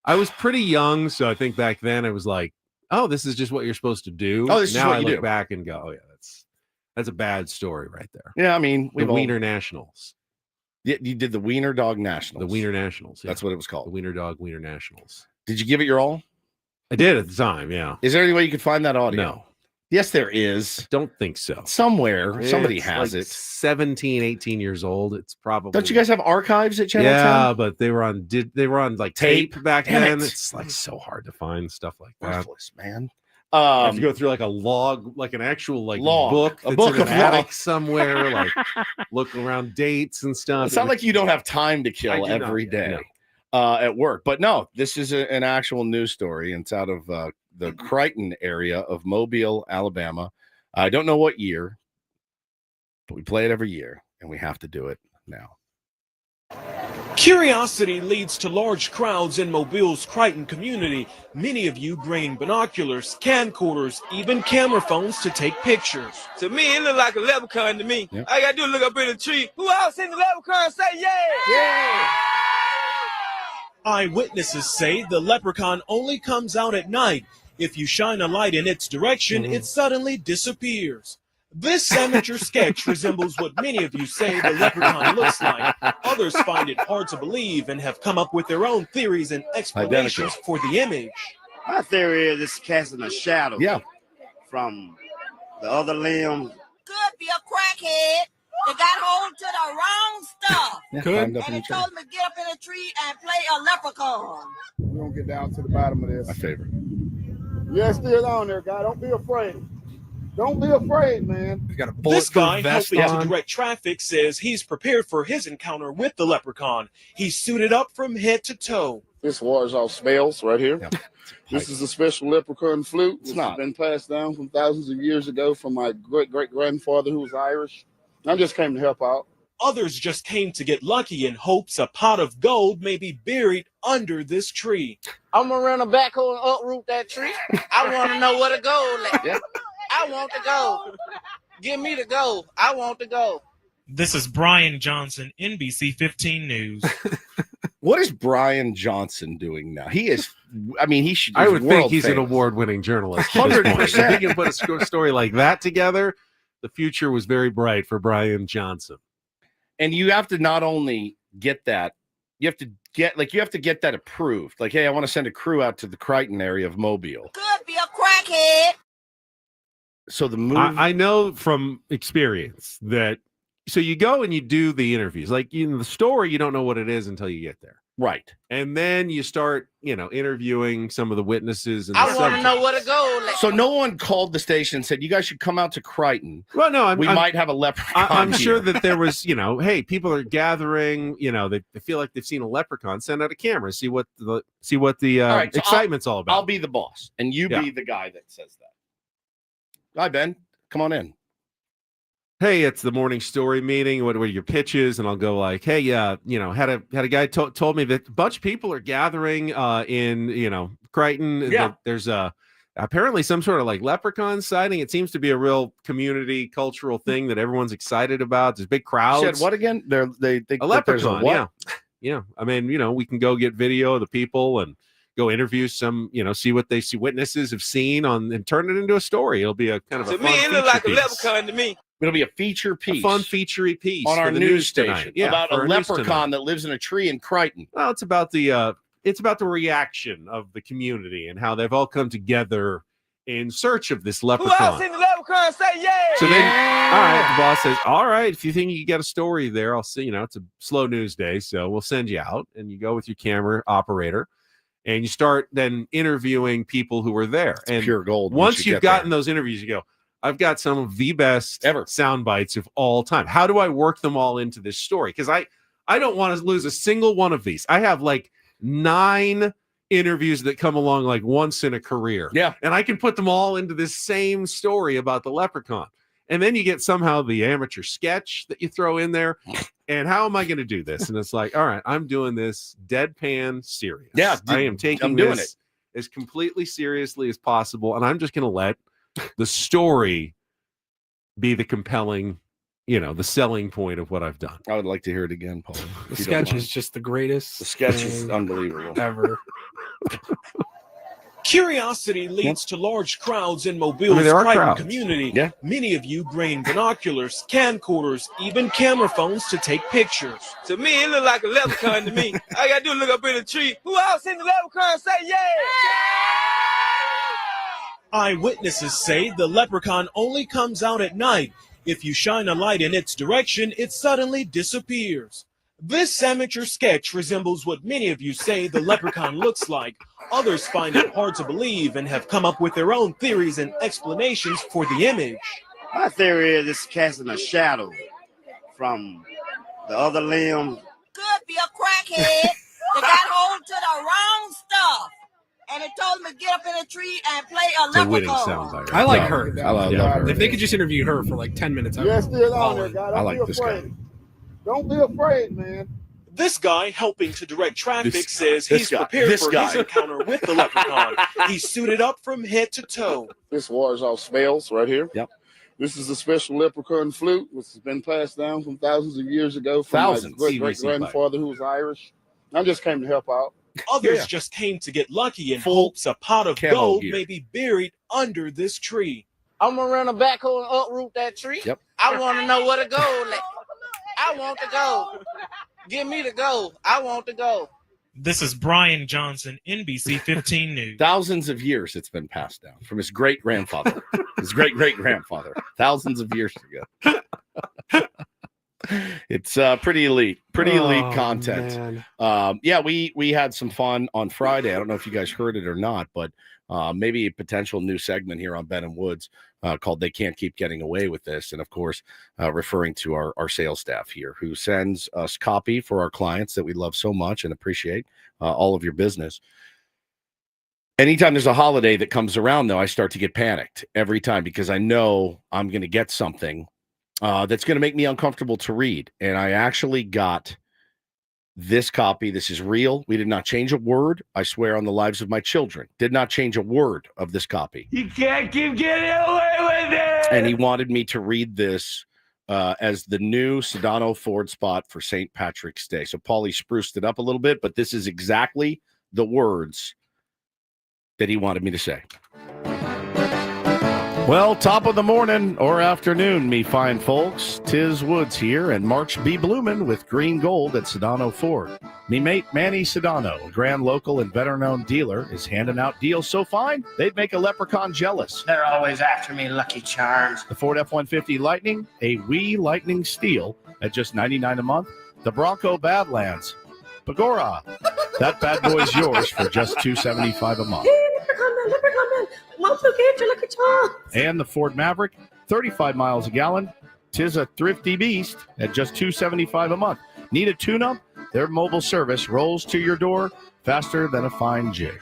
[SPEAKER 3] I was pretty young, so I think back then I was like, "Oh, this is just what you're supposed to do."
[SPEAKER 1] Oh, this is
[SPEAKER 3] now
[SPEAKER 1] what
[SPEAKER 3] I
[SPEAKER 1] you
[SPEAKER 3] look
[SPEAKER 1] do.
[SPEAKER 3] back and go, "Oh yeah, that's a bad story right there."
[SPEAKER 1] Yeah, I mean,
[SPEAKER 3] the Wiener Nationals.
[SPEAKER 1] Yeah, you did the Wiener Dog Nationals.
[SPEAKER 3] The Wiener Nationals. Yeah.
[SPEAKER 1] That's what it was called.
[SPEAKER 3] The Wiener Dog Wiener Nationals.
[SPEAKER 1] Did you give it your all?
[SPEAKER 3] I did at the time. Yeah.
[SPEAKER 1] Is there any way you could find that audio?
[SPEAKER 3] No.
[SPEAKER 1] Yes, there is.
[SPEAKER 3] Don't think so.
[SPEAKER 1] Somewhere, somebody
[SPEAKER 3] It's
[SPEAKER 1] has
[SPEAKER 3] like
[SPEAKER 1] it.
[SPEAKER 3] 17, 18 years old. It's probably.
[SPEAKER 1] Don't you guys have archives at Channel 10?
[SPEAKER 3] Yeah, but they were on like tape back
[SPEAKER 1] Damn
[SPEAKER 3] then.
[SPEAKER 1] it.
[SPEAKER 3] It's like so hard to find stuff like that.
[SPEAKER 1] Worthless, man.
[SPEAKER 3] You have to go through like a log, like an actual like
[SPEAKER 1] log,
[SPEAKER 3] book,
[SPEAKER 1] a
[SPEAKER 3] that's
[SPEAKER 1] book
[SPEAKER 3] in
[SPEAKER 1] of
[SPEAKER 3] an attic
[SPEAKER 1] logs.
[SPEAKER 3] somewhere, like look around dates and stuff.
[SPEAKER 1] It's not like you don't have time to kill
[SPEAKER 3] I do
[SPEAKER 1] every
[SPEAKER 3] not,
[SPEAKER 1] day
[SPEAKER 3] no.
[SPEAKER 1] At work. But no, this is an actual news story. And it's out of the Crichton area of Mobile, Alabama. I don't know what year, but we play it every year, and we have to do it now.
[SPEAKER 14] Curiosity leads to large crowds in Mobile's Crichton community. Many of you bringing binoculars, camcorders, even camera phones to take pictures.
[SPEAKER 15] To me, it looked like a leprechaun to me.
[SPEAKER 1] Yep.
[SPEAKER 15] All I gotta do is look up in the tree. Who else seen the leprechaun say yeah?
[SPEAKER 14] Yeah! Eyewitnesses say the leprechaun only comes out at night. If you shine a light in its direction, it suddenly disappears. This amateur sketch resembles what many of you say the leprechaun looks like. Others find it hard to believe and have come up with their own theories and explanations for the image.
[SPEAKER 16] My theory is it's casting a shadow from the other limb.
[SPEAKER 17] Could be a crackhead that got hold to the wrong stuff.
[SPEAKER 2] Could.
[SPEAKER 17] And it told him to get up in a tree and play a leprechaun.
[SPEAKER 18] We're going to get down to the bottom of this.
[SPEAKER 1] My favorite.
[SPEAKER 18] Yeah, still on there, guy. Don't be afraid. Don't be afraid, man.
[SPEAKER 2] He's got a
[SPEAKER 14] This guy
[SPEAKER 2] vest
[SPEAKER 14] helping
[SPEAKER 2] on.
[SPEAKER 14] to direct traffic says he's prepared for his encounter with the leprechaun. He's suited up from head to toe.
[SPEAKER 18] This wars off spells right here.
[SPEAKER 1] Yeah.
[SPEAKER 18] This is a special leprechaun flute. It's
[SPEAKER 1] not.
[SPEAKER 18] been passed down from thousands of years ago from my great-great-grandfather who was Irish. I just came to help out.
[SPEAKER 14] Others just came to get lucky in hopes a pot of gold may be buried under this tree.
[SPEAKER 16] I'm gonna run a backhoe and uproot that tree. I want to know where the gold at. I want the gold. Give me the gold. I want the gold.
[SPEAKER 19] This is Brian Johnson, NBC 15 News.
[SPEAKER 1] What is Brian Johnson doing now? He is, I mean, he should.
[SPEAKER 3] I would think he's
[SPEAKER 1] famous.
[SPEAKER 3] an award-winning journalist. 100%. If he can put a story like that together, the future was very bright for Brian Johnson.
[SPEAKER 1] And you have to not only get that, you have to get that approved. Like, hey, I want to send a crew out to the Crichton area of Mobile.
[SPEAKER 17] Could be a crackhead.
[SPEAKER 1] So the move,
[SPEAKER 3] I know from experience that. So you go and you do the interviews. Like in the story, you don't know what it is until you get there.
[SPEAKER 1] Right.
[SPEAKER 3] And then you start, interviewing some of the witnesses. And
[SPEAKER 16] I want to know where to go.
[SPEAKER 1] So no one called the station and said, you guys should come out to Crichton.
[SPEAKER 3] Well, no,
[SPEAKER 1] we might have a leprechaun.
[SPEAKER 3] I'm sure
[SPEAKER 1] here.
[SPEAKER 3] that there was, hey, people are gathering, they feel like they've seen a leprechaun. Send out a camera, see what the
[SPEAKER 1] All right, so
[SPEAKER 3] excitement's all about.
[SPEAKER 1] I'll be the boss and you be the guy that says that. Hi, Ben. Come on in.
[SPEAKER 3] Hey, it's the morning story meeting. What are your pitches? And I'll go like, hey, had a guy told me that a bunch of people are gathering in, Crichton.
[SPEAKER 1] Yeah.
[SPEAKER 3] There's apparently some sort of like leprechaun sighting. It seems to be a real community cultural thing that everyone's excited about. There's big crowds.
[SPEAKER 1] Said what again? They think
[SPEAKER 3] a leprechaun. Yeah. I mean, we can go get video of the people and go interview some, see what witnesses have seen and turn it into a story. It'll be a kind of
[SPEAKER 15] to
[SPEAKER 3] a
[SPEAKER 15] me,
[SPEAKER 3] fun
[SPEAKER 15] it look like
[SPEAKER 3] piece.
[SPEAKER 15] a leprechaun to me.
[SPEAKER 1] It'll be a feature piece,
[SPEAKER 3] a fun featurey piece
[SPEAKER 1] on our
[SPEAKER 3] for the
[SPEAKER 1] news
[SPEAKER 3] tonight.
[SPEAKER 1] station
[SPEAKER 3] Yeah,
[SPEAKER 1] about a
[SPEAKER 3] for our news
[SPEAKER 1] leprechaun
[SPEAKER 3] tonight.
[SPEAKER 1] that lives in a tree in Crichton.
[SPEAKER 3] Well, it's about the reaction of the community and how they've all come together in search of this
[SPEAKER 15] Who else
[SPEAKER 3] leprechaun.
[SPEAKER 15] seen the leprechaun say yeah?
[SPEAKER 3] So then, all right, the boss says, all right, if you think you get a story there, I'll see, it's a slow news day, so we'll send you out. And you go with your camera operator and you start then interviewing people who were there.
[SPEAKER 1] It's
[SPEAKER 3] and
[SPEAKER 1] pure gold.
[SPEAKER 3] Once you've gotten those interviews, you go, I've got some of the best sound bites of all time. How do I work them all into this story? Because I don't want to lose a single one of these. I have like 9 interviews that come along like once in a career.
[SPEAKER 1] Yeah.
[SPEAKER 3] And I can put them all into this same story about the leprechaun. And then you get somehow the amateur sketch that you throw in there. And how am I going to do this? And it's like, all right, I'm doing this deadpan serious.
[SPEAKER 1] Yeah,
[SPEAKER 3] I am taking
[SPEAKER 1] I'm doing
[SPEAKER 3] this as completely seriously as possible. And I'm just going to let the story be the compelling, the selling point of what I've done.
[SPEAKER 1] I would like to hear it again, Paul.
[SPEAKER 2] The sketch is just the greatest.
[SPEAKER 1] The sketch is unbelievable.
[SPEAKER 2] Ever.
[SPEAKER 14] Curiosity leads to large crowds in Mobile's
[SPEAKER 3] there are
[SPEAKER 14] Crichton
[SPEAKER 3] crowds.
[SPEAKER 14] community.
[SPEAKER 1] Yeah.
[SPEAKER 14] Many of you bring binoculars, camcorders, even camera phones to take pictures.
[SPEAKER 15] To me, it look like a leprechaun to me. I gotta do look up in the tree. Who else seen the leprechaun say yeah?
[SPEAKER 14] Eyewitnesses say the leprechaun only comes out at night. If you shine a light in its direction, it suddenly disappears. This amateur sketch resembles what many of you say the leprechaun looks like. Others find it hard to believe and have come up with their own theories and explanations for the image.
[SPEAKER 16] My theory is it's casting a shadow from the other limb.
[SPEAKER 17] Could be a crackhead that got hold to the wrong stuff. And it told him to get up in a tree and play a
[SPEAKER 3] It's a winning
[SPEAKER 17] leprechaun.
[SPEAKER 3] soundbite.
[SPEAKER 2] I like her.
[SPEAKER 1] I love her.
[SPEAKER 2] If they could just interview her for like 10 minutes, I
[SPEAKER 18] Yeah,
[SPEAKER 2] would
[SPEAKER 18] still
[SPEAKER 2] all
[SPEAKER 18] on there,
[SPEAKER 2] in.
[SPEAKER 18] guy.
[SPEAKER 1] I
[SPEAKER 18] Don't
[SPEAKER 1] like
[SPEAKER 18] be
[SPEAKER 1] this guy.
[SPEAKER 18] afraid. Don't be afraid, man.
[SPEAKER 14] This guy helping to direct traffic
[SPEAKER 1] This-
[SPEAKER 14] says
[SPEAKER 1] this
[SPEAKER 14] he's
[SPEAKER 1] guy-
[SPEAKER 14] prepared
[SPEAKER 1] this
[SPEAKER 14] for
[SPEAKER 1] guy.
[SPEAKER 14] his encounter with the leprechaun. He's suited up from head to toe.
[SPEAKER 18] This wars off spells right here.
[SPEAKER 1] Yep.
[SPEAKER 18] This is a special leprechaun flute, which has been passed down from thousands of years ago from
[SPEAKER 1] Thousands.
[SPEAKER 18] my great-great-grandfather who was Irish. I just came to help out.
[SPEAKER 14] Others just came to get lucky in
[SPEAKER 1] Full
[SPEAKER 14] hopes a pot of
[SPEAKER 1] camo
[SPEAKER 14] gold
[SPEAKER 1] gear.
[SPEAKER 14] may be buried under this tree.
[SPEAKER 16] I'm gonna run a backhoe and uproot that tree.
[SPEAKER 1] Yep.
[SPEAKER 16] I want to know where to go. I want to go. Give me the go. I want to go.
[SPEAKER 19] This is Brian Johnson, NBC 15 News.
[SPEAKER 1] Thousands of years it's been passed down from his great-grandfather. His great-great-grandfather. Thousands of years ago. It's pretty elite content. Yeah, we had some fun on Friday. I don't know if you guys heard it or not, but maybe a potential new segment here on Ben and Woods called They Can't Keep Getting Away with This. And of course, referring to our sales staff here who sends us copy for our clients that we love so much and appreciate all of your business. Anytime there's a holiday that comes around, though, I start to get panicked every time because I know I'm going to get something that's going to make me uncomfortable to read. And I actually got this copy. This is real. We did not change a word. I swear on the lives of my children. Did not change a word of this copy.
[SPEAKER 4] You can't keep getting away with it.
[SPEAKER 1] And he wanted me to read this as the new Sedano Ford spot for St. Patrick's Day. So Paulie spruced it up a little bit, but this is exactly the words that he wanted me to say. Well, top of the morning or afternoon, me fine folks. Tiz Woods here, and March be bloomin' with green gold at Sedano Ford. Me mate Manny Sedano, a grand local and veteran-owned dealer, is handing out deals so fine they'd make a leprechaun jealous.
[SPEAKER 20] They're always after me, Lucky Charms.
[SPEAKER 1] The Ford F-150 Lightning, a wee Lightning Steel at just $99 a month. The Bronco Badlands, Pagora, that bad boy's yours for just $275 a month. And the Ford Maverick, 35 miles a gallon. Tis a thrifty beast at just $275 a month. Need a tune-up? Their mobile service rolls to your door faster than a fine jig.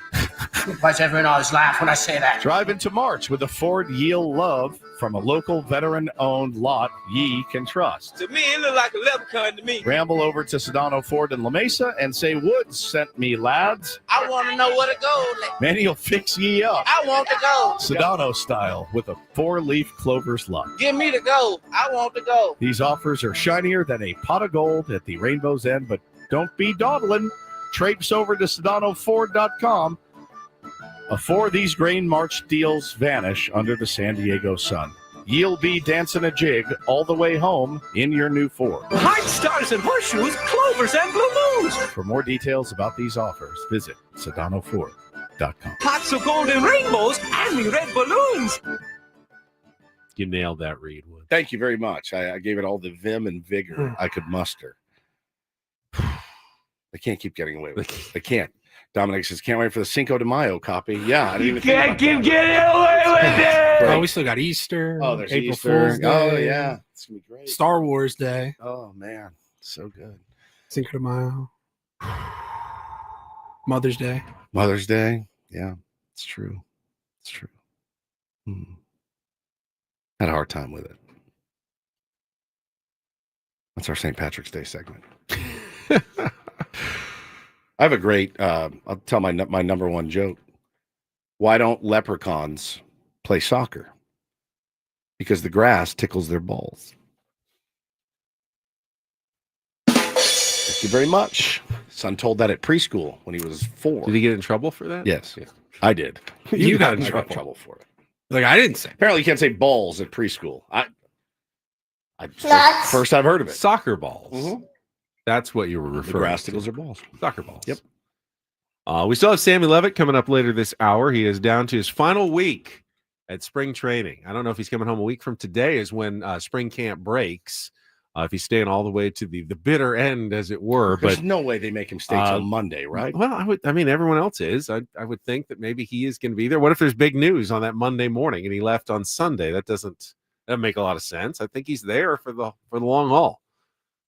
[SPEAKER 20] Why's everyone always laugh when I say that?
[SPEAKER 1] Drive into March with a Ford Yield Love from a local veteran-owned lot ye can trust.
[SPEAKER 15] To me, it look like a leprechaun to me.
[SPEAKER 1] Ramble over to Sedano Ford in La Mesa and say, Woods sent me, lads.
[SPEAKER 16] I want to know where to go.
[SPEAKER 1] Manny will fix ye up.
[SPEAKER 16] I want to go.
[SPEAKER 1] Sedano style with a 4-leaf clover's luck.
[SPEAKER 16] Give me the go. I want to go.
[SPEAKER 1] These offers are shinier than a pot of gold at the rainbow's end, but don't be dawdling. Traipse over to SedanoFord.com. Before these grain March deals vanish under the San Diego sun. You'll be dancing a jig all the way home in your new Ford.
[SPEAKER 4] Hard stars and horseshoes, clovers and blue moons.
[SPEAKER 1] For more details about these offers, visit SedanoFord.com.
[SPEAKER 4] Pots of gold and rainbows and me red balloons.
[SPEAKER 3] You nailed that, Reed.
[SPEAKER 1] Thank you very much. I gave it all the vim and vigor I could muster. They can't keep getting away with it. They can't. Dominic says, can't wait for the Cinco de Mayo copy. Yeah, I didn't even
[SPEAKER 4] can't keep getting away with it.
[SPEAKER 2] Oh, we still got Easter.
[SPEAKER 1] Oh, there's
[SPEAKER 2] April
[SPEAKER 1] Easter.
[SPEAKER 2] Fool's Day.
[SPEAKER 1] Oh, yeah. It's going to be great.
[SPEAKER 2] Star Wars Day.
[SPEAKER 1] Oh, man. So good.
[SPEAKER 2] Cinco de Mayo. Mother's Day.
[SPEAKER 1] Mother's Day. Yeah, it's true. It's true. Had a hard time with it. That's our St. Patrick's Day segment. I have a great, I'll tell my number one joke. Why don't leprechauns play soccer? Because the grass tickles their balls. Thank you very much. Son told that at preschool when he was 4.
[SPEAKER 3] Did he get in trouble for that?
[SPEAKER 1] Yes, I did.
[SPEAKER 2] You got in
[SPEAKER 1] trouble for it.
[SPEAKER 2] Like, I didn't say.
[SPEAKER 1] Apparently you can't say balls at preschool. First I've heard of it.
[SPEAKER 3] Soccer balls.
[SPEAKER 1] Mm-hmm.
[SPEAKER 3] That's what you were referring to.
[SPEAKER 1] Grass tickles or balls.
[SPEAKER 3] Soccer balls.
[SPEAKER 1] Yep.
[SPEAKER 3] We still have Sammy Levitt coming up later this hour. He is down to his final week at spring training. I don't know if he's coming home a week from today is when spring camp breaks. If he's staying all the way to the bitter end, as it were.
[SPEAKER 1] There's no way they make him stay till Monday, right?
[SPEAKER 3] Well, I mean, everyone else is. I would think that maybe he is going to be there. What if there's big news on that Monday morning and he left on Sunday? That doesn't make a lot of sense. I think he's there for the long haul.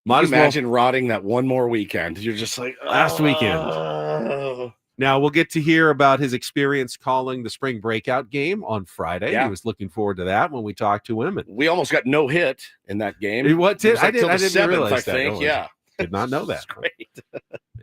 [SPEAKER 1] Might imagine rotting that one more weekend. You're just like,
[SPEAKER 3] last weekend. Now we'll get to hear about his experience calling the spring breakout game on Friday.
[SPEAKER 1] Yeah.
[SPEAKER 3] He was looking forward to that when we talked to him. And
[SPEAKER 1] we almost got no hit in that game.
[SPEAKER 3] I didn't realize
[SPEAKER 1] I
[SPEAKER 3] that.
[SPEAKER 1] think. Yeah.
[SPEAKER 3] Did not know that.
[SPEAKER 1] Great.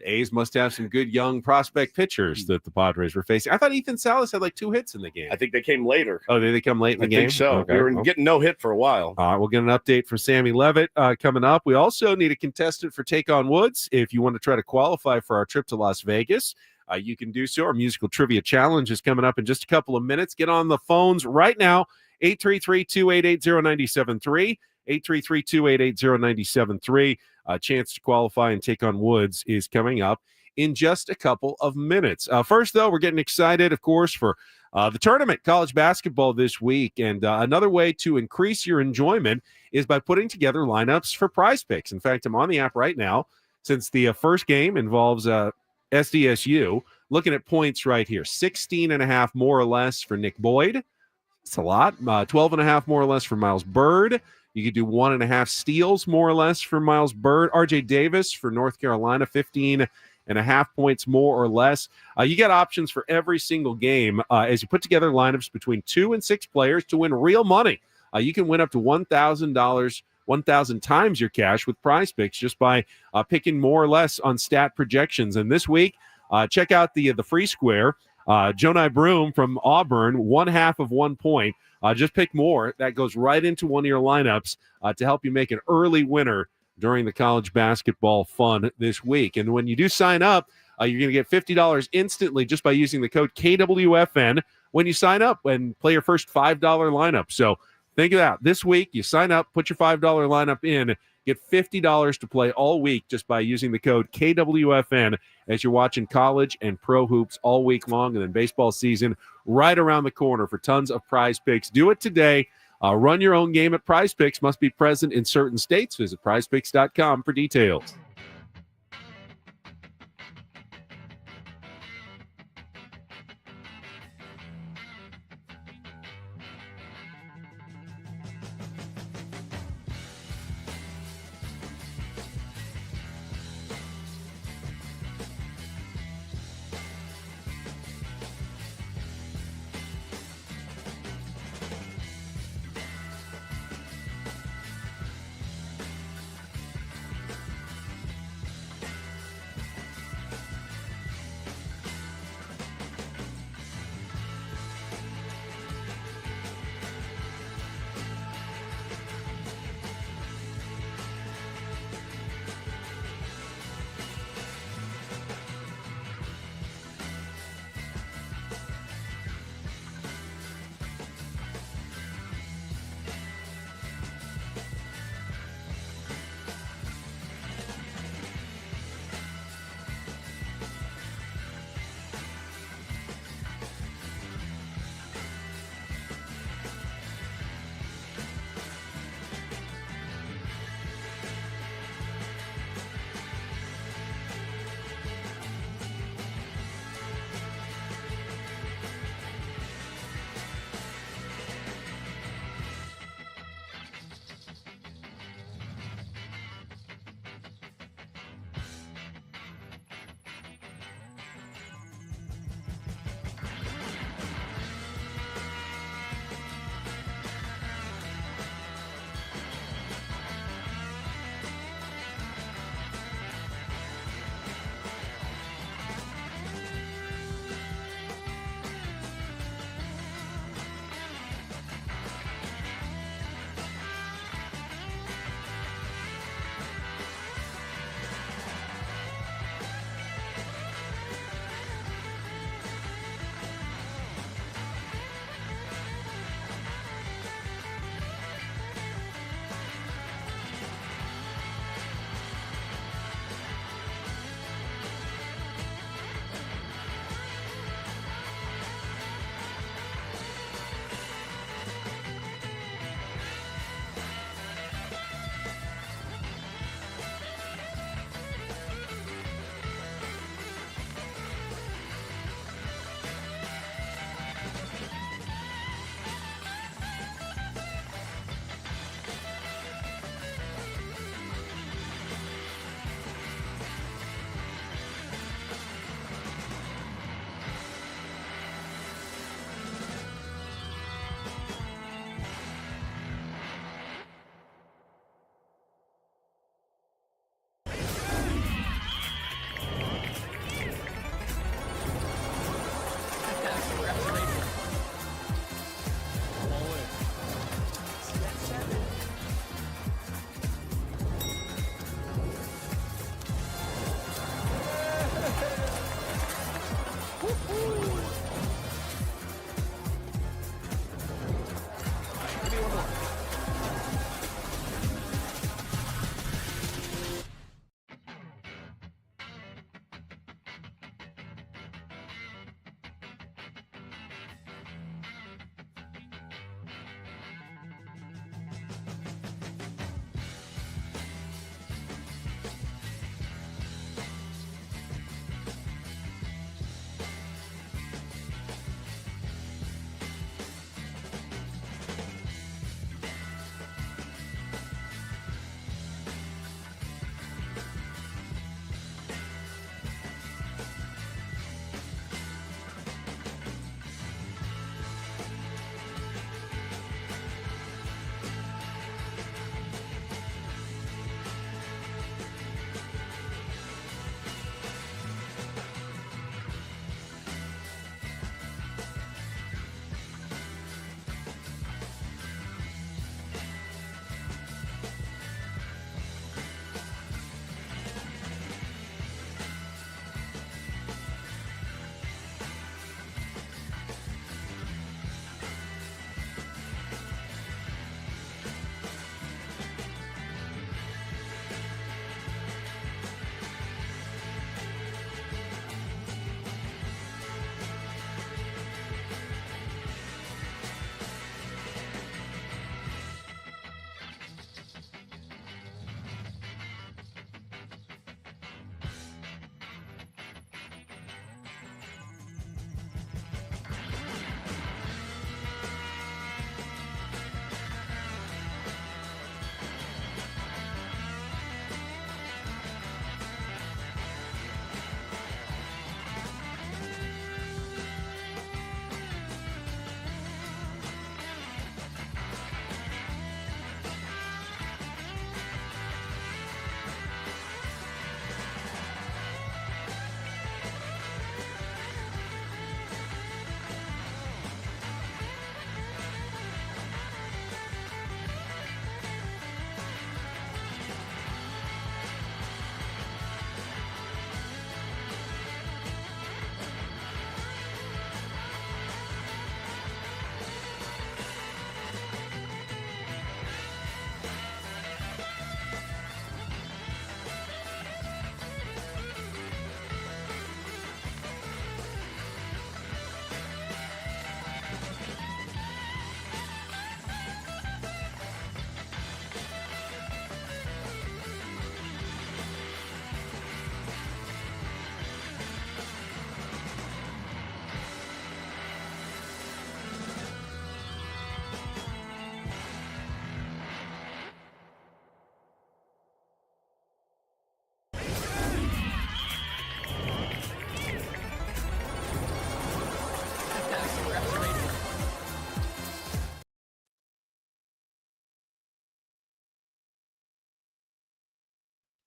[SPEAKER 3] A's must have some good young prospect pitchers that the Padres were facing. I thought Ethan Salas had like 2 hits in the game.
[SPEAKER 1] I think they came later.
[SPEAKER 3] Oh, did they come late in the game?
[SPEAKER 1] I think so.
[SPEAKER 3] Okay.
[SPEAKER 1] We were getting no hit for a while.
[SPEAKER 3] All right, we'll get an update from Sammy Levitt coming up. We also need a contestant for Take on Woods. If you want to try to qualify for our trip to Las Vegas, you can do so. Our musical trivia challenge is coming up in just a couple of minutes. Get on the phones right now 833-288-0973. 833-288-0973. A chance to qualify and take on Woods is coming up in just a couple of minutes. First, though, we're getting excited, of course, for the tournament, college basketball this week. And another way to increase your enjoyment is by putting together lineups for Prize Picks. In fact, I'm on the app right now since the first game involves SDSU. Looking at points right here, 16.5 more or less for Nick Boyd. That's a lot. 12.5 more or less for Miles Byrd. You could do 1.5 steals more or less for Miles Byrd. RJ Davis for North Carolina, 15.5 points more or less. You get options for every single game as you put together lineups between 2 and 6 players to win real money. You can win up to $1,000, 1,000 times your cash with Prize Picks just by picking more or less on stat projections. And this week, check out the free square. Jonai Broom from Auburn, 1/2 of 1 point. Just pick more. That goes right into one of your lineups to help you make an early winner during the college basketball fun this week. And when you do sign up, you're going to get $50 instantly just by using the code KWFN when you sign up and play your first $5 lineup. So think of that. This week, you sign up, put your $5 lineup in, get $50 to play all week just by using the code KWFN as you're watching college and pro hoops all week long. And then baseball season right around the corner for tons of Prize Picks. Do it today. Run your own game at Prize Picks. Must be present in certain states. Visit prizepicks.com for details.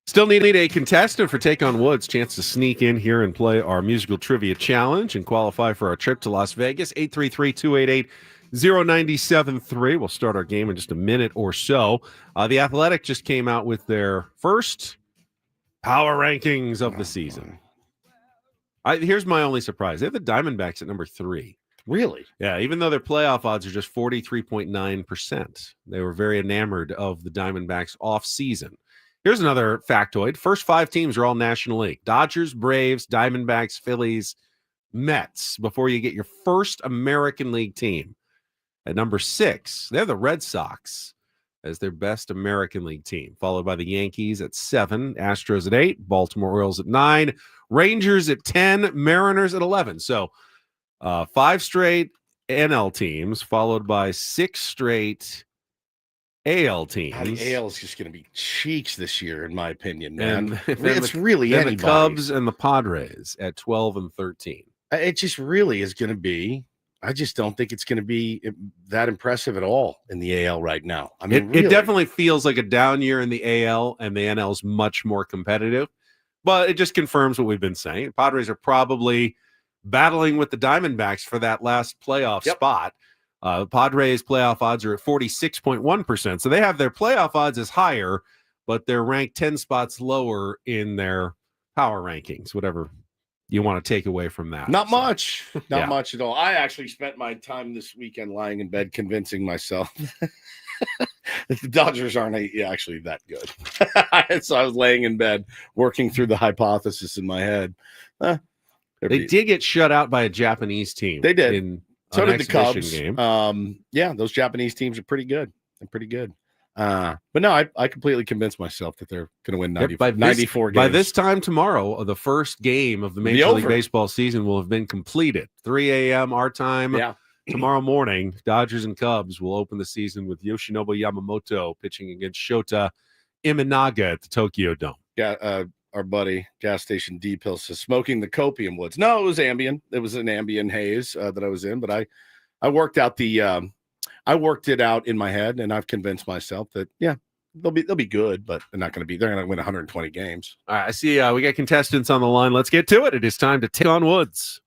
[SPEAKER 3] Still need a contestant for Take on Woods. Chance to sneak in here and play our musical trivia challenge and qualify for our trip to Las Vegas. 833-288-0973. We'll start our game in just a minute or so. The Athletic just came out with their first power rankings of the season. Here's my only surprise. They have the Diamondbacks at number 3.
[SPEAKER 1] Really?
[SPEAKER 3] Yeah, even though their playoff odds are just 43.9%. They were very enamored of the Diamondbacks off season. Here's another factoid. First 5 teams are all National League. Dodgers, Braves, Diamondbacks, Phillies, Mets, before you get your first American League team. At number 6, they have the Red Sox as their best American League team, followed by the Yankees at 7, Astros at 8, Baltimore Orioles at 9, Rangers at 10, Mariners at 11. So 5 straight NL teams, followed by 6 straight AL teams.
[SPEAKER 1] The AL is just going to be cheeks this year, in my opinion, man.
[SPEAKER 3] And
[SPEAKER 1] it's really anybody.
[SPEAKER 3] The Cubs and the Padres at 12 and 13.
[SPEAKER 1] It just really is going to be. I just don't think it's going to be that impressive at all in the AL right now. I mean,
[SPEAKER 3] it definitely feels like a down year in the AL, and the NL is much more competitive. But it just confirms what we've been saying. Padres are probably battling with the Diamondbacks for that last playoff spot. Padres playoff odds are at 46.1%. So they have their playoff odds is higher, but they're ranked 10 spots lower in their power rankings, whatever you want to take away from that.
[SPEAKER 1] Not much. Not much at all. I actually spent my time this weekend lying in bed convincing myself that the Dodgers aren't actually that good. So I was laying in bed working through the hypothesis in my head.
[SPEAKER 3] They did get shut out by a Japanese team.
[SPEAKER 1] They did. So did the Cubs.
[SPEAKER 3] Game.
[SPEAKER 1] Those Japanese teams are pretty good. They're pretty good. But no, I completely convinced myself that they're going to win 94 games.
[SPEAKER 3] By this time tomorrow, the first game of the Major League Baseball season will have been completed. 3 a.m. our time.
[SPEAKER 1] Yeah.
[SPEAKER 3] Tomorrow morning, Dodgers and Cubs will open the season with Yoshinobu Yamamoto pitching against Shota Imanaga at the Tokyo Dome.
[SPEAKER 1] Yeah, our buddy, gas station D-Pill, says smoking the copium woods. No, it was Ambien. It was an Ambien haze that I was in, but I worked out I worked it out in my head, and I've convinced myself that they'll be good, but they're going to win 120 games.
[SPEAKER 3] All right, I see we got contestants on the line. Let's get to it. It is time to take on Woods.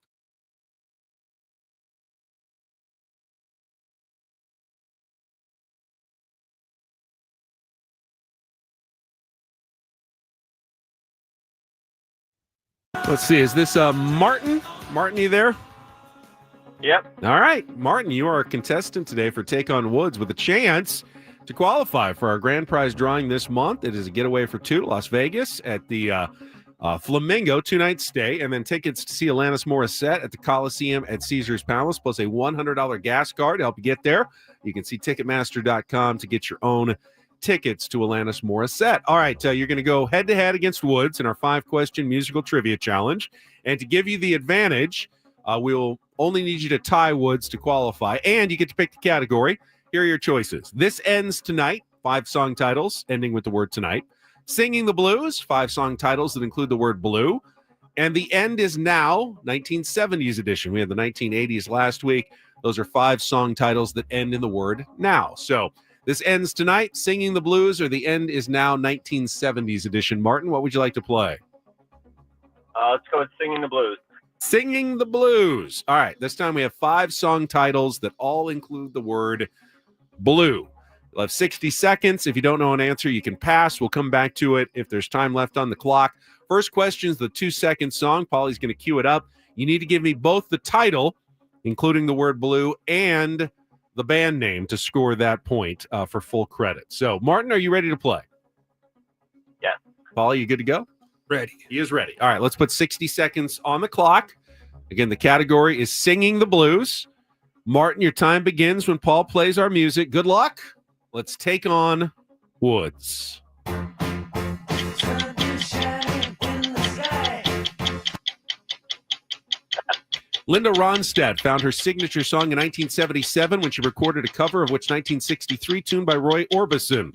[SPEAKER 3] Let's see. Is this Martin? Martin, you there?
[SPEAKER 12] Yep.
[SPEAKER 3] All right. Martin, you are a contestant today for Take on Woods with a chance to qualify for our grand prize drawing this month. It is a getaway for 2 to Las Vegas at the Flamingo 2-night stay, and then tickets to see Alanis Morissette at the Coliseum at Caesars Palace, plus a $100 gas card to help you get there. You can see Ticketmaster.com to get your own tickets to Alanis Morissette. All right, you're going to go head-to-head against Woods in our 5-question musical trivia challenge. And to give you the advantage, we'll only need you to tie Woods to qualify, and you get to pick the category. Here are your choices. This Ends Tonight, 5 song titles ending with the word tonight. Singing the Blues, 5 song titles that include the word blue. And The End Is Now, 1970s edition. We had the 1980s last week. Those are 5 song titles that end in the word now. So This Ends Tonight, Singing the Blues, or The End Is Now, 1970s edition. Martin, what would you like to play?
[SPEAKER 12] Let's go with Singing the Blues.
[SPEAKER 3] Singing the Blues. All right, this time we have 5 song titles that all include the word blue. You'll have 60 seconds. If you don't know an answer, you can pass. We'll come back to it if there's time left on the clock. First question is the 2-second song. Paulie's going to cue it up. You need to give me both the title, including the word blue, and the band name to score that point for full credit. So, Martin, are you ready to play?
[SPEAKER 12] Yeah.
[SPEAKER 3] Paulie, you good to go?
[SPEAKER 2] Ready.
[SPEAKER 3] He is ready. All right, let's put 60 seconds on the clock. Again, the category is Singing the Blues. Martin, your time begins when Paul plays our music. Good luck. Let's take on Woods. Linda Ronstadt found her signature song in 1977 when she recorded a cover of which 1963 tune by Roy Orbison.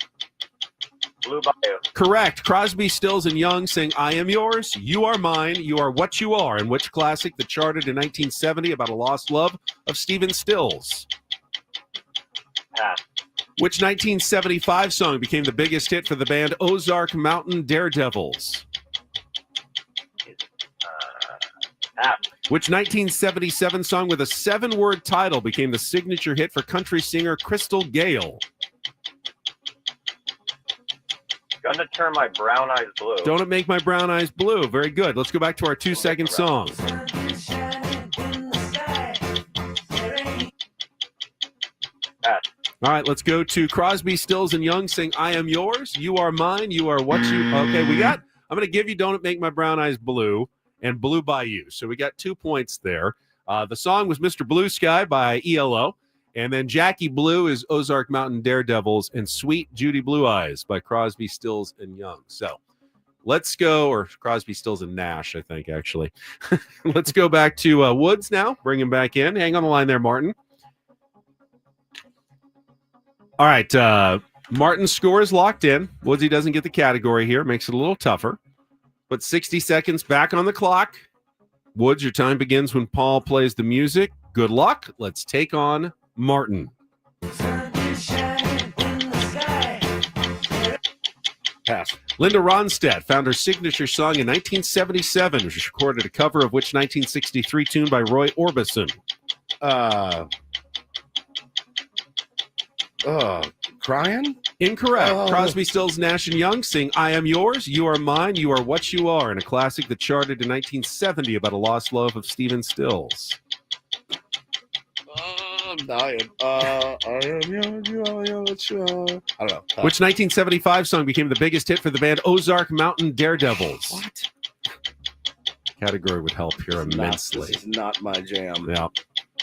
[SPEAKER 12] Blue Bayou.
[SPEAKER 3] Correct. Crosby, Stills, and Young sang I Am Yours, You Are Mine, You Are What You Are, and which classic that charted in 1970 about a lost love of Stephen Stills?
[SPEAKER 12] Pass.
[SPEAKER 3] Which 1975 song became the biggest hit for the band Ozark Mountain Daredevils? Which 1977 song with a 7-word title became the signature hit for country singer Crystal Gayle?
[SPEAKER 12] Gonna turn my brown eyes blue.
[SPEAKER 3] Don't It Make My Brown Eyes Blue. Very good. Let's go back to our 2-second song. All right, let's go to Crosby, Stills, and Young sing I Am Yours, You Are Mine, You Are What You... Okay, I'm going to give you Don't It Make My Brown Eyes Blue and Blue by You. So we got 2 points there. The song was Mr. Blue Sky by ELO. And then Jackie Blue is Ozark Mountain Daredevils, and Sweet Judy Blue Eyes by Crosby, Stills, and Young. So let's go, or Crosby, Stills, and Nash, I think, actually. Let's go back to Woods now. Bring him back in. Hang on the line there, Martin. All right. Martin's score is locked in. Woodsy doesn't get the category here. Makes it a little tougher. But 60 seconds back on the clock. Woods, your time begins when Paul plays the music. Good luck. Let's take on Martin. Pass. Linda Ronstadt found her signature song in 1977. She recorded a cover of which 1963 tune by Roy Orbison?
[SPEAKER 1] Crying?
[SPEAKER 3] Incorrect. Crosby, Stills, Nash, and Young sing I Am Yours, You Are Mine, You Are What You Are, in a classic that charted in 1970 about a lost love of Stephen Stills.
[SPEAKER 1] I'm dying. I am yours, you are what you are. I don't know.
[SPEAKER 3] Which 1975 song became the biggest hit for the band Ozark Mountain Daredevils?
[SPEAKER 1] What?
[SPEAKER 3] Category would help here immensely.
[SPEAKER 1] This is not my jam.
[SPEAKER 3] Yeah.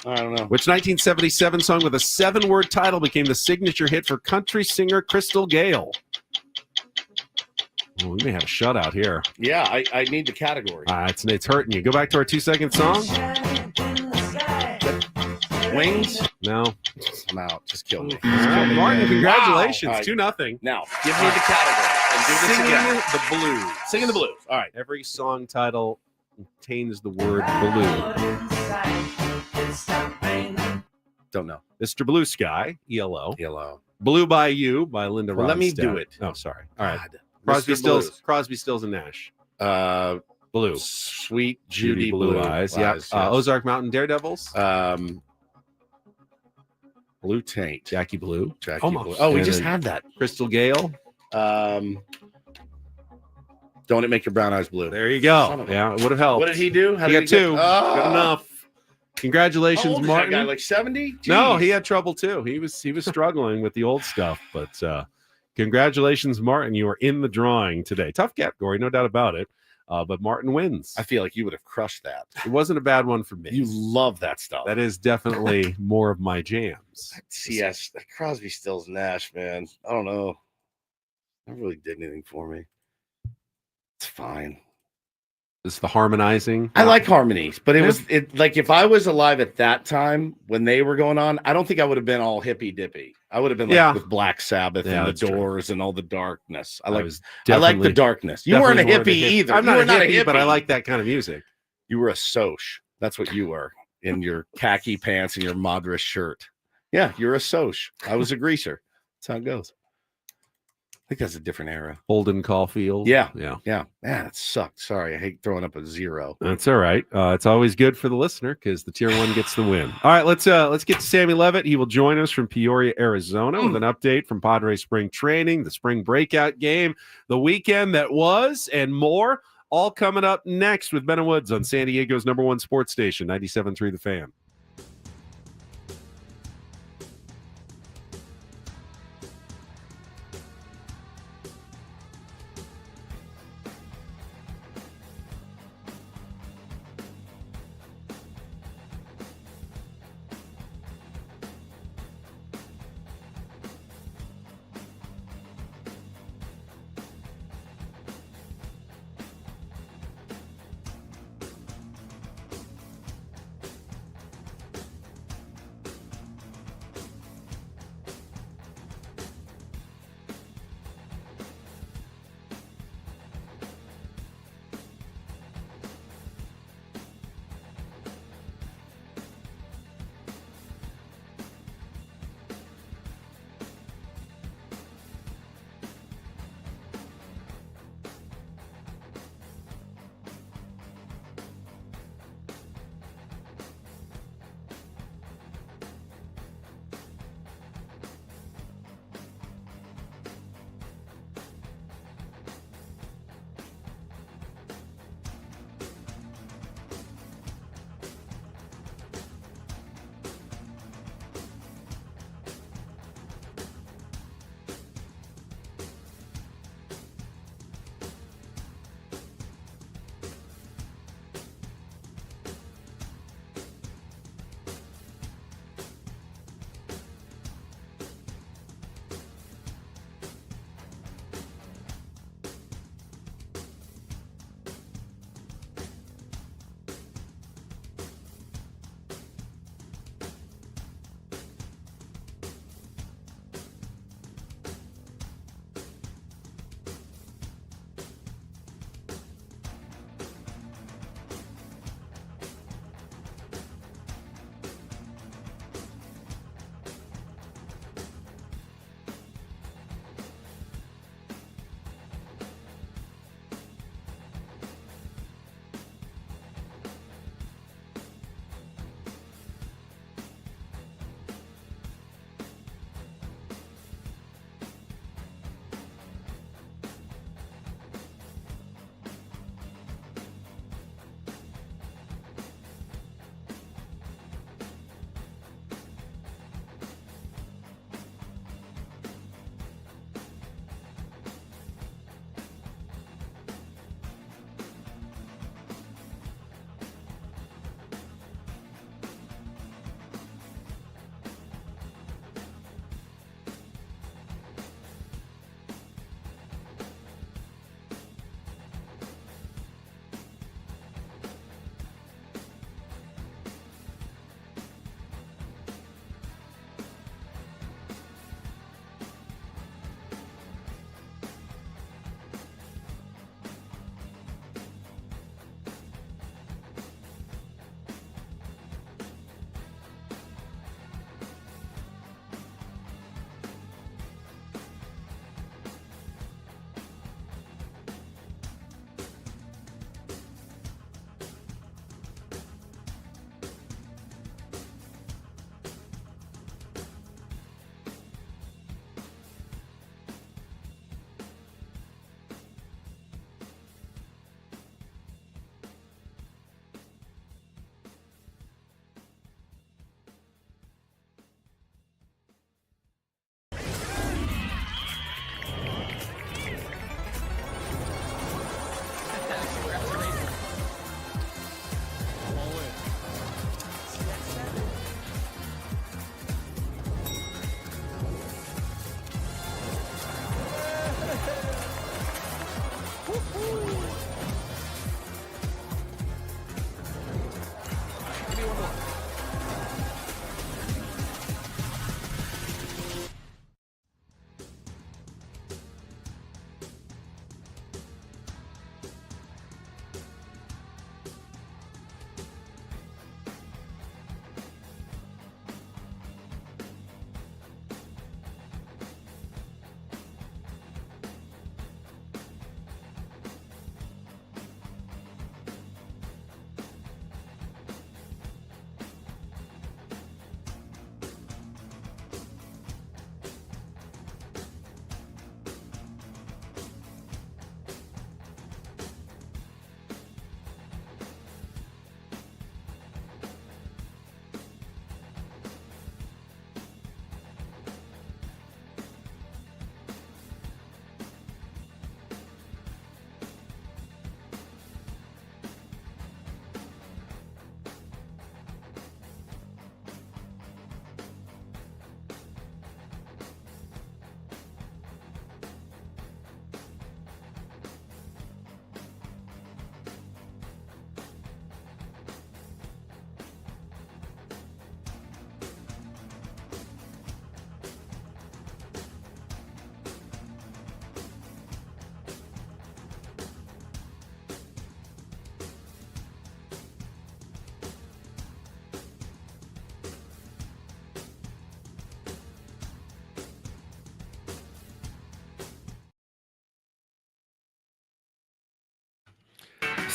[SPEAKER 1] I don't know.
[SPEAKER 3] Which 1977 song with a 7-word title became the signature hit for country singer Crystal Gayle? Well, we may have a shutout here.
[SPEAKER 1] Yeah, I need the category.
[SPEAKER 3] It's hurting you. Go back to our 2-second song.
[SPEAKER 1] Wings?
[SPEAKER 3] No.
[SPEAKER 1] I'm out. Just kill me.
[SPEAKER 3] Martin, congratulations.
[SPEAKER 1] Wow.
[SPEAKER 3] 2-0.
[SPEAKER 1] Now, give me the category and do this again.
[SPEAKER 3] The blues.
[SPEAKER 1] Singing the blues. All right.
[SPEAKER 3] Every song title contains the word blue.
[SPEAKER 1] Don't know.
[SPEAKER 3] Mr. Blue Sky, ELO.
[SPEAKER 1] ELO.
[SPEAKER 3] Blue by You by Linda Ronstadt.
[SPEAKER 1] Let me do it.
[SPEAKER 3] Oh, sorry. All right.
[SPEAKER 1] Crosby,
[SPEAKER 3] Stills, and Nash.
[SPEAKER 1] Blue. Sweet Judy Blue
[SPEAKER 3] Eyes.
[SPEAKER 1] Yeah. Yes.
[SPEAKER 3] Ozark Mountain Daredevils.
[SPEAKER 1] Blue Taint.
[SPEAKER 3] Jackie Blue.
[SPEAKER 1] Blue. Oh, we just had that.
[SPEAKER 3] Crystal Gayle.
[SPEAKER 1] Don't It Make Your Brown Eyes Blue.
[SPEAKER 3] There you go. Yeah, it would have helped.
[SPEAKER 1] What did he do?
[SPEAKER 3] He got 2. Good enough. Congratulations,
[SPEAKER 1] How old is
[SPEAKER 3] Martin.
[SPEAKER 1] That guy, like 70?
[SPEAKER 3] No, he had trouble too. He was struggling with the old stuff, but congratulations, Martin. You are in the drawing today. Tough category, no doubt about it. But Martin wins.
[SPEAKER 1] I feel like you would have crushed that.
[SPEAKER 3] It wasn't a bad one for me.
[SPEAKER 1] You love that stuff.
[SPEAKER 3] That is definitely more of my jams.
[SPEAKER 1] CS, Crosby, Stills, Nash, man. I don't know. That really did anything for me. It's fine.
[SPEAKER 3] It's the harmonizing.
[SPEAKER 1] I like harmonies, but it was like if I was alive at that time when they were going on, I don't think I would have been all hippy dippy. I would have been like with Black Sabbath and the Doors and all the darkness. I like the darkness. You weren't a hippie either.
[SPEAKER 3] I'm not a hippie, but I like that kind of music.
[SPEAKER 1] You were a Soch. That's what you were in your khaki pants and your Madras shirt. Yeah, you're a Soch. I was a greaser. That's how it goes. I think that's a different era.
[SPEAKER 3] Holden Caulfield.
[SPEAKER 1] Yeah. Man, it sucked. Sorry, I hate throwing up a 0.
[SPEAKER 3] That's all right. It's always good for the listener because the tier 1 gets the win. All right, let's get to Sammy Levitt. He will join us from Peoria, Arizona, with an update from Padres spring training, the spring breakout game, the weekend that was, and more. All coming up next with Ben and Woods on San Diego's #1 sports station, 97.3 The Fan.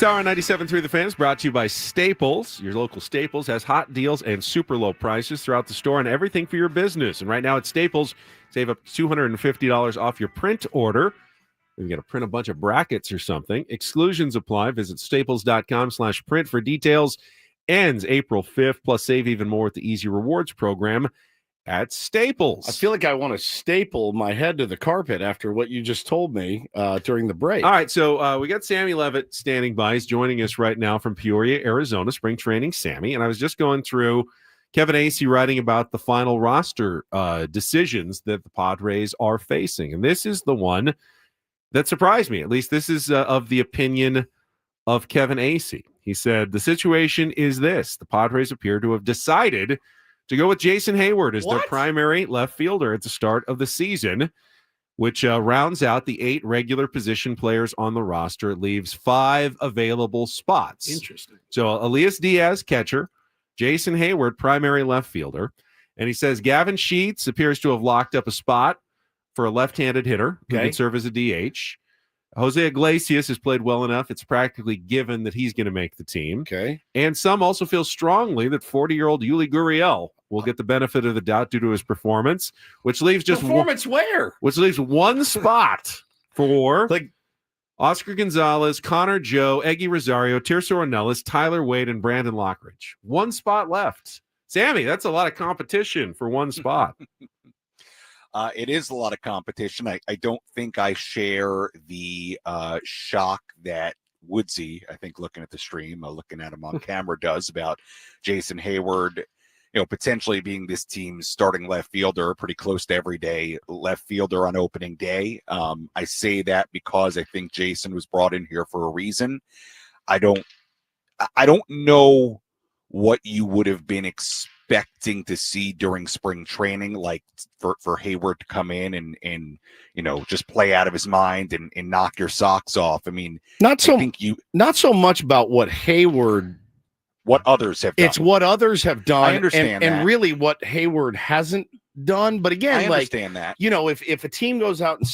[SPEAKER 3] Next hour on 97.3 The Fan is brought to you by Staples. Your local Staples has hot deals and super low prices throughout the store on everything for your business. And right now at Staples, save up to $250 off your print order. You're going to print a bunch of brackets or something. Exclusions apply. Visit staples.com/print for details. Ends April 5th. Plus, save even more with the Easy Rewards program at Staples.
[SPEAKER 1] I feel like I want to staple my head to the carpet after what you just told me during the break.
[SPEAKER 3] All right, so we got Sammy Levitt standing by. He's joining us right now from Peoria, Arizona, spring training, Sammy. And I was just going through Kevin Acee writing about the final roster decisions that the Padres are facing. And this is the one that surprised me. At least this is of the opinion of Kevin Acee. He said, the situation is this. The Padres appear to have decided to go with Jason Heyward as their primary left fielder at the start of the season, which rounds out the 8 regular position players on the roster. It leaves 5 available spots.
[SPEAKER 2] Interesting.
[SPEAKER 3] So Elias Diaz, catcher, Jason Heyward, primary left fielder. And he says Gavin Sheets appears to have locked up a spot for a left-handed hitter who can serve as a DH. Jose Iglesias has played well enough. It's practically given that he's going to make the team.
[SPEAKER 1] Okay.
[SPEAKER 3] And some also feel strongly that 40-year-old Yuli Gurriel will get the benefit of the doubt due to his performance, which leaves just which leaves one spot for Oscar Gonzalez, Connor Joe, Eggy Rosario, Tirso Ornelas, Tyler Wade, and Brandon Lockridge. One spot left. Sammy, that's a lot of competition for one spot.
[SPEAKER 21] It is a lot of competition. I don't think I share the shock that Woodsy, I think looking at the stream, looking at him on camera, does about Jason Heyward, potentially being this team's starting left fielder, pretty close to everyday left fielder on opening day. I say that because I think Jason was brought in here for a reason. I don't know what you would have been expecting to see during spring training, like for Heyward to come in and just play out of his mind and knock your socks off. I mean,
[SPEAKER 1] not so much about what others have done. It's what others have done.
[SPEAKER 21] I understand that.
[SPEAKER 1] And really what Heyward hasn't done. But again,
[SPEAKER 21] I understand that.
[SPEAKER 1] If a team goes out and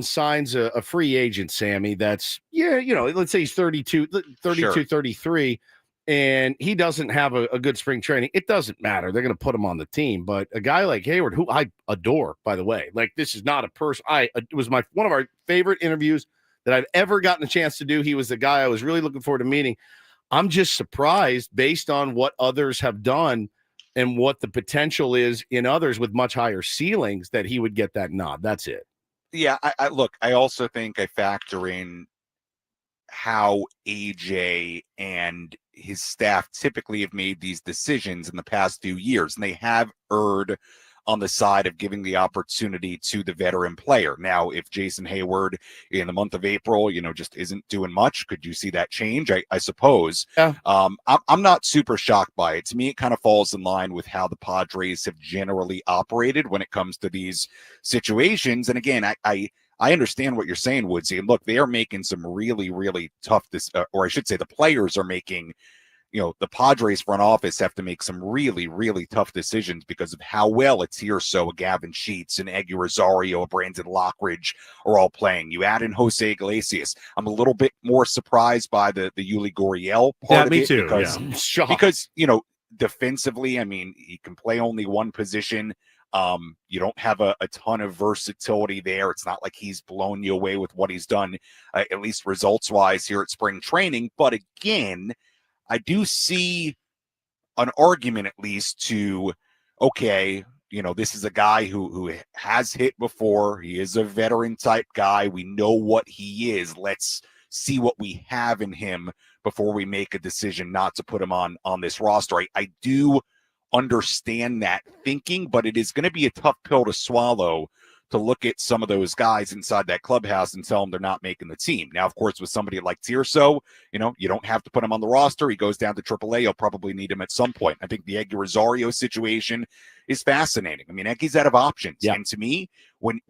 [SPEAKER 1] signs a free agent, Sammy, that's, let's say he's 32, 33, and he doesn't have a good spring training, it doesn't matter. They're going to put him on the team. But a guy like Heyward, who I adore, by the way, like this is not a person. It was one of our favorite interviews that I've ever gotten a chance to do. He was the guy I was really looking forward to meeting. I'm just surprised based on what others have done and what the potential is in others with much higher ceilings that he would get that nod. That's it.
[SPEAKER 21] Yeah, I also think I factor in how AJ and his staff typically have made these decisions in the past few years, and they have erred on the side of giving the opportunity to the veteran player. Now, if Jason Heyward in the month of April, just isn't doing much, could you see that change? I suppose.
[SPEAKER 1] Yeah.
[SPEAKER 21] I'm not super shocked by it. To me, it kind of falls in line with how the Padres have generally operated when it comes to these situations. And again, I understand what you're saying, Woodsy. And look, they are making some really, really tough, or I should say the players are making, the Padres front office have to make some really, really tough decisions because of how well a Tirso, a Gavin Sheets, an Eggy Rosario, a Brandon Lockridge are all playing. You add in Jose Iglesias. I'm a little bit more surprised by the Yuli Gurriel part of
[SPEAKER 3] me
[SPEAKER 21] it
[SPEAKER 3] too.
[SPEAKER 21] because defensively, I mean, he can play only one position. You don't have a ton of versatility there. It's not like he's blown you away with what he's done, at least results-wise here at spring training. But again, I do see an argument at least to, okay, this is a guy who has hit before. He is a veteran type guy. We know what he is. Let's see what we have in him before we make a decision not to put him on this roster. I do understand that thinking, but it is going to be a tough pill to swallow to look at some of those guys inside that clubhouse and tell them they're not making the team. Now, of course, with somebody like Tirso, you don't have to put him on the roster. He goes down to AAA. You'll probably need him at some point. I think the Eggy Rosario situation is fascinating. I mean, Eggy's out of options. Yeah. And to me, when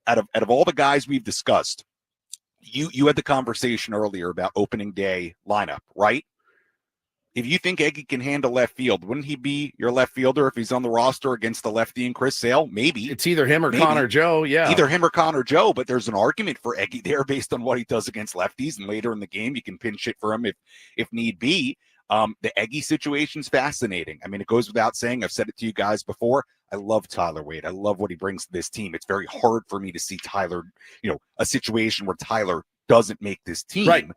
[SPEAKER 21] out of all the guys we've discussed, you had the conversation earlier about opening day lineup, right? if you think Eggy can handle left field, wouldn't he be your left fielder if he's on the roster against the lefty and Chris Sale? Maybe.
[SPEAKER 1] It's either him or Connor Joe. Yeah.
[SPEAKER 21] Either him or Connor Joe, but there's an argument for Eggy there based on what he does against lefties. And later in the game, you can pinch it for him if need be. The Eggy situation's fascinating. I mean, it goes without saying. I've said it to you guys before. I love Tyler Wade. I love what he brings to this team. It's very hard for me to see Tyler, a situation where Tyler doesn't make this team.
[SPEAKER 1] Right.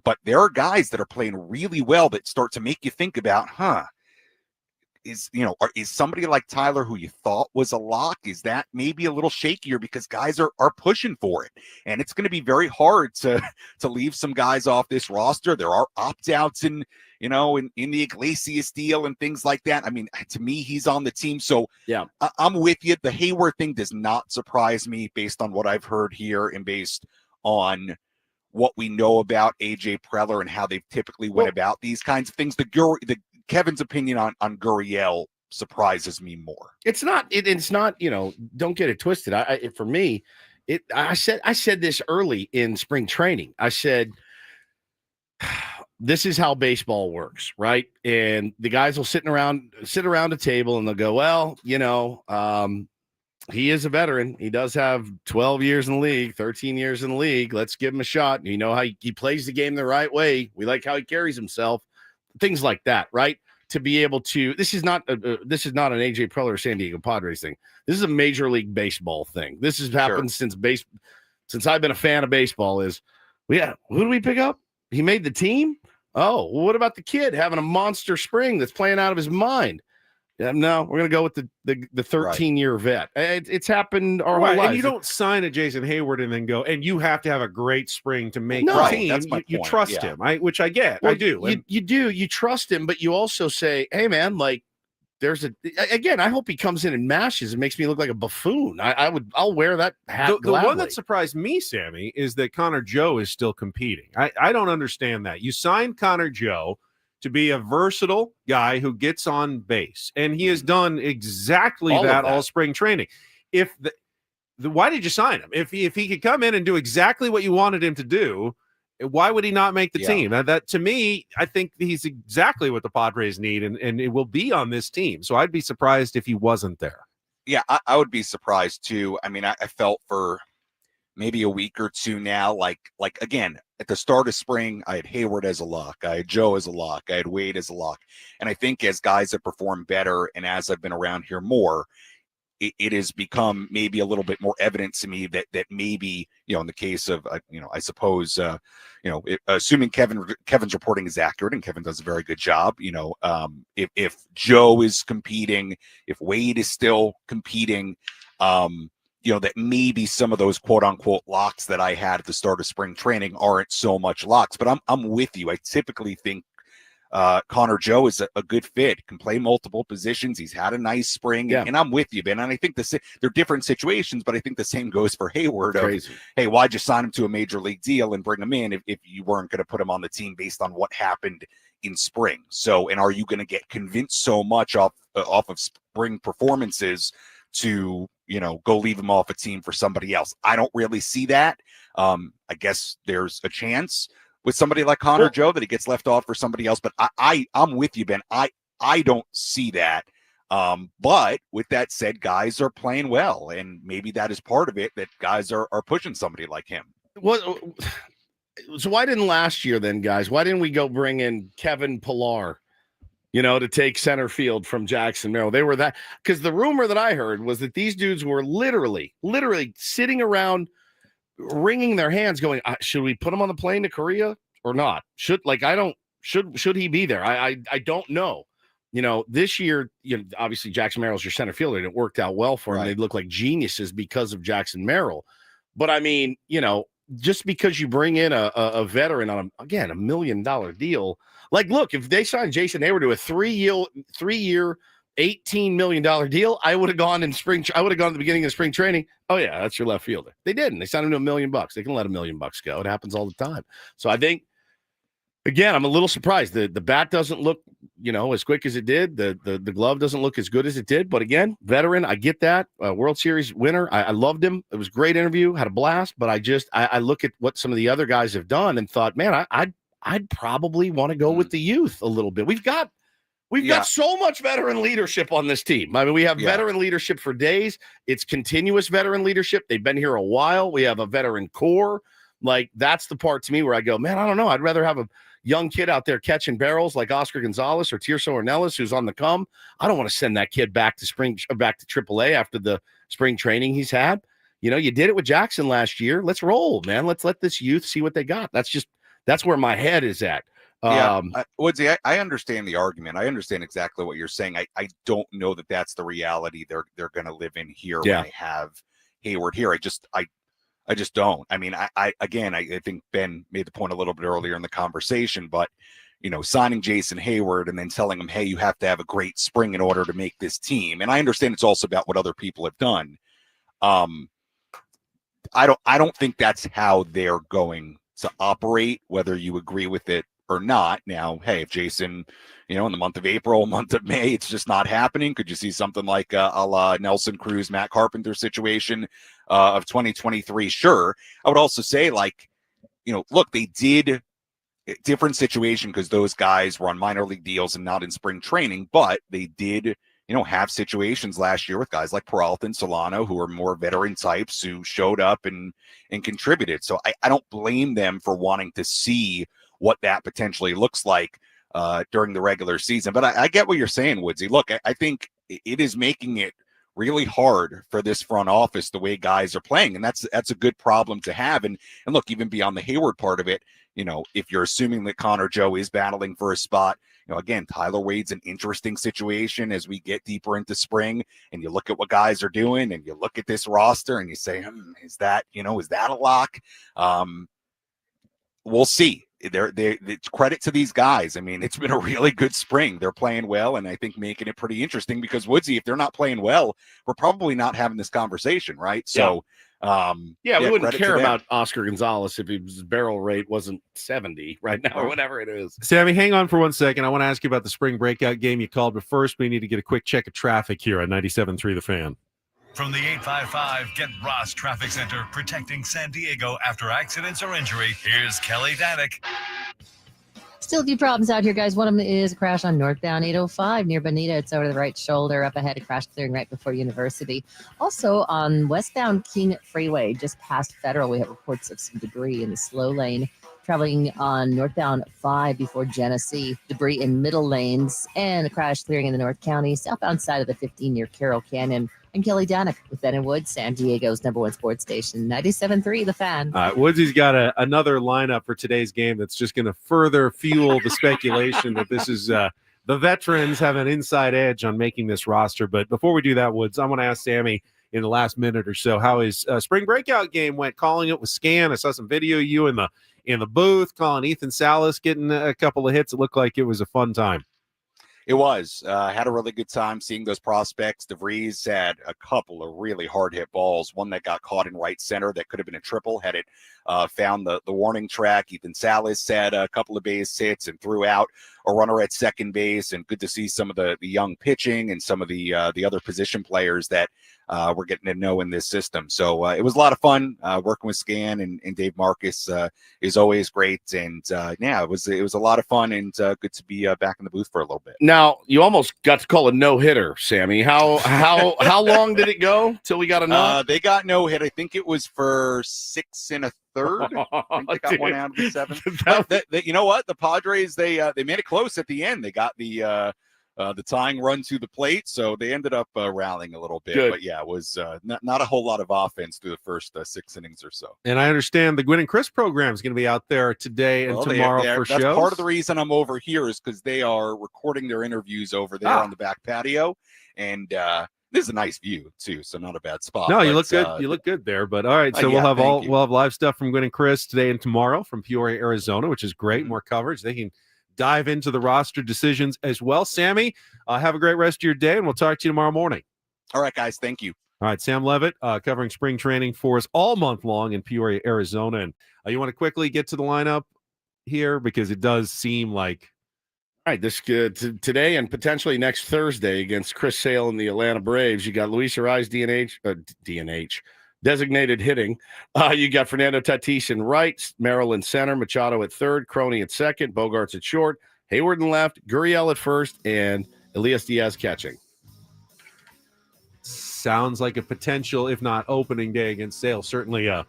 [SPEAKER 21] But there are guys that are playing really well that start to make you think about, is somebody like Tyler who you thought was a lock, is that maybe a little shakier because guys are pushing for it? And it's going to be very hard to leave some guys off this roster. There are opt-outs in the Iglesias deal and things like that. I mean, to me, he's on the team. So
[SPEAKER 1] yeah,
[SPEAKER 21] I'm with you. The Heyward thing does not surprise me based on what I've heard here and based on what we know about AJ Preller and how they've typically went about these kinds of things. The Kevin's opinion on Gurriel surprises me more.
[SPEAKER 1] It's not, don't get it twisted. For me, I said this early in spring training. I said, this is how baseball works, right? And the guys will sit around a table and they'll go, well, he is a veteran. He does have 12 years in the league, 13 years in the league. Let's give him a shot. You know how he plays the game the right way. We like how he carries himself. Things like that, right? To be able to, this is not an AJ Preller or San Diego Padres thing. This is a Major League Baseball thing. This has happened since I've been a fan of baseball. Who do we pick up? He made the team. Oh, well, what about the kid having a monster spring that's playing out of his mind? No, we're going to go with the 13-year vet. It's happened our whole lives.
[SPEAKER 3] And you don't sign a Jason Heyward and then go, and you have to have a great spring to make the team.
[SPEAKER 21] That's my
[SPEAKER 3] you
[SPEAKER 21] point.
[SPEAKER 3] trust him, which I get.
[SPEAKER 1] Well,
[SPEAKER 3] I do.
[SPEAKER 1] You do. You trust him, but you also say, hey, man, like, I hope he comes in and mashes and makes me look like a buffoon. I'll wear that hat
[SPEAKER 3] The
[SPEAKER 1] gladly.
[SPEAKER 3] one that surprised me, Sammy, is that Connor Joe is still competing. I don't understand that. You signed Connor Joe to be a versatile guy who gets on base, and he has done exactly that all spring training. Why did you sign him? If he could come in and do exactly what you wanted him to do, why would he not make the team? That to me, I think he's exactly what the Padres need, and it will be on this team. So I'd be surprised if he wasn't there.
[SPEAKER 21] Yeah, I would be surprised too. I mean, I felt for maybe a week or two now, like again, at the start of spring, I had Heyward as a lock. I had Joe as a lock. I had Wade as a lock. And I think as guys have performed better and as I've been around here more, it has become maybe a little bit more evident to me that maybe, in the case of, I suppose, assuming Kevin's reporting is accurate, and Kevin does a very good job, if Joe is competing, if Wade is still competing, that maybe some of those quote unquote locks that I had at the start of spring training aren't so much locks, but I'm with you. I typically think Connor Joe is a good fit, can play multiple positions. He's had a nice spring, and I'm with you, Ben. And I think they're different situations, but I think the same goes for Heyward. Hey, why'd you sign him to a major league deal and bring him in if you weren't going to put him on the team based on what happened in spring? So, and are you going to get convinced so much off of spring performances to go leave him off a team for somebody else? I don't really see that. I guess there's a chance with somebody like Connor Joe that he gets left off for somebody else, but I'm with you, Ben. I don't see that. But with that said, guys are playing well, and maybe that is part of it, that guys are pushing somebody like him.
[SPEAKER 1] So why didn't last year then, guys? Why didn't we go bring in Kevin Pillar, to take center field from Jackson Merrill? They were that, because the rumor that I heard was that these dudes were literally sitting around wringing their hands going, should we put him on the plane to Korea or not? Should he be there? I don't know. This year, obviously Jackson Merrill's your center fielder, and it worked out well for him. They look like geniuses because of Jackson Merrill. But I mean, just because you bring in a veteran on a $1 million deal, like, look, if they signed Jason Heyward to a three-year, $18 million deal, I would have gone in spring. I would have gone at the beginning of spring training. Oh yeah, that's your left fielder. They didn't. They signed him to $1 million. They can let $1 million go. It happens all the time. So I think, again, I'm a little surprised. The bat doesn't look, as quick as it did. The glove doesn't look as good as it did. But again, veteran, I get that. World Series winner. I loved him. It was a great interview. Had a blast. But I look at what some of the other guys have done and thought, man, I'd probably want to go with the youth a little bit. We've got so much veteran leadership on this team. I mean, we have veteran leadership for days. It's continuous veteran leadership. They've been here a while. We have a veteran core. Like, that's the part to me where I go, man, I don't know. I'd rather have a young kid out there catching barrels like Oscar Gonzalez or Tirso Ornelas, who's on the come. I don't want to send that kid back to AAA after the spring training he's had. You know, you did it with Jackson last year. Let's roll, man. Let's let this youth see what they got. That's where my head is at.
[SPEAKER 21] Woodsy, I understand the argument. I understand exactly what you're saying. I don't know that that's the reality they're going to live in here when they have Heyward here. I just don't. I mean, I think Ben made the point a little bit earlier in the conversation, but you know, signing Jason Heyward and then telling him, hey, you have to have a great spring in order to make this team. And I understand it's also about what other people have done. I don't think that's how they're going to operate, whether you agree with it or not. Now, hey, if Jason, you know, in the month of April, month of May, it's just not happening. Could you see something like a la Nelson Cruz, Matt Carpenter situation of 2023? Sure. I would also say, like, you know, look, they did different situation because those guys were on minor league deals and not in spring training, but they did, you know, have situations last year with guys like Peralta and Solano, who are more veteran types who showed up and contributed. So I don't blame them for wanting to see what that potentially looks like during the regular season. But I get what you're saying, Woodsy. Look, I think it is making it really hard for this front office the way guys are playing, and that's a good problem to have. And look, even beyond the Heyward part of it, you know, if you're assuming that Connor Joe is battling for a spot, you know, again, Tyler Wade's an interesting situation as we get deeper into spring, and you look at what guys are doing, and you look at this roster, and you say, is that a lock? We'll see. It's credit to these guys. I mean, it's been a really good spring. They're playing well, and I think making it pretty interesting because, Woodsy, if they're not playing well, we're probably not having this conversation, right? So,
[SPEAKER 1] we wouldn't care about Oscar Gonzalez if his barrel rate wasn't 70 right now or whatever it is.
[SPEAKER 3] Sammy, hang on for 1 second. I want to ask you about the spring breakout game you called, but first we need to get a quick check of traffic here on 97.3 The Fan.
[SPEAKER 6] From the 855 Get Ross Traffic Center, protecting San Diego after accidents or injury, here's Kelly Danick.
[SPEAKER 5] Still a few problems out here, guys. One of them is a crash on northbound 805 near Bonita. It's over the right shoulder. Up ahead, a crash clearing right before University. Also on westbound King Freeway, just past Federal, we have reports of some debris in the slow lane. Traveling on northbound 5 before Genesee, debris in middle lanes, and a crash clearing in the North County, southbound side of the 15 near Carroll Canyon. I'm Kelly Danick with Ben and Wood, San Diego's #1 sports station, 97.3 The Fan.
[SPEAKER 3] Woodsy's got another lineup for today's game that's just going to further fuel the speculation that this is the veterans have an inside edge on making this roster. But before we do that, Woods, I want to ask Sammy in the last minute or so how his spring breakout game went. Calling it with Scan, I saw some video of you in the booth calling Ethan Salas getting a couple of hits. It looked like it was a fun time.
[SPEAKER 21] It was. Had a really good time seeing those prospects. DeVries had a couple of really hard hit balls. One that got caught in right center that could have been a triple had it found the warning track. Ethan Salas had a couple of base hits and threw out a runner at second base. And good to see some of the young pitching and some of the other position players that we're getting to know in this system. So it was a lot of fun working with Scan and Dave Marcus is always great. And it was a lot of fun and good to be back in the booth for a little bit.
[SPEAKER 1] Now you almost got to call a no hitter, Sammy. How long did it go till we got a no?
[SPEAKER 21] They got no hit. I think it was for 6 1/3. I think they got one out of the 7th. You know what? The Padres they made it close at the end. They got the tying run to the plate, so they ended up rallying a little bit.
[SPEAKER 1] Good.
[SPEAKER 21] But yeah, it was not a whole lot of offense through the first 6 innings or so.
[SPEAKER 3] And I understand the Gwynn and Chris program is going to be out there today and tomorrow for shows.
[SPEAKER 21] That's part of the reason I'm over here is because they are recording their interviews over there on the back patio, and this is a nice view too, so not a bad spot.
[SPEAKER 3] No, you look good. You look good there. But all right, so we'll have live stuff from Gwynn and Chris today and tomorrow from Peoria, Arizona, which is great. More coverage. They can dive into the roster decisions as well. Sammy, have a great rest of your day, and we'll talk to you tomorrow morning.
[SPEAKER 21] All right, guys. Thank you.
[SPEAKER 3] All right, Sam Levitt covering spring training for us all month long in Peoria, Arizona. And you want to quickly get to the lineup here because it does seem like.
[SPEAKER 1] All right, this today and potentially next Thursday against Chris Sale and the Atlanta Braves. You got Luis Ariz, Designated hitting. You got Fernando Tatis in right, Merrill in center, Machado at third, Crony at second, Bogarts at short, Heyward in left, Gurriel at first, and Elias Diaz catching.
[SPEAKER 3] Sounds like a potential, if not opening day against Sale. Certainly a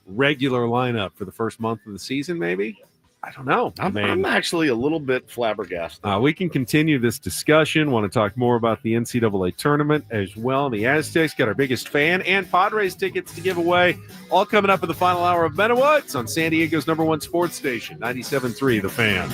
[SPEAKER 3] regular lineup for the first month of the season, maybe? I don't know.
[SPEAKER 1] I'm actually a little bit flabbergasted.
[SPEAKER 3] We can continue this discussion. Want to talk more about the NCAA tournament as well. The Aztecs got our biggest fan and Padres tickets to give away. All coming up in the final hour of Meta Woods on San Diego's #1 sports station, 97.3 The Fan.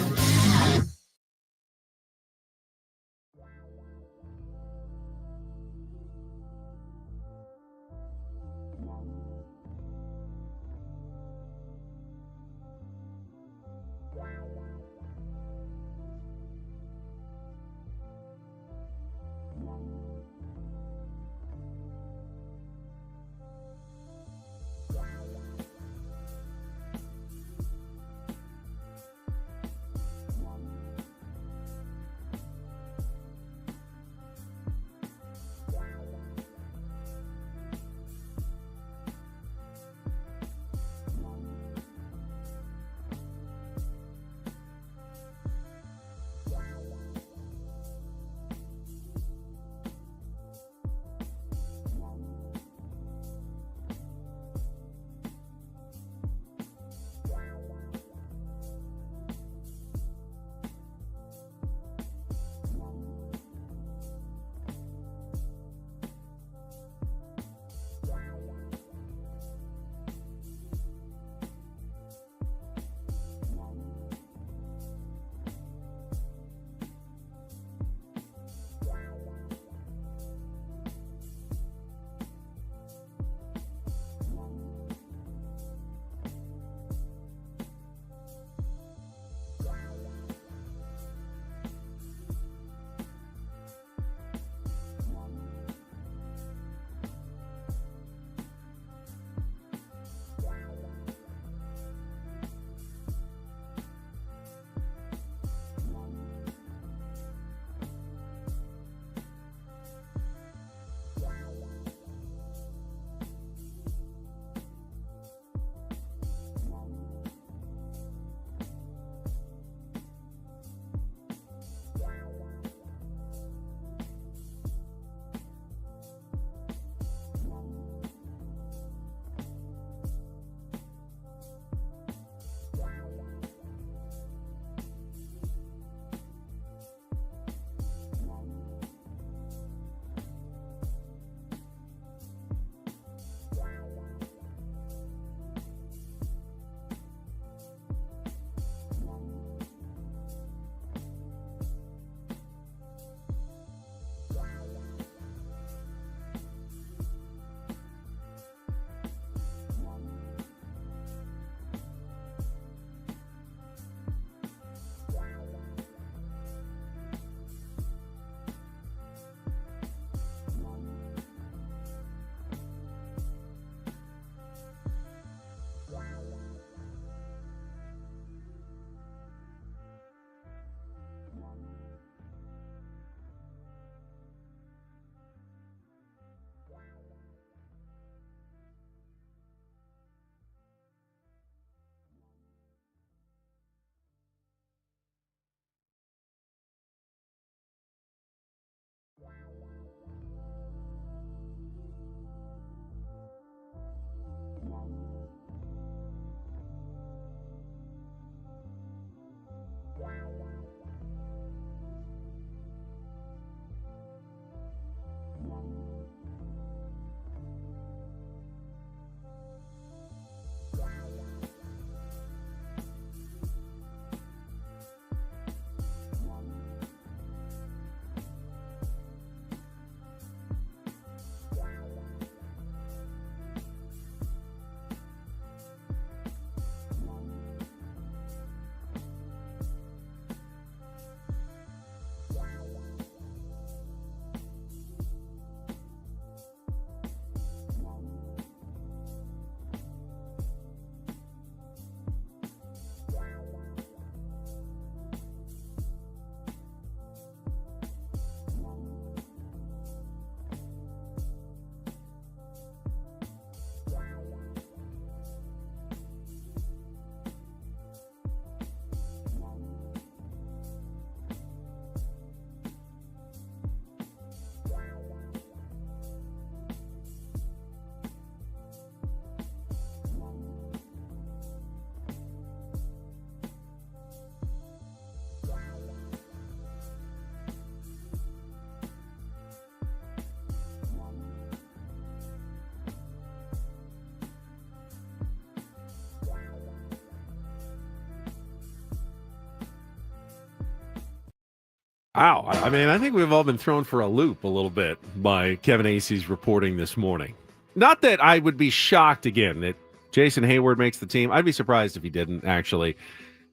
[SPEAKER 3] Wow. I mean, I think we've all been thrown for a loop a little bit by Kevin Acey's reporting this morning. Not that I would be shocked again that Jason Heyward makes the team. I'd be surprised if he didn't, actually,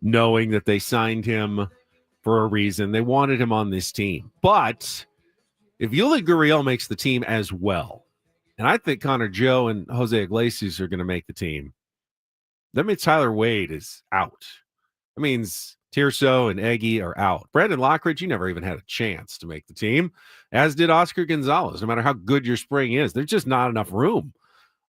[SPEAKER 3] knowing that they signed him for a reason. They wanted him on this team. But if Yuli Gurriel makes the team as well, and I think Connor Joe and Jose Iglesias are going to make the team, that means Tyler Wade is out. That means Tirso and Eggy are out. Brandon Lockridge, you never even had a chance to make the team, as did Oscar Gonzalez. No matter how good your spring is, there's just not enough room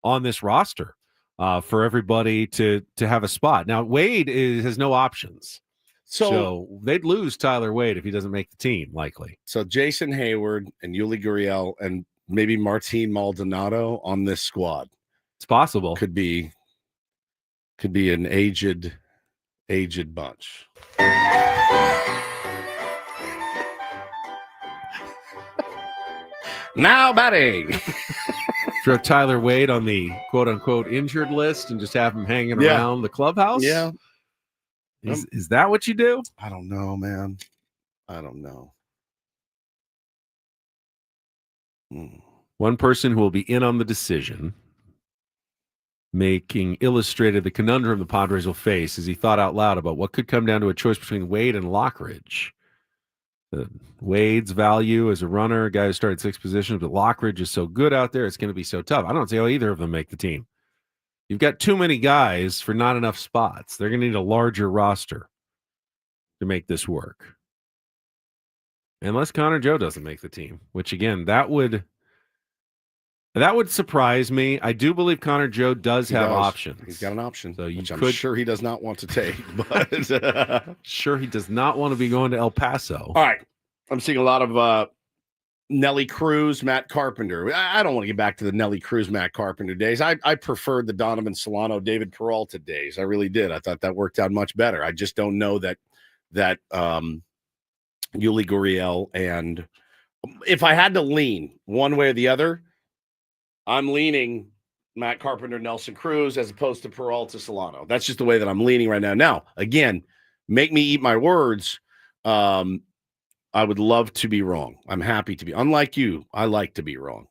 [SPEAKER 3] on this roster for everybody to have a spot. Now, Wade has no options. So they'd lose Tyler Wade if he doesn't make the team, likely.
[SPEAKER 1] So Jason Heyward and Yuli Gurriel and maybe Martin Maldonado on this squad.
[SPEAKER 3] It's possible.
[SPEAKER 1] Could be an aged bunch. Now batting.
[SPEAKER 3] Throw Tyler Wade on the quote-unquote injured list and just have him hanging around the clubhouse?
[SPEAKER 1] Yeah.
[SPEAKER 3] Is that what you do?
[SPEAKER 1] I don't know, man. I don't know.
[SPEAKER 3] One person who will be in on the decision, illustrated the conundrum the Padres will face as he thought out loud about what could come down to a choice between Wade and Lockridge. Wade's value as a runner, a guy who started 6 positions, but Lockridge is so good out there, it's going to be so tough. I don't see how either of them make the team. You've got too many guys for not enough spots. They're going to need a larger roster to make this work. Unless Connor Joe doesn't make the team, which again, that would surprise me. I do believe Connor Joe does have options.
[SPEAKER 1] He's got an option,
[SPEAKER 3] so
[SPEAKER 1] which I'm sure he does not want to take. But
[SPEAKER 3] sure, he does not want to be going to El Paso.
[SPEAKER 1] All right, I'm seeing a lot of Nelly Cruz, Matt Carpenter. I don't want to get back to the Nelly Cruz, Matt Carpenter days. I preferred the Donovan Solano, David Peralta days. I really did. I thought that worked out much better. I just don't know that Yuli Gurriel, and if I had to lean one way or the other, I'm leaning Matt Carpenter, Nelson Cruz, as opposed to Peralta Solano. That's just the way that I'm leaning right now. Now, again, make me eat my words. I would love to be wrong. I'm happy to be. Unlike you, I like to be wrong.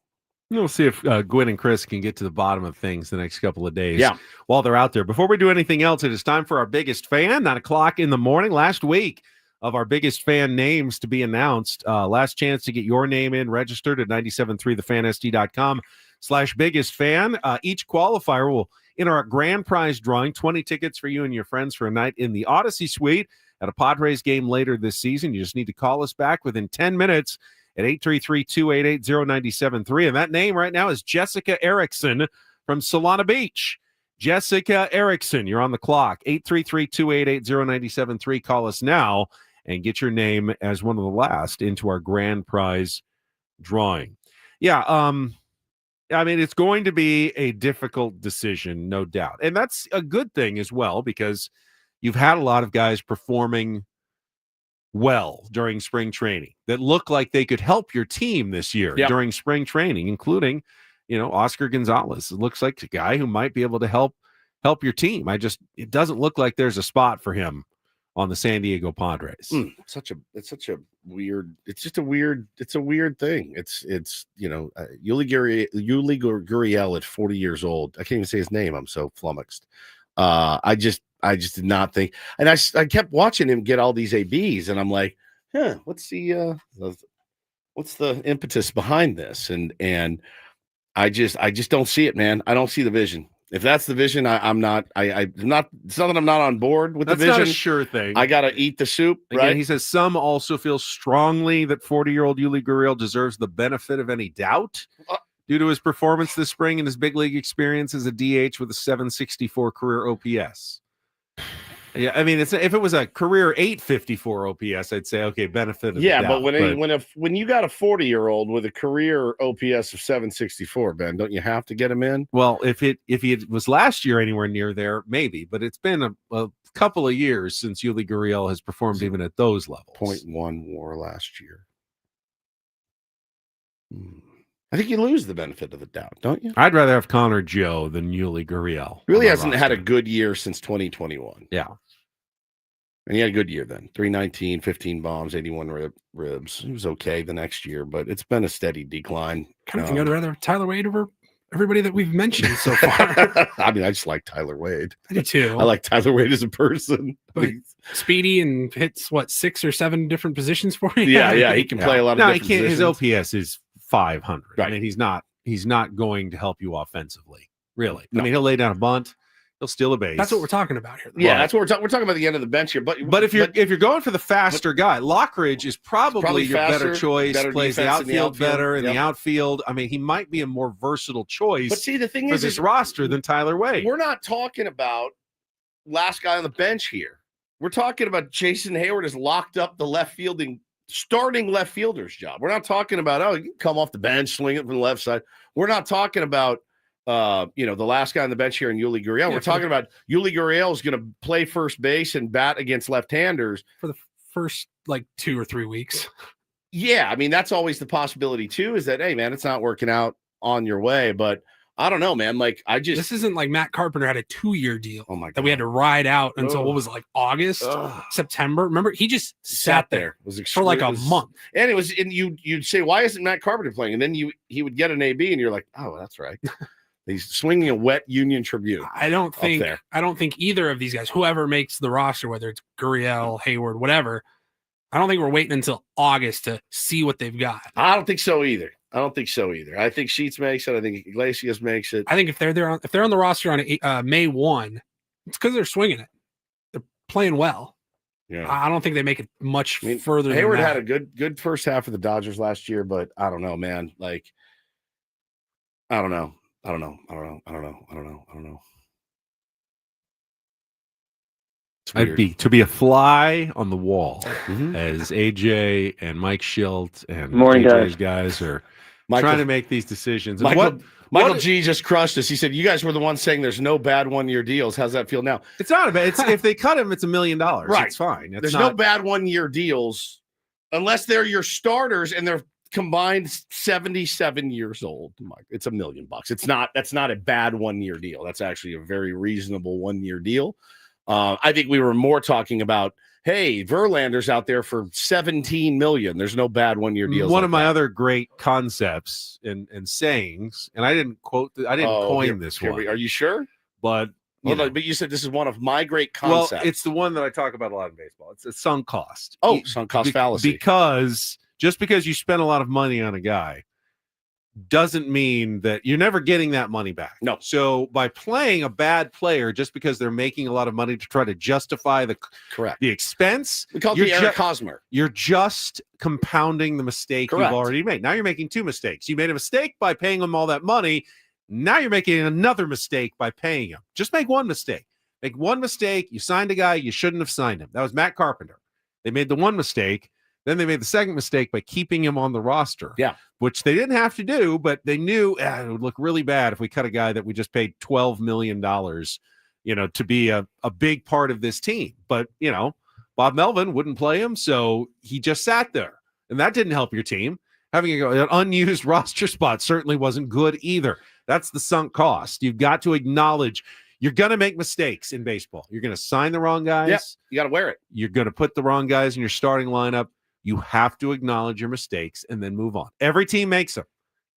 [SPEAKER 3] We'll see if Gwen and Chris can get to the bottom of things the next couple of days while they're out there. Before we do anything else, it is time for our biggest fan, 9 o'clock in the morning. Last week of our biggest fan names to be announced. Last chance to get your name in, registered at 973thefansd.com/biggest fan. Each qualifier will enter our grand prize drawing, 20 tickets for you and your friends for a night in the Odyssey Suite at a Padres game later this season. You just need to call us back within 10 minutes at 833-288-0973. And that name right now is Jessica Erickson from Solana Beach. Jessica Erickson, you're on the clock. 833-288-0973. Call us now and get your name as one of the last into our grand prize drawing. Yeah, I mean, it's going to be a difficult decision, no doubt. And that's a good thing as well, because you've had a lot of guys performing well during spring training that look like they could help your team this year during spring training, including, Oscar Gonzalez. It looks like a guy who might be able to help your team. It doesn't look like there's a spot for him on the San Diego Padres.
[SPEAKER 1] It's a weird thing. It's Yuli Gurriel at 40 years old. I can't even say his name. I'm so flummoxed. I just did not think, and I kept watching him get all these ABs, and I'm like, what's the impetus behind this? And I just don't see it, man. I don't see the vision. If that's the vision, I'm not. I'm not. It's not that I'm not on board with the vision.
[SPEAKER 3] That's not a sure thing.
[SPEAKER 1] I gotta eat the soup, right?
[SPEAKER 3] Again, he says some also feel strongly that 40-year-old Yuli Gurriel deserves the benefit of any doubt due to his performance this spring and his big league experience as a DH with a 764 career OPS. Yeah, I mean, if it was a career 854 OPS, I'd say okay, benefit of the doubt.
[SPEAKER 1] But when you got a 40-year-old with a career OPS of 764, Ben, don't you have to get him in?
[SPEAKER 3] Well, if he was last year anywhere near there, maybe, but it's been a couple of years since Yuli Gurriel has performed even at those levels.
[SPEAKER 1] 0.1 WAR last year. I think you lose the benefit of the doubt, don't you?
[SPEAKER 3] I'd rather have Connor Joe than Yuli Gurriel.
[SPEAKER 1] Really hasn't had a good year since 2021.
[SPEAKER 3] Yeah.
[SPEAKER 1] And he had a good year then. 319, 15 bombs, 81 ribs. He was okay the next year, but it's been a steady decline.
[SPEAKER 2] Kind of think I'd rather Tyler Wade over everybody that we've mentioned so far.
[SPEAKER 1] I mean, I just like Tyler Wade.
[SPEAKER 2] I do too.
[SPEAKER 1] I like Tyler Wade as a person.
[SPEAKER 2] But speedy and hits, 6 or 7 different positions for you?
[SPEAKER 1] Yeah. He can play a lot of different
[SPEAKER 3] he can't.
[SPEAKER 1] positions.
[SPEAKER 3] His OPS is 500.
[SPEAKER 1] Right.
[SPEAKER 3] I mean, he's not going to help you offensively, really.
[SPEAKER 1] No.
[SPEAKER 3] I mean, he'll lay down a bunt. He'll steal a base.
[SPEAKER 2] That's what we're talking about here.
[SPEAKER 1] Yeah, that's what we're talking about the end of the bench here. But
[SPEAKER 3] if you're going for the faster guy, Lockridge is probably your
[SPEAKER 1] faster,
[SPEAKER 3] better choice.
[SPEAKER 1] better
[SPEAKER 3] Plays the
[SPEAKER 1] defense in
[SPEAKER 3] outfield better in
[SPEAKER 1] Yep.
[SPEAKER 3] the outfield. I mean, he might be a more versatile choice.
[SPEAKER 1] But see, the thing
[SPEAKER 3] for
[SPEAKER 1] is
[SPEAKER 3] this roster than Tyler Wade.
[SPEAKER 1] We're not talking about last guy on the bench here. We're talking about Jason Heyward has locked up the starting left fielder's job. We're not talking about, you can come off the bench, swing it from the left side. We're not talking about the last guy on the bench here in Yuli Gurriel. We're talking about Yuli Gurriel is going to play first base and bat against left-handers
[SPEAKER 2] for the first 2 or 3 weeks.
[SPEAKER 1] Yeah, I mean, that's always the possibility too, is that, hey man, it's not working out on your way. But I don't know, man. This
[SPEAKER 2] isn't like Matt Carpenter had a 2-year deal
[SPEAKER 1] that
[SPEAKER 2] we had to ride out until August, September. Remember, he just sat there for a month.
[SPEAKER 1] And you'd say, why isn't Matt Carpenter playing? And then he would get an AB and you're like, oh, that's right. He's swinging a wet Union Tribune.
[SPEAKER 2] I don't think either of these guys, whoever makes the roster, whether it's Gurriel, Heyward, whatever, I don't think we're waiting until August to see what they've got.
[SPEAKER 1] I don't think so either. I think Sheets makes it. I think Iglesias makes it.
[SPEAKER 2] I think if they're on the roster on May 1, it's because they're swinging it. They're playing well.
[SPEAKER 1] Yeah,
[SPEAKER 2] I don't think they make it much further.
[SPEAKER 1] Heyward
[SPEAKER 2] than that.
[SPEAKER 1] had a good first half of the Dodgers last year, but I don't know, man. I don't know. I don't know.
[SPEAKER 3] To be a fly on the wall as AJ and Mike Schilt and
[SPEAKER 12] Morning,
[SPEAKER 3] AJ's guys are trying to make these decisions. And
[SPEAKER 1] Michael G just crushed us. He said, "You guys were the ones saying there's no bad 1-year deals. How's that feel now?"
[SPEAKER 3] It's not a bad. If they cut him, it's $1 million.
[SPEAKER 1] Right.
[SPEAKER 3] It's fine.
[SPEAKER 1] There's no bad 1-year deals unless they're your starters and they're combined 77 years old. It's $1 million. That's not a bad 1-year deal. That's actually a very reasonable 1-year deal. I think we were more talking about, hey, Verlander's out there for $17 million. There's no bad 1-year deals.
[SPEAKER 3] One of my other great concepts and sayings, and I didn't coin this one.
[SPEAKER 1] Are you sure?
[SPEAKER 3] But
[SPEAKER 1] but you said this is one of my great concepts.
[SPEAKER 3] Well, it's the one that I talk about a lot in baseball. It's a sunk cost.
[SPEAKER 1] Oh, sunk cost fallacy.
[SPEAKER 3] Because just because you spend a lot of money on a guy doesn't mean that you're never getting that money back.
[SPEAKER 1] No.
[SPEAKER 3] So by playing a bad player just because they're making a lot of money to try to justify the expense,
[SPEAKER 1] we call it the Eric Hosmer.
[SPEAKER 3] You're just compounding the mistake
[SPEAKER 1] Correct.
[SPEAKER 3] you've already made. Now you're making 2 mistakes. You made a mistake by paying him all that money. Now you're making another mistake by paying him. Just make one mistake. Make one mistake. You signed a guy you shouldn't have signed him. That was Matt Carpenter. They made the one mistake. Then they made the second mistake by keeping him on the roster.
[SPEAKER 1] Yeah.
[SPEAKER 3] Which they didn't have to do, but they knew it would look really bad if we cut a guy that we just paid $12 million, to be a big part of this team. But, Bob Melvin wouldn't play him, so he just sat there. And that didn't help your team. Having an unused roster spot certainly wasn't good either. That's the sunk cost. You've got to acknowledge you're going to make mistakes in baseball. You're going to sign the wrong guys.
[SPEAKER 1] Yeah, you got to wear it.
[SPEAKER 3] You're going to put the wrong guys in your starting lineup. You have to acknowledge your mistakes and then move on. Every team makes them.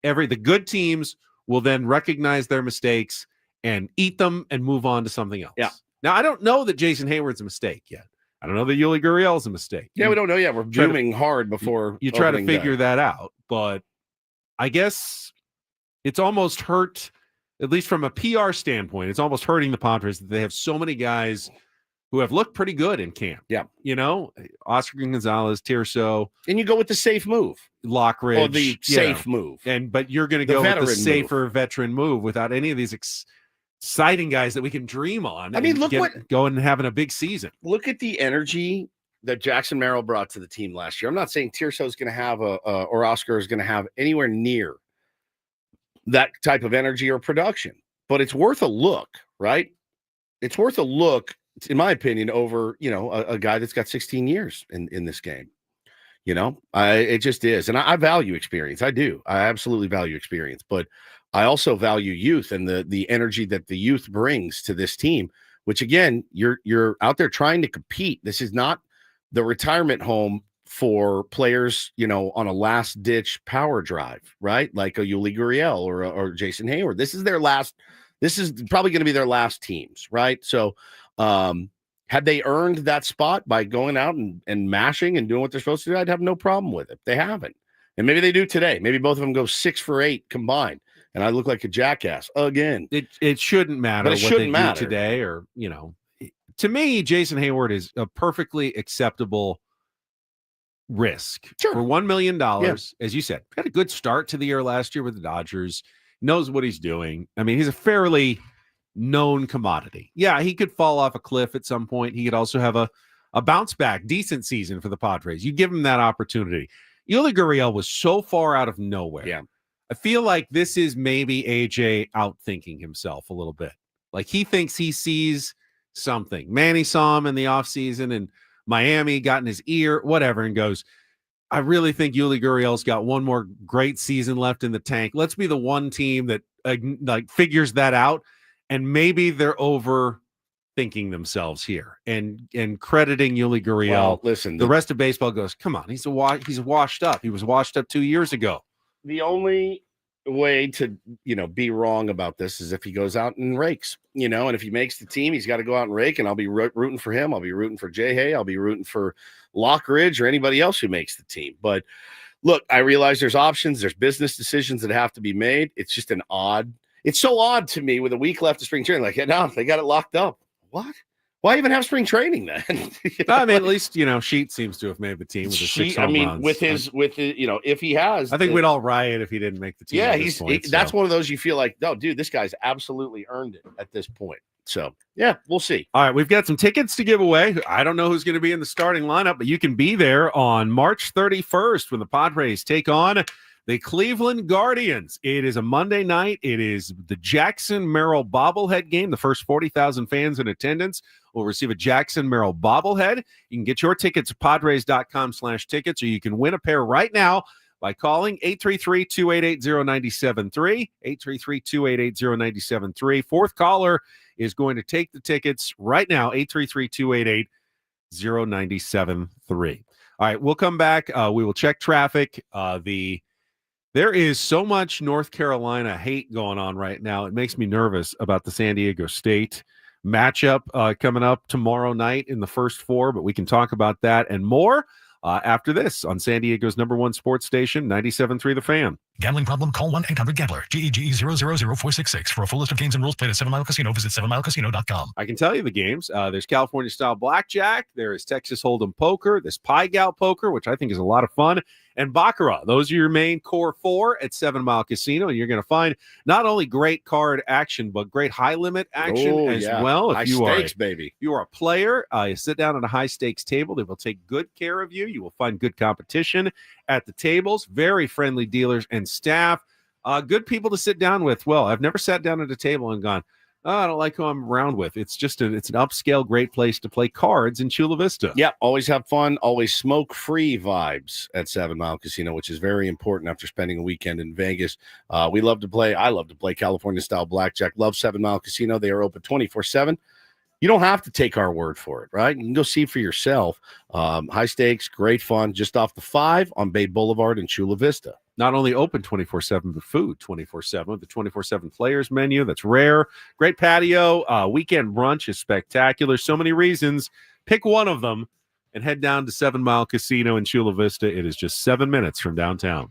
[SPEAKER 3] The good teams will then recognize their mistakes and eat them and move on to something else.
[SPEAKER 1] Yeah.
[SPEAKER 3] Now, I don't know that Jason Hayward's a mistake yet. I don't know that Yuli Gurriel's a mistake.
[SPEAKER 1] Yeah, we don't know yet. We're zooming hard before
[SPEAKER 3] you try to figure that out. But I guess it's almost hurt, at least from a PR standpoint, it's almost hurting the Padres that they have so many guys who have looked pretty good in camp.
[SPEAKER 1] Yeah.
[SPEAKER 3] Oscar Gonzalez, Tirso.
[SPEAKER 1] And you go with the safe move.
[SPEAKER 3] Lockridge.
[SPEAKER 1] Or the safe move.
[SPEAKER 3] But you're going to go with the safer veteran move without any of these exciting guys that we can dream on.
[SPEAKER 1] I mean,
[SPEAKER 3] going and having a big season.
[SPEAKER 1] Look at the energy that Jackson Merrill brought to the team last year. I'm not saying Tirso is going to have or Oscar is going to have anywhere near that type of energy or production, but it's worth a look, right? It's worth a look, in my opinion, over, a guy that's got 16 years in this game. It just is. And I value experience. I do. I absolutely value experience, but I also value youth and the energy that the youth brings to this team which again, you're out there trying to compete. This is not the retirement home for players, on a last ditch power drive, right? Like a Yuli Gurriel or Jason Heyward. This is probably going to be their last teams, right? So, had they earned that spot by going out and mashing and doing what they're supposed to do, I'd have no problem with it. They haven't. And maybe they do today. Maybe both of them go 6 for 8 combined, and I look like a jackass again.
[SPEAKER 3] It shouldn't matter
[SPEAKER 1] But it
[SPEAKER 3] what
[SPEAKER 1] shouldn't
[SPEAKER 3] they do
[SPEAKER 1] matter.
[SPEAKER 3] today, or to me, Jason Heyward is a perfectly acceptable risk for $1 million. As you said, had a good start to the year last year with the Dodgers, knows what he's doing. I mean, he's a fairly known commodity. Yeah, he could fall off a cliff at some point. He could also have a bounce back, decent season for the Padres. You give him that opportunity. Yuli Gurriel was so far out of nowhere.
[SPEAKER 1] Yeah.
[SPEAKER 3] I feel like this is maybe AJ outthinking himself a little bit. Like he thinks he sees something. Manny saw him in the offseason and Miami got in his ear, whatever, and goes, I really think Yuli Gurriel's got one more great season left in the tank. Let's be the one team that figures that out. And maybe they're overthinking themselves here and crediting Yuli Gurriel.
[SPEAKER 1] Well, listen,
[SPEAKER 3] the rest of baseball goes, come on, he's washed up. He was washed up 2 years ago.
[SPEAKER 1] The only way to be wrong about this is if he goes out and rakes, and if he makes the team, he's got to go out and rake, and I'll be rooting for him. I'll be rooting for Jay Hay. I'll be rooting for Lockridge or anybody else who makes the team. But look, I realize there's options, there's business decisions that have to be made. It's just it's so odd to me with a week left of spring training. Like, no, they got it locked up. What? Why even have spring training then?
[SPEAKER 3] I mean, at least Sheet seems to have made the team with the 6 home runs.
[SPEAKER 1] with his, if he has,
[SPEAKER 3] I think we'd all riot if he didn't make the team.
[SPEAKER 1] Yeah, that's one of those you feel like, no, dude, this guy's absolutely earned it at this point. So yeah, we'll see.
[SPEAKER 3] All right, we've got some tickets to give away. I don't know who's going to be in the starting lineup, but you can be there on March 31st when the Padres take on the Cleveland Guardians. It is a Monday night. It is the Jackson Merrill bobblehead game. The first 40,000 fans in attendance will receive a Jackson Merrill bobblehead. You can get your tickets at padres.com/tickets, or you can win a pair right now by calling 833-288-0973, 833-288-0973. Fourth caller is going to take the tickets right now, 833-288-0973. All right, we'll come back. We will check traffic. There is so much North Carolina hate going on right now. It makes me nervous about the San Diego State matchup coming up tomorrow night in the first 4, but we can talk about that and more after this on San Diego's #1 sports station, 97.3 The Fan.
[SPEAKER 6] Gambling problem? Call 1-800-GAMBLER. GEGE 0000466. For a full list of games and rules, play at 7 Mile Casino. Visit 7milecasino.com.
[SPEAKER 3] I can tell you the games. There's California-style blackjack. There is Texas Hold'em poker. There's Pie Gal poker, which I think is a lot of fun. And Baccarat. Those are your main core 4 at 7 Mile Casino. And you're going to find not only great card action, but great high-limit action well.
[SPEAKER 1] High stakes, baby.
[SPEAKER 3] If you are a player, you sit down at a high-stakes table. They will take good care of you. You will find good competition at the tables. Very friendly dealers and staff. Good people to sit down with. Well, I've never sat down at a table and gone, oh, I don't like who I'm around with. It's just it's an upscale, great place to play cards in Chula Vista.
[SPEAKER 1] Yeah, always have fun, always smoke-free vibes at 7 Mile Casino, which is very important after spending a weekend in Vegas. I love to play California-style blackjack. Love 7 Mile Casino. They are open 24/7. You don't have to take our word for it, right? You can go see for yourself. High stakes, great fun, just off the 5 on Bay Boulevard in Chula Vista.
[SPEAKER 3] Not only open 24/7, but food 24/7. The 24/7 players menu, that's rare. Great patio. Weekend brunch is spectacular. So many reasons. Pick one of them and head down to 7 Mile Casino in Chula Vista. It is just 7 minutes from downtown.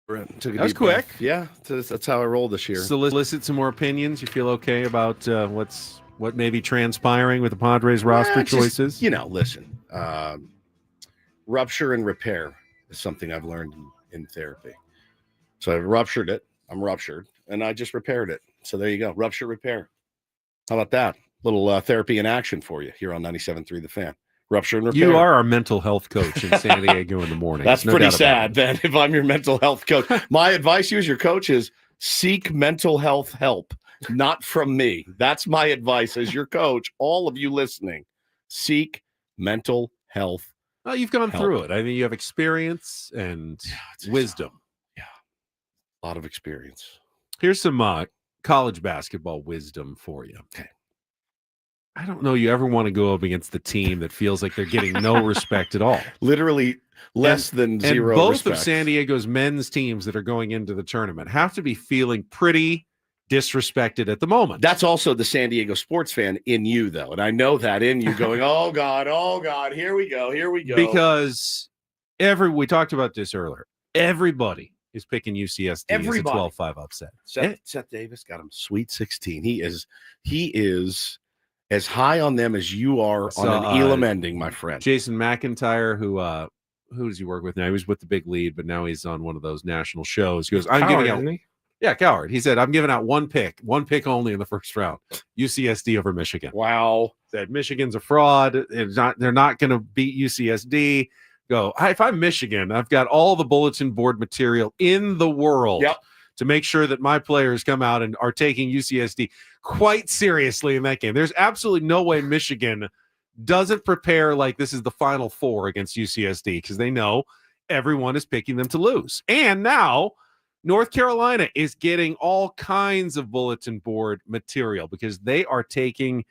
[SPEAKER 1] Took a
[SPEAKER 3] That was
[SPEAKER 1] deep breath.
[SPEAKER 3] quick.
[SPEAKER 1] Yeah, that's how I roll this year.
[SPEAKER 3] Solicit some more opinions. You feel okay about what may be transpiring with the Padres roster choices?
[SPEAKER 1] Listen, rupture and repair is something I've learned in therapy. So I ruptured it. I'm ruptured, and I just repaired it. So there you go. Rupture, repair. How about that? Little therapy in action for you here on 97.3 The Fan. Rupture and repair.
[SPEAKER 3] You are our mental health coach in San Diego in the morning.
[SPEAKER 1] That's pretty sad, then, if I'm your mental health coach. My advice to you as your coach is seek mental health help, not from me. That's my advice as your coach. All of you listening, seek mental health.
[SPEAKER 3] Well, you've gone through it. I mean, you have experience and wisdom.
[SPEAKER 1] A lot of experience.
[SPEAKER 3] Here's some college basketball wisdom for you.
[SPEAKER 1] Okay.
[SPEAKER 3] I don't know you ever want to go up against the team that feels like they're getting no respect at all.
[SPEAKER 1] Literally less than zero
[SPEAKER 3] and both
[SPEAKER 1] respect.
[SPEAKER 3] of San Diego's men's teams that are going into the tournament have to be feeling pretty disrespected at the moment.
[SPEAKER 1] That's also the San Diego sports fan in you, though. And I know that in you going, oh, God, here we go.
[SPEAKER 3] Because we talked about this earlier. Everybody is picking UCSD as a 12-5 upset.
[SPEAKER 1] Seth Davis got him Sweet 16. He is as high on them as you are on an Elam ending, my friend.
[SPEAKER 3] Jason McIntyre, who does he work with now? He was with the Big Lead, but now he's on one of those national shows. He goes, I'm giving out. Yeah, Coward. He said, I'm giving out one pick only in the first round. UCSD over Michigan.
[SPEAKER 1] Wow.
[SPEAKER 3] Said Michigan's a fraud. They're not going to beat UCSD. Go. If I'm Michigan, I've got all the bulletin board material in the world to make sure that my players come out and are taking UCSD quite seriously in that game. There's absolutely no way Michigan doesn't prepare like this is the Final Four against UCSD because they know everyone is picking them to lose. And now North Carolina is getting all kinds of bulletin board material because they are taking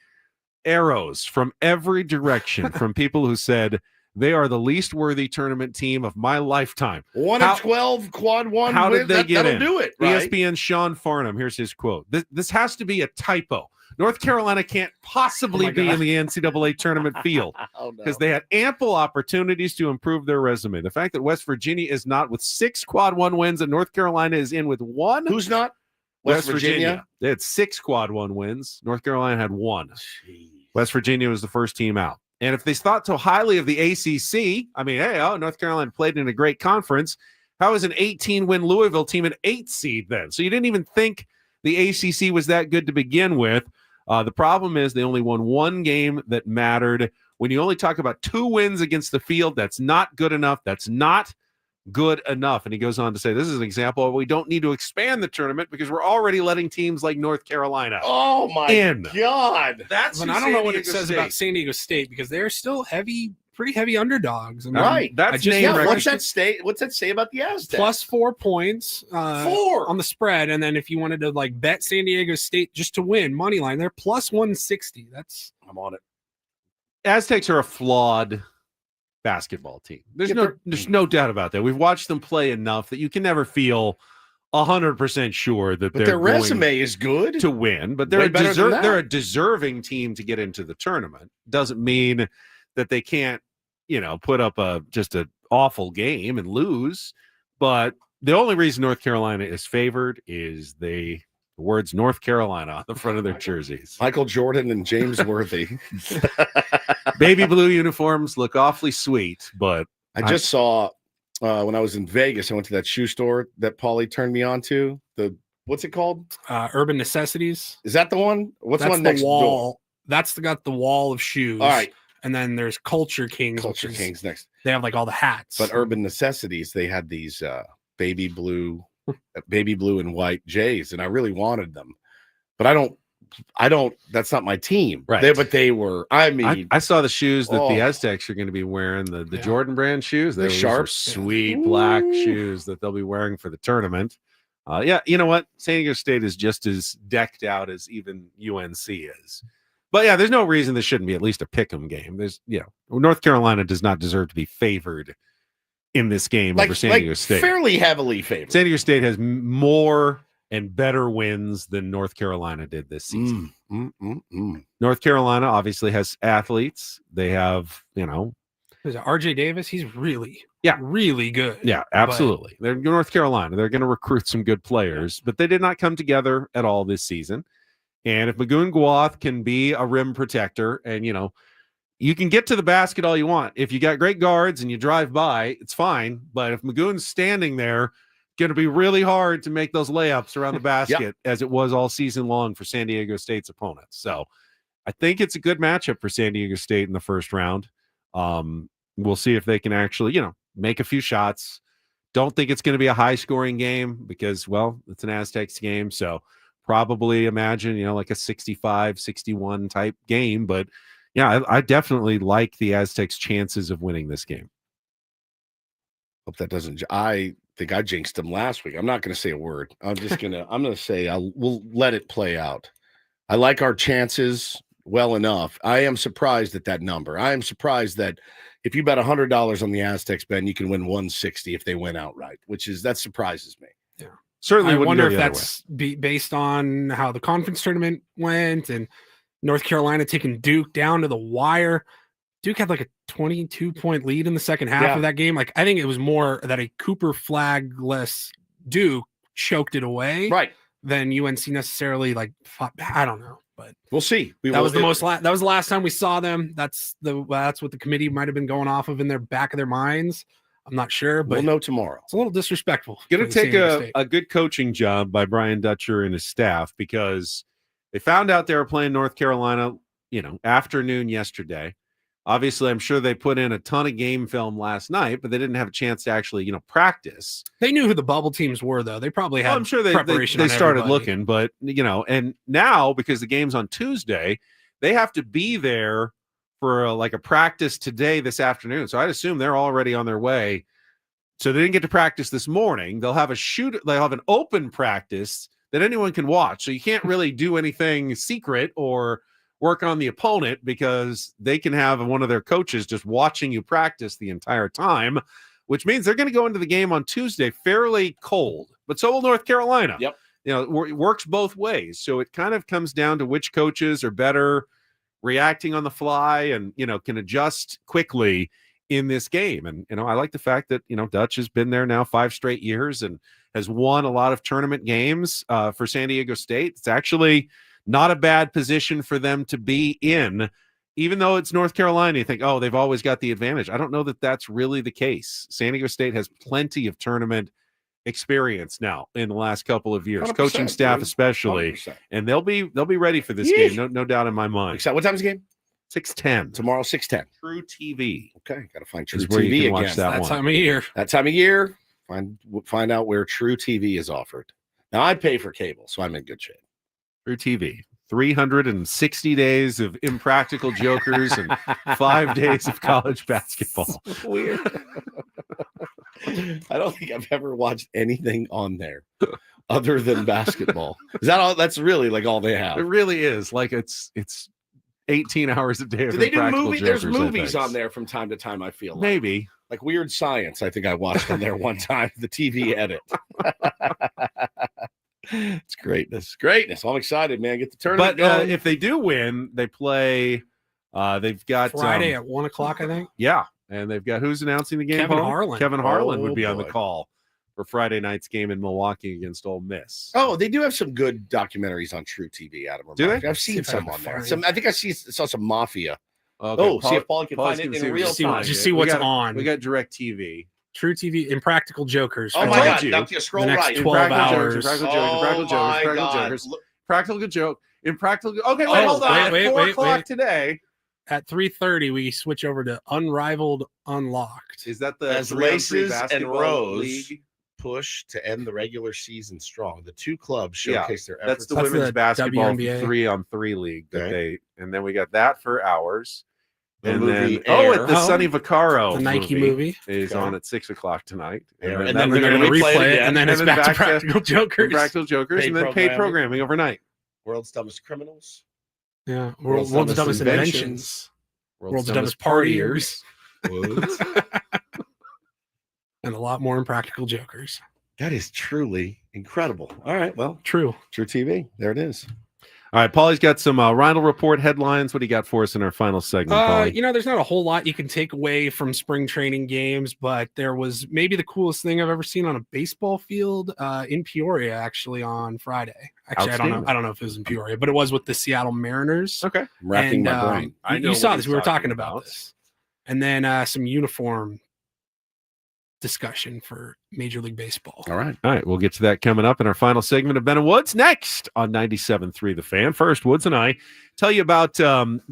[SPEAKER 3] arrows from every direction from people who said they are the least worthy tournament team of my lifetime.
[SPEAKER 1] 1 of 12 quad one.
[SPEAKER 3] How did they get in?
[SPEAKER 1] Do it, right?
[SPEAKER 3] ESPN's Sean Farnham. Here's his quote. This has to be a typo. North Carolina can't possibly be in the NCAA tournament field because they had ample opportunities to improve their resume. The fact that West Virginia is not with 6 quad one wins and North Carolina is in with 1.
[SPEAKER 1] Who's not? West Virginia.
[SPEAKER 3] They had 6 quad one wins. North Carolina had 1. West Virginia was the first team out. And if they thought so highly of the ACC, I mean, North Carolina played in a great conference. How is an 18-win Louisville team an 8th seed then? So you didn't even think the ACC was that good to begin with. The problem is they only won 1 game that mattered. When you only talk about 2 wins against the field, that's not good enough. That's not good enough. And he goes on to say, this is an example of we don't need to expand the tournament because we're already letting teams like North Carolina
[SPEAKER 1] God.
[SPEAKER 2] That's I don't know what it says about San Diego State because they're still pretty heavy underdogs. I mean,
[SPEAKER 1] right.
[SPEAKER 3] That's
[SPEAKER 1] what's that say about the Aztecs?
[SPEAKER 2] Plus 4 points
[SPEAKER 1] 4
[SPEAKER 2] on the spread. And then if you wanted to bet San Diego State just to win money line, they're plus 160.
[SPEAKER 1] I'm on it.
[SPEAKER 3] Aztecs are a flawed basketball team. There's no doubt about that. We've watched them play enough that you can never feel 100% sure that
[SPEAKER 1] their resume is good
[SPEAKER 3] to win, but they're a deserving team to get into the tournament. Doesn't mean that they can't, put up just an awful game and lose. But the only reason North Carolina is favored is the words North Carolina on the front of their jerseys.
[SPEAKER 1] Michael Jordan and James Worthy.
[SPEAKER 3] Baby blue uniforms look awfully sweet, but
[SPEAKER 1] I just saw when I was in Vegas, I went to that shoe store that Paulie turned me on to. What's it called?
[SPEAKER 2] Urban Necessities.
[SPEAKER 1] Is that the one? What's
[SPEAKER 2] That's
[SPEAKER 1] the one next
[SPEAKER 2] wall?
[SPEAKER 1] door?
[SPEAKER 2] That's got the wall of shoes.
[SPEAKER 1] All right.
[SPEAKER 2] And then there's Culture Kings.
[SPEAKER 1] Culture Kings next.
[SPEAKER 2] They have all the hats.
[SPEAKER 1] But Urban Necessities, they had these baby blue and white J's, and I really wanted them. But I don't, that's not my team.
[SPEAKER 3] Right.
[SPEAKER 1] But they were, I
[SPEAKER 3] saw the shoes that the Aztecs are going to be wearing, the Jordan brand shoes. They're sharp, sweet black shoes that they'll be wearing for the tournament. You know what? San Diego State is just as decked out as even UNC is. But yeah, there's no reason this shouldn't be at least a pick'em game. North Carolina does not deserve to be favored in this game over San Diego State.
[SPEAKER 1] Fairly heavily favored.
[SPEAKER 3] San Diego State has more and better wins than North Carolina did this season.
[SPEAKER 1] North
[SPEAKER 3] North Carolina obviously has athletes. They have,
[SPEAKER 2] There's RJ Davis. He's really good.
[SPEAKER 3] Yeah, absolutely. They're North Carolina. They're going to recruit some good players, but they did not come together at all this season. And if Magoon Guath can be a rim protector, and you can get to the basket all you want. If you got great guards and you drive by, it's fine. But if Magoon's standing there, it's going to be really hard to make those layups around the basket as it was all season long for San Diego State's opponents. So I think it's a good matchup for San Diego State in the first round. We'll see if they can actually, make a few shots. Don't think it's going to be a high-scoring game because, well, it's an Aztecs game. So probably imagine, like a 65-61 type game. But, yeah, I definitely like the Aztecs' chances of winning this game.
[SPEAKER 1] Hope that doesn't – I think I jinxed them last week. I'm not going to say a word. I'm just going to – I'm going to say we'll let it play out. I like our chances well enough. I am surprised at that number. I am surprised that if you bet $100 on the Aztecs, Ben, you can win 160 if they win outright, that surprises me.
[SPEAKER 2] Yeah.
[SPEAKER 3] Certainly.
[SPEAKER 2] I wonder if that's based on how the conference tournament went and North Carolina taking Duke down to the wire. Duke had like a 22-point lead in the second half of that game. Like, I think it was more that a Cooper flagless Duke choked it away.
[SPEAKER 1] Right.
[SPEAKER 2] Than UNC necessarily fought. I don't know. But
[SPEAKER 1] we'll see.
[SPEAKER 2] That was the last time we saw them. That's what the committee might have been going off of in their back of their minds. I'm not sure, but
[SPEAKER 1] we'll know tomorrow.
[SPEAKER 2] It's a little disrespectful.
[SPEAKER 3] Going to take a good coaching job by Brian Dutcher and his staff because they found out they were playing North Carolina, afternoon yesterday. Obviously, I'm sure they put in a ton of game film last night, but they didn't have a chance to actually, practice.
[SPEAKER 2] They knew who the bubble teams were, though. They probably had.
[SPEAKER 3] I'm sure they started looking, but and now because the game's on Tuesday, they have to be there for a practice this afternoon. So I'd assume they're already on their way. So they didn't get to practice this morning. They'll have they'll have an open practice that anyone can watch. So you can't really do anything secret or work on the opponent because they can have one of their coaches just watching you practice the entire time, which means they're going to go into the game on Tuesday fairly cold, but so will North Carolina.
[SPEAKER 1] Yep.
[SPEAKER 3] It works both ways. So it kind of comes down to which coaches are better reacting on the fly and, can adjust quickly in this game. And, I like the fact that, Dutch has been there now 5 straight years and has won a lot of tournament games for San Diego State. It's actually not a bad position for them to be in, even though it's North Carolina. You think, oh, they've always got the advantage. I don't know that that's really the case. San Diego State has plenty of tournament experience now in the last couple of years, coaching staff especially, 100%. And they'll be ready for this game. No doubt in my mind.
[SPEAKER 1] What time's the game?
[SPEAKER 3] 6:10
[SPEAKER 1] tomorrow. 6:10.
[SPEAKER 3] True TV.
[SPEAKER 1] Okay, got to find True
[SPEAKER 3] where
[SPEAKER 1] TV
[SPEAKER 3] you can
[SPEAKER 1] again.
[SPEAKER 3] watch that one.
[SPEAKER 2] Time of year.
[SPEAKER 1] That time of year. Find out where True TV is offered. Now I pay for cable, so I'm in good shape.
[SPEAKER 3] True TV. 360 days of Impractical Jokers and 5 days of college basketball.
[SPEAKER 1] So weird. I don't think I've ever watched anything on there other than basketball. Is that all? That's really all they have.
[SPEAKER 3] It really is. It's 18 hours a day.
[SPEAKER 1] Do they do movies? There's movies on there from time to time. I feel
[SPEAKER 3] maybe
[SPEAKER 1] like Weird Science. I think I watched on there one time. The TV edit. It's greatness. I'm excited, man. Get the tournament going.
[SPEAKER 3] If they do win, they play. They've got
[SPEAKER 2] Friday at 1:00, I think.
[SPEAKER 3] Yeah, and they've got who's announcing the game?
[SPEAKER 2] Kevin Harlan.
[SPEAKER 3] Kevin Harlan would be on the call for Friday night's game in Milwaukee against Ole Miss.
[SPEAKER 1] Oh, they do have some good documentaries on True TV, Adam.
[SPEAKER 3] Do they?
[SPEAKER 1] I've seen some on there. I think I saw some Mafia.
[SPEAKER 3] Okay.
[SPEAKER 1] See if Paul can find it in real time.
[SPEAKER 2] Just see what's on.
[SPEAKER 3] We got Direct TV.
[SPEAKER 2] True TV, Impractical Jokers.
[SPEAKER 1] Oh my God! Now you scroll right.
[SPEAKER 2] 12 hours.
[SPEAKER 3] Impractical joke. Impractical. Okay, wait, hold on.
[SPEAKER 2] Wait,
[SPEAKER 3] 4 o'clock today.
[SPEAKER 2] At 3:30, we switch over to Unrivaled Unlocked.
[SPEAKER 3] Is that the
[SPEAKER 1] as Laces and Rose
[SPEAKER 3] league
[SPEAKER 1] push to end the regular season strong? The two clubs showcase their efforts.
[SPEAKER 3] That's the women's basketball
[SPEAKER 2] WNBA
[SPEAKER 3] 3-on-3 league that and then we got that for hours. And
[SPEAKER 1] movie
[SPEAKER 3] then, the Sonny Vaccaro
[SPEAKER 2] the Nike movie
[SPEAKER 3] is on at 6 o'clock tonight.
[SPEAKER 1] And then they're going to replay it,
[SPEAKER 2] and then it's back to Practical Jokers.
[SPEAKER 3] Practical Jokers, and then paid programming overnight.
[SPEAKER 1] World's Dumbest Criminals.
[SPEAKER 2] Yeah, World's Dumbest Inventions. World's Dumbest Partiers. And a lot more Impractical Jokers.
[SPEAKER 1] That is truly incredible. All right, well,
[SPEAKER 2] True
[SPEAKER 1] TV. There it is.
[SPEAKER 3] All right, Paulie's got some Reindl Report headlines. What do you got for us in our final segment, Paulie?
[SPEAKER 2] There's not a whole lot you can take away from spring training games, but there was maybe the coolest thing I've ever seen on a baseball field in Peoria, actually, on Friday. Actually, I don't know if it was in Peoria, but it was with the Seattle Mariners.
[SPEAKER 3] Okay.
[SPEAKER 1] I'm racking my brain.
[SPEAKER 2] You saw this. We were talking about this. And then some uniform discussion for Major League Baseball.
[SPEAKER 3] All right. We'll get to that coming up in our final segment of Ben and Woods next on 97.3 The Fan. First, Woods and I tell you about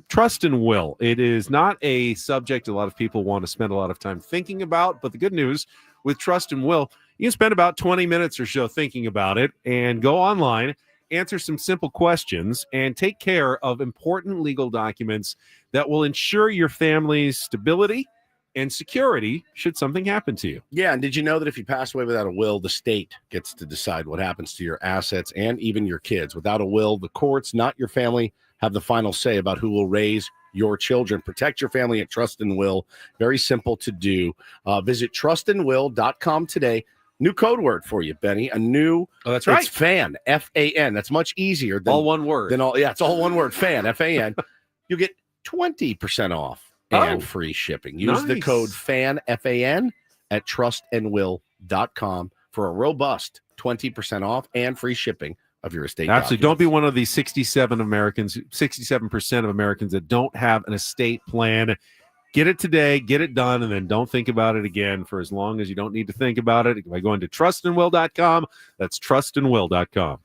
[SPEAKER 3] trust and will. It is not a subject a lot of people want to spend a lot of time thinking about, but the good news with trust and will, you can spend about 20 minutes or so thinking about it and go online, answer some simple questions, and take care of important legal documents that will ensure your family's stability and security should something happen to you.
[SPEAKER 1] Yeah, and did you know that if you pass away without a will, the state gets to decide what happens to your assets and even your kids? Without a will, the courts, not your family, have the final say about who will raise your children. Protect your family at Trust and Will. Very simple to do. Visit trustandwill.com today. New code word for you, Benny. A new,
[SPEAKER 3] that's right.
[SPEAKER 1] It's FAN, F-A-N. That's much easier than
[SPEAKER 3] all one word.
[SPEAKER 1] It's all one word, FAN, F-A-N. You get 20% off. And free shipping. Use the code FAN, F-A-N, at trustandwill.com for a robust 20% off and free shipping of your estate.
[SPEAKER 3] Absolutely. Don't be one of these 67% of Americans that don't have an estate plan. Get it today, get it done, and then don't think about it again for as long as you don't need to think about it by going to trustandwill.com. That's trustandwill.com.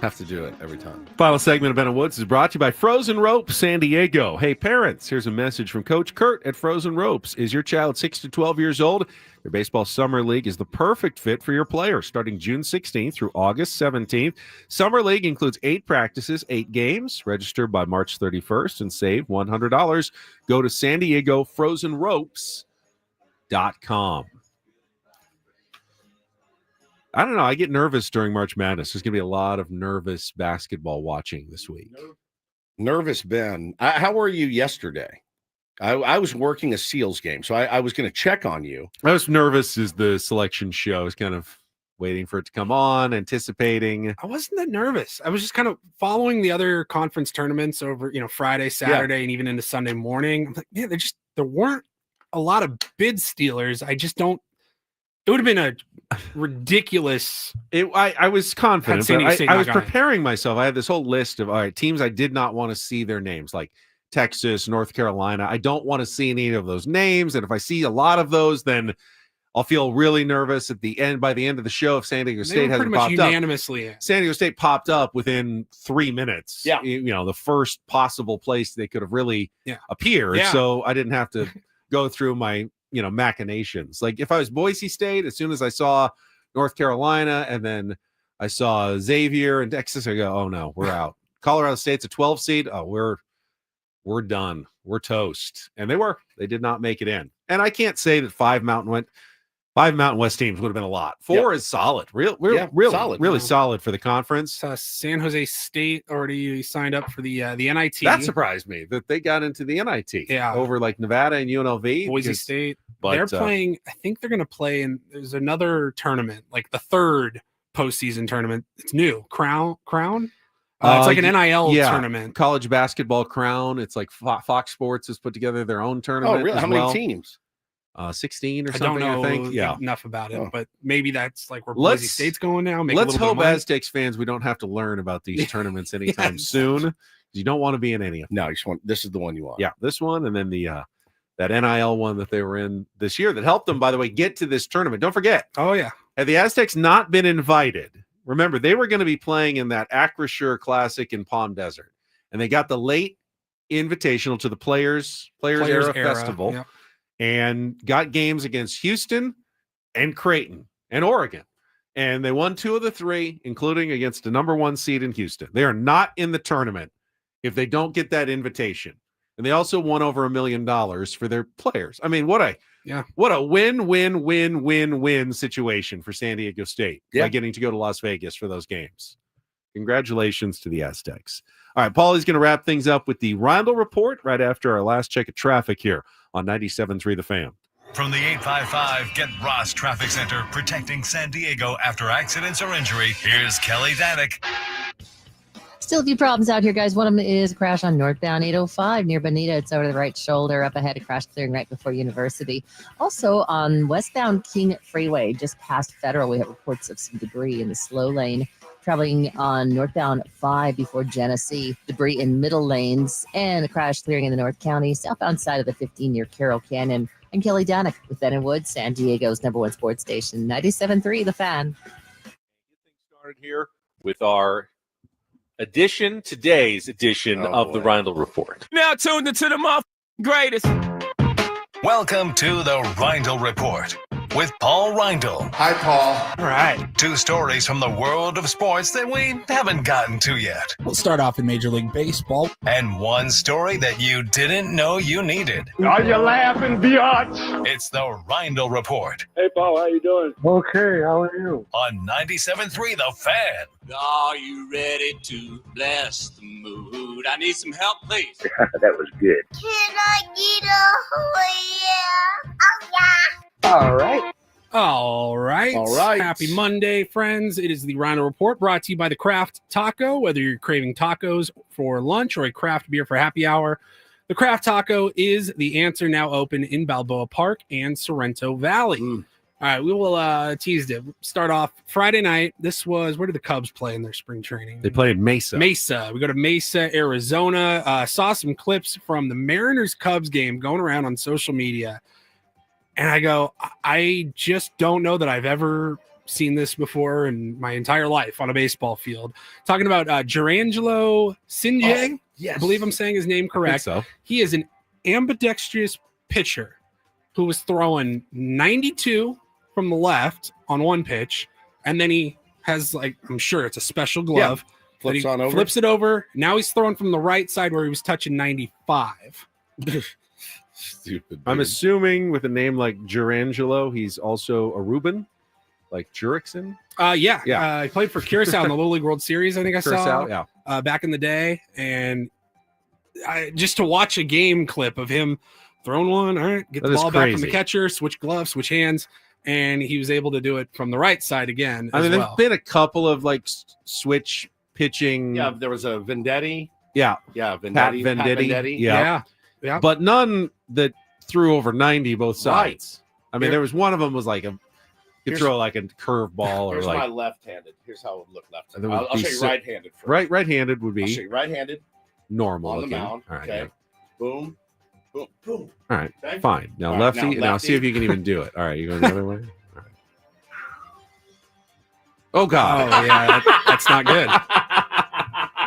[SPEAKER 1] Have to do it every time.
[SPEAKER 3] Final segment of Ben and Woods is brought to you by Frozen Ropes San Diego. Hey, parents, here's a message from Coach Kurt at Frozen Ropes. Is your child 6 to 12 years old? Their baseball summer league is the perfect fit for your player. Starting June 16th through August 17th, Summer League includes 8 practices, 8 games. Register by March 31st and save $100. Go to San Diego FrozenRopes.com. I don't know. I get nervous during March Madness. There's going to be a lot of nervous basketball watching this week.
[SPEAKER 1] Nervous, Ben. How were you yesterday? I was working a Seals game, so I was going to check on you.
[SPEAKER 3] I was nervous as the selection show. I was kind of waiting for it to come on, anticipating.
[SPEAKER 2] I wasn't that nervous. I was just kind of following the other conference tournaments over, Friday, Saturday, and even into Sunday morning. I'm like, man, there weren't a lot of bid stealers. I just don't. It would have been a ridiculous.
[SPEAKER 3] I was confident. But I was preparing
[SPEAKER 2] it.
[SPEAKER 3] myself. I had this whole list of teams I did not want to see their names, like Texas, North Carolina. I don't want to see any of those names. And if I see a lot of those, then I'll feel really nervous at the end. By the end of the show, if San Diego State hasn't popped
[SPEAKER 2] unanimously
[SPEAKER 3] up, San Diego State popped up within 3 minutes.
[SPEAKER 1] Yeah,
[SPEAKER 3] the first possible place they could have really appeared.
[SPEAKER 2] Yeah.
[SPEAKER 3] So I didn't have to go through my machinations. Like if I was Boise State, as soon as I saw North Carolina and then I saw Xavier and Texas, I go, oh no, we're out. Colorado State's a 12 seed. Oh, we're done. We're toast. And they did not make it in. And I can't say that 5 Mountain West teams would have been a lot. 4 is solid. Really solid for the conference.
[SPEAKER 2] San Jose State already signed up for the NIT.
[SPEAKER 3] That surprised me that they got into the NIT.
[SPEAKER 2] Yeah.
[SPEAKER 3] Over like Nevada and UNLV.
[SPEAKER 2] Boise State. But they're playing, I think they're going to play in, there's another tournament, like the 3rd postseason tournament. It's new. Crown? It's like an NIL tournament.
[SPEAKER 3] College basketball Crown. It's like Fox Sports has put together their own tournament.
[SPEAKER 1] Oh, really? How many teams?
[SPEAKER 3] 16 or
[SPEAKER 2] I
[SPEAKER 3] something,
[SPEAKER 2] don't know
[SPEAKER 3] I think. Yeah.
[SPEAKER 2] enough about it, but maybe that's like where Boise State's going now.
[SPEAKER 3] Let's hope Aztecs fans, we don't have to learn about these tournaments anytime soon. You don't want to be in any of them.
[SPEAKER 1] No, you just want, this is the one you want.
[SPEAKER 3] Yeah, this one, and then the that NIL one that they were in this year that helped them, by the way, get to this tournament. Don't forget.
[SPEAKER 2] Oh, yeah.
[SPEAKER 3] Had the Aztecs not been invited, remember, they were going to be playing in that Acrisure Classic in Palm Desert, and they got the late invitational to the Players Era Festival.
[SPEAKER 2] Yeah.
[SPEAKER 3] And got games against Houston and Creighton and Oregon. And they won 2 of the 3, including against the number 1 seed in Houston. They are not in the tournament if they don't get that invitation. And they also won over $1 million for their players. I mean, what a win situation for San Diego State by getting to go to Las Vegas for those games. Congratulations to the Aztecs. All right, Paulie's going to wrap things up with the Reindl Report right after our last check of traffic here on 97.3 The Fan.
[SPEAKER 6] From the 855 Get Ross Traffic Center, protecting San Diego after accidents or injury, here's Kelly Danek.
[SPEAKER 5] Still a few problems out here, guys. One of them is a crash on northbound 805 near Bonita. It's over the right shoulder. Up ahead, a crash clearing right before University. Also on westbound King Freeway, just past Federal, we have reports of some debris in the slow lane. Traveling on northbound 5 before Genesee, debris in middle lanes, and a crash clearing in the North County, southbound side of the 15 near Carroll Canyon. I'm Kelly Danek with Ben and Woods, San Diego's #1 sports station, 97.3 The Fan.
[SPEAKER 9] Started here with our today's edition of the Reindl Report. Now tuned into the greatest.
[SPEAKER 6] Welcome to the Reindl Report with Paul Reindl.
[SPEAKER 7] Hi, Paul.
[SPEAKER 2] All right.
[SPEAKER 6] 2 stories from the world of sports that we haven't gotten to yet.
[SPEAKER 22] We'll start off in Major League Baseball.
[SPEAKER 6] And 1 story that you didn't know you needed.
[SPEAKER 7] Are you laughing, biatch?
[SPEAKER 6] It's the Reindl Report.
[SPEAKER 7] Hey, Paul, how you doing? Okay, how are you?
[SPEAKER 6] On 97.3 The Fan.
[SPEAKER 10] Are you ready to bless the mood? I need some help, please.
[SPEAKER 7] That was good.
[SPEAKER 17] Can I get a yeah? Oh, yeah.
[SPEAKER 7] All right.
[SPEAKER 2] All right. Happy Monday, friends. It is the Reindl Report brought to you by the Craft Taco. Whether you're craving tacos for lunch or a craft beer for happy hour, the Craft Taco is the answer. Now open in Balboa Park and Sorrento Valley. All right, we will tease it. Start off Friday night. This was, where did the Cubs play in their spring training?
[SPEAKER 3] They played Mesa.
[SPEAKER 2] We go to Mesa, Arizona. Saw some clips from the Mariners-Cubs game going around on social media. And I go, I just don't know that I've ever seen this before in my entire life on a baseball field. Talking about Gerangelo Sinjay.
[SPEAKER 1] Yes.
[SPEAKER 2] I believe I'm saying his name correct.
[SPEAKER 3] so.
[SPEAKER 2] He is an ambidextrous pitcher who was throwing 92 from the left on one pitch, and then he has, like, I'm sure it's a special glove.
[SPEAKER 1] Flips
[SPEAKER 2] that he
[SPEAKER 1] on over.
[SPEAKER 2] Flips it over. Now he's throwing from the right side where he was touching 95.
[SPEAKER 1] Stupid.
[SPEAKER 3] I'm
[SPEAKER 1] dude.
[SPEAKER 3] assuming with a name like Gerangelo, he's also a Reuben, like Jurickson.
[SPEAKER 2] He played for Curacao in the Little League World Series, I think I
[SPEAKER 3] Curacao,
[SPEAKER 2] saw back in the day. And just to watch a game clip of him throwing one, all right, get the ball back from the catcher, switch gloves, switch hands, and he was able to do it from the right side again as
[SPEAKER 3] there's
[SPEAKER 2] well.
[SPEAKER 3] been a couple of like switch pitching.
[SPEAKER 1] Yeah, there was a Vendetti.
[SPEAKER 3] Yeah.
[SPEAKER 1] Yeah,
[SPEAKER 3] Pat Vendetti. Yeah. But none that threw over 90 both sides. I mean, there was one of them was like you throw like a curve ball or
[SPEAKER 1] here's
[SPEAKER 3] like
[SPEAKER 1] my left-handed. Here's how it would look left-handed.
[SPEAKER 3] That would
[SPEAKER 1] I'll
[SPEAKER 3] be
[SPEAKER 1] show you right-handed first.
[SPEAKER 3] Right-handed would be
[SPEAKER 1] I'll show you right-handed
[SPEAKER 3] normal
[SPEAKER 1] on the
[SPEAKER 3] looking.
[SPEAKER 1] mound.
[SPEAKER 3] All right,
[SPEAKER 1] Okay. Boom. Boom. Boom.
[SPEAKER 3] All right.
[SPEAKER 1] Okay.
[SPEAKER 3] Fine. Now
[SPEAKER 1] All right,
[SPEAKER 3] lefty. Now see if you can even do it. All right. You going the other way? All right. Oh God.
[SPEAKER 2] Oh yeah, that's not good.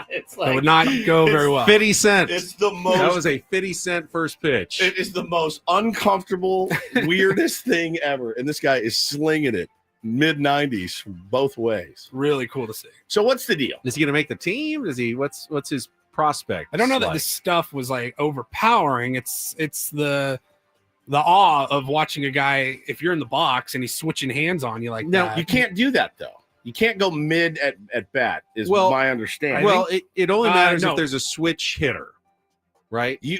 [SPEAKER 1] It's
[SPEAKER 2] That would not go very well.
[SPEAKER 3] 50 cents.
[SPEAKER 1] It's the most.
[SPEAKER 3] That was a 50-cent first pitch.
[SPEAKER 1] It is the most uncomfortable, weirdest thing ever, and this guy is slinging it mid-90s from both ways.
[SPEAKER 2] Really cool to see.
[SPEAKER 1] So what's the deal?
[SPEAKER 3] Is he going to make the team? Is he? What's his prospect?
[SPEAKER 2] I don't know that
[SPEAKER 3] like?
[SPEAKER 2] this stuff was like overpowering. It's the awe of watching a guy, if you're in the box and he's switching hands on you like
[SPEAKER 1] No,
[SPEAKER 2] that.
[SPEAKER 1] you can't do that though. You can't go mid at bat. Is my understanding.
[SPEAKER 3] Well, it only matters
[SPEAKER 2] no.
[SPEAKER 3] if there's a switch hitter, right?
[SPEAKER 1] You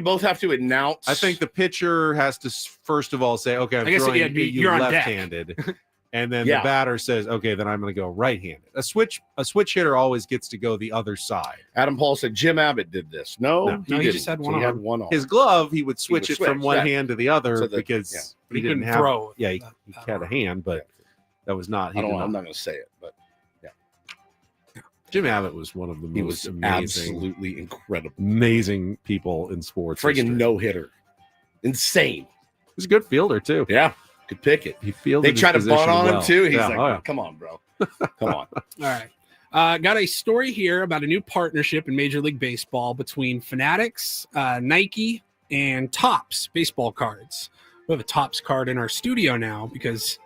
[SPEAKER 1] both have to announce.
[SPEAKER 3] I think the pitcher has to first of all say, "Okay, I'm throwing you
[SPEAKER 2] on deck.
[SPEAKER 3] left-handed," and then
[SPEAKER 1] Yeah.
[SPEAKER 3] the batter says, "Okay, then I'm going to go right-handed." A switch hitter always gets to go the other side.
[SPEAKER 1] Adam Paul said Jim Abbott did this. No,
[SPEAKER 2] he
[SPEAKER 1] didn't.
[SPEAKER 2] just had
[SPEAKER 1] So
[SPEAKER 2] one
[SPEAKER 1] he
[SPEAKER 2] arm.
[SPEAKER 1] had one arm.
[SPEAKER 3] His glove, he would switch it from one
[SPEAKER 1] yeah.
[SPEAKER 3] hand to the other
[SPEAKER 1] So that-
[SPEAKER 3] because
[SPEAKER 1] yeah.
[SPEAKER 3] he didn't
[SPEAKER 2] couldn't
[SPEAKER 3] have.
[SPEAKER 2] throw.
[SPEAKER 3] Yeah, he had a hand, but that was not.
[SPEAKER 1] I'm not going to say it, but
[SPEAKER 3] Jim Abbott was one of the
[SPEAKER 1] he
[SPEAKER 3] most
[SPEAKER 1] was
[SPEAKER 3] amazing,
[SPEAKER 1] absolutely incredible.
[SPEAKER 3] amazing people in sports.
[SPEAKER 1] Friggin'
[SPEAKER 3] history.
[SPEAKER 1] no hitter, insane.
[SPEAKER 3] He's a good fielder too.
[SPEAKER 1] Yeah, could pick it.
[SPEAKER 3] He fielded.
[SPEAKER 1] They
[SPEAKER 3] his
[SPEAKER 1] try to
[SPEAKER 3] position
[SPEAKER 1] bunt on
[SPEAKER 3] well.
[SPEAKER 1] him too. He's
[SPEAKER 3] Yeah,
[SPEAKER 1] like,
[SPEAKER 3] oh, yeah.
[SPEAKER 1] "Come on, bro, come on."
[SPEAKER 2] All right. Got a story here about a new partnership in Major League Baseball between Fanatics, Nike, and Topps baseball cards. We have a Topps card in our studio now because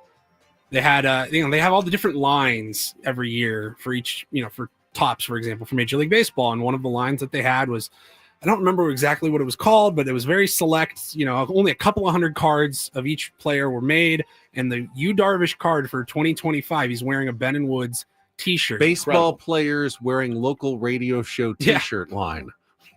[SPEAKER 2] they had, they have all the different lines every year for each, for Topps, for example, for Major League Baseball. And one of the lines that they had was, I don't remember exactly what it was called, but it was very select. Only a couple of hundred cards of each player were made. And the Yu Darvish card for 2025, he's wearing a Ben & Woods T-shirt.
[SPEAKER 3] Baseball players wearing local radio show T-shirt line.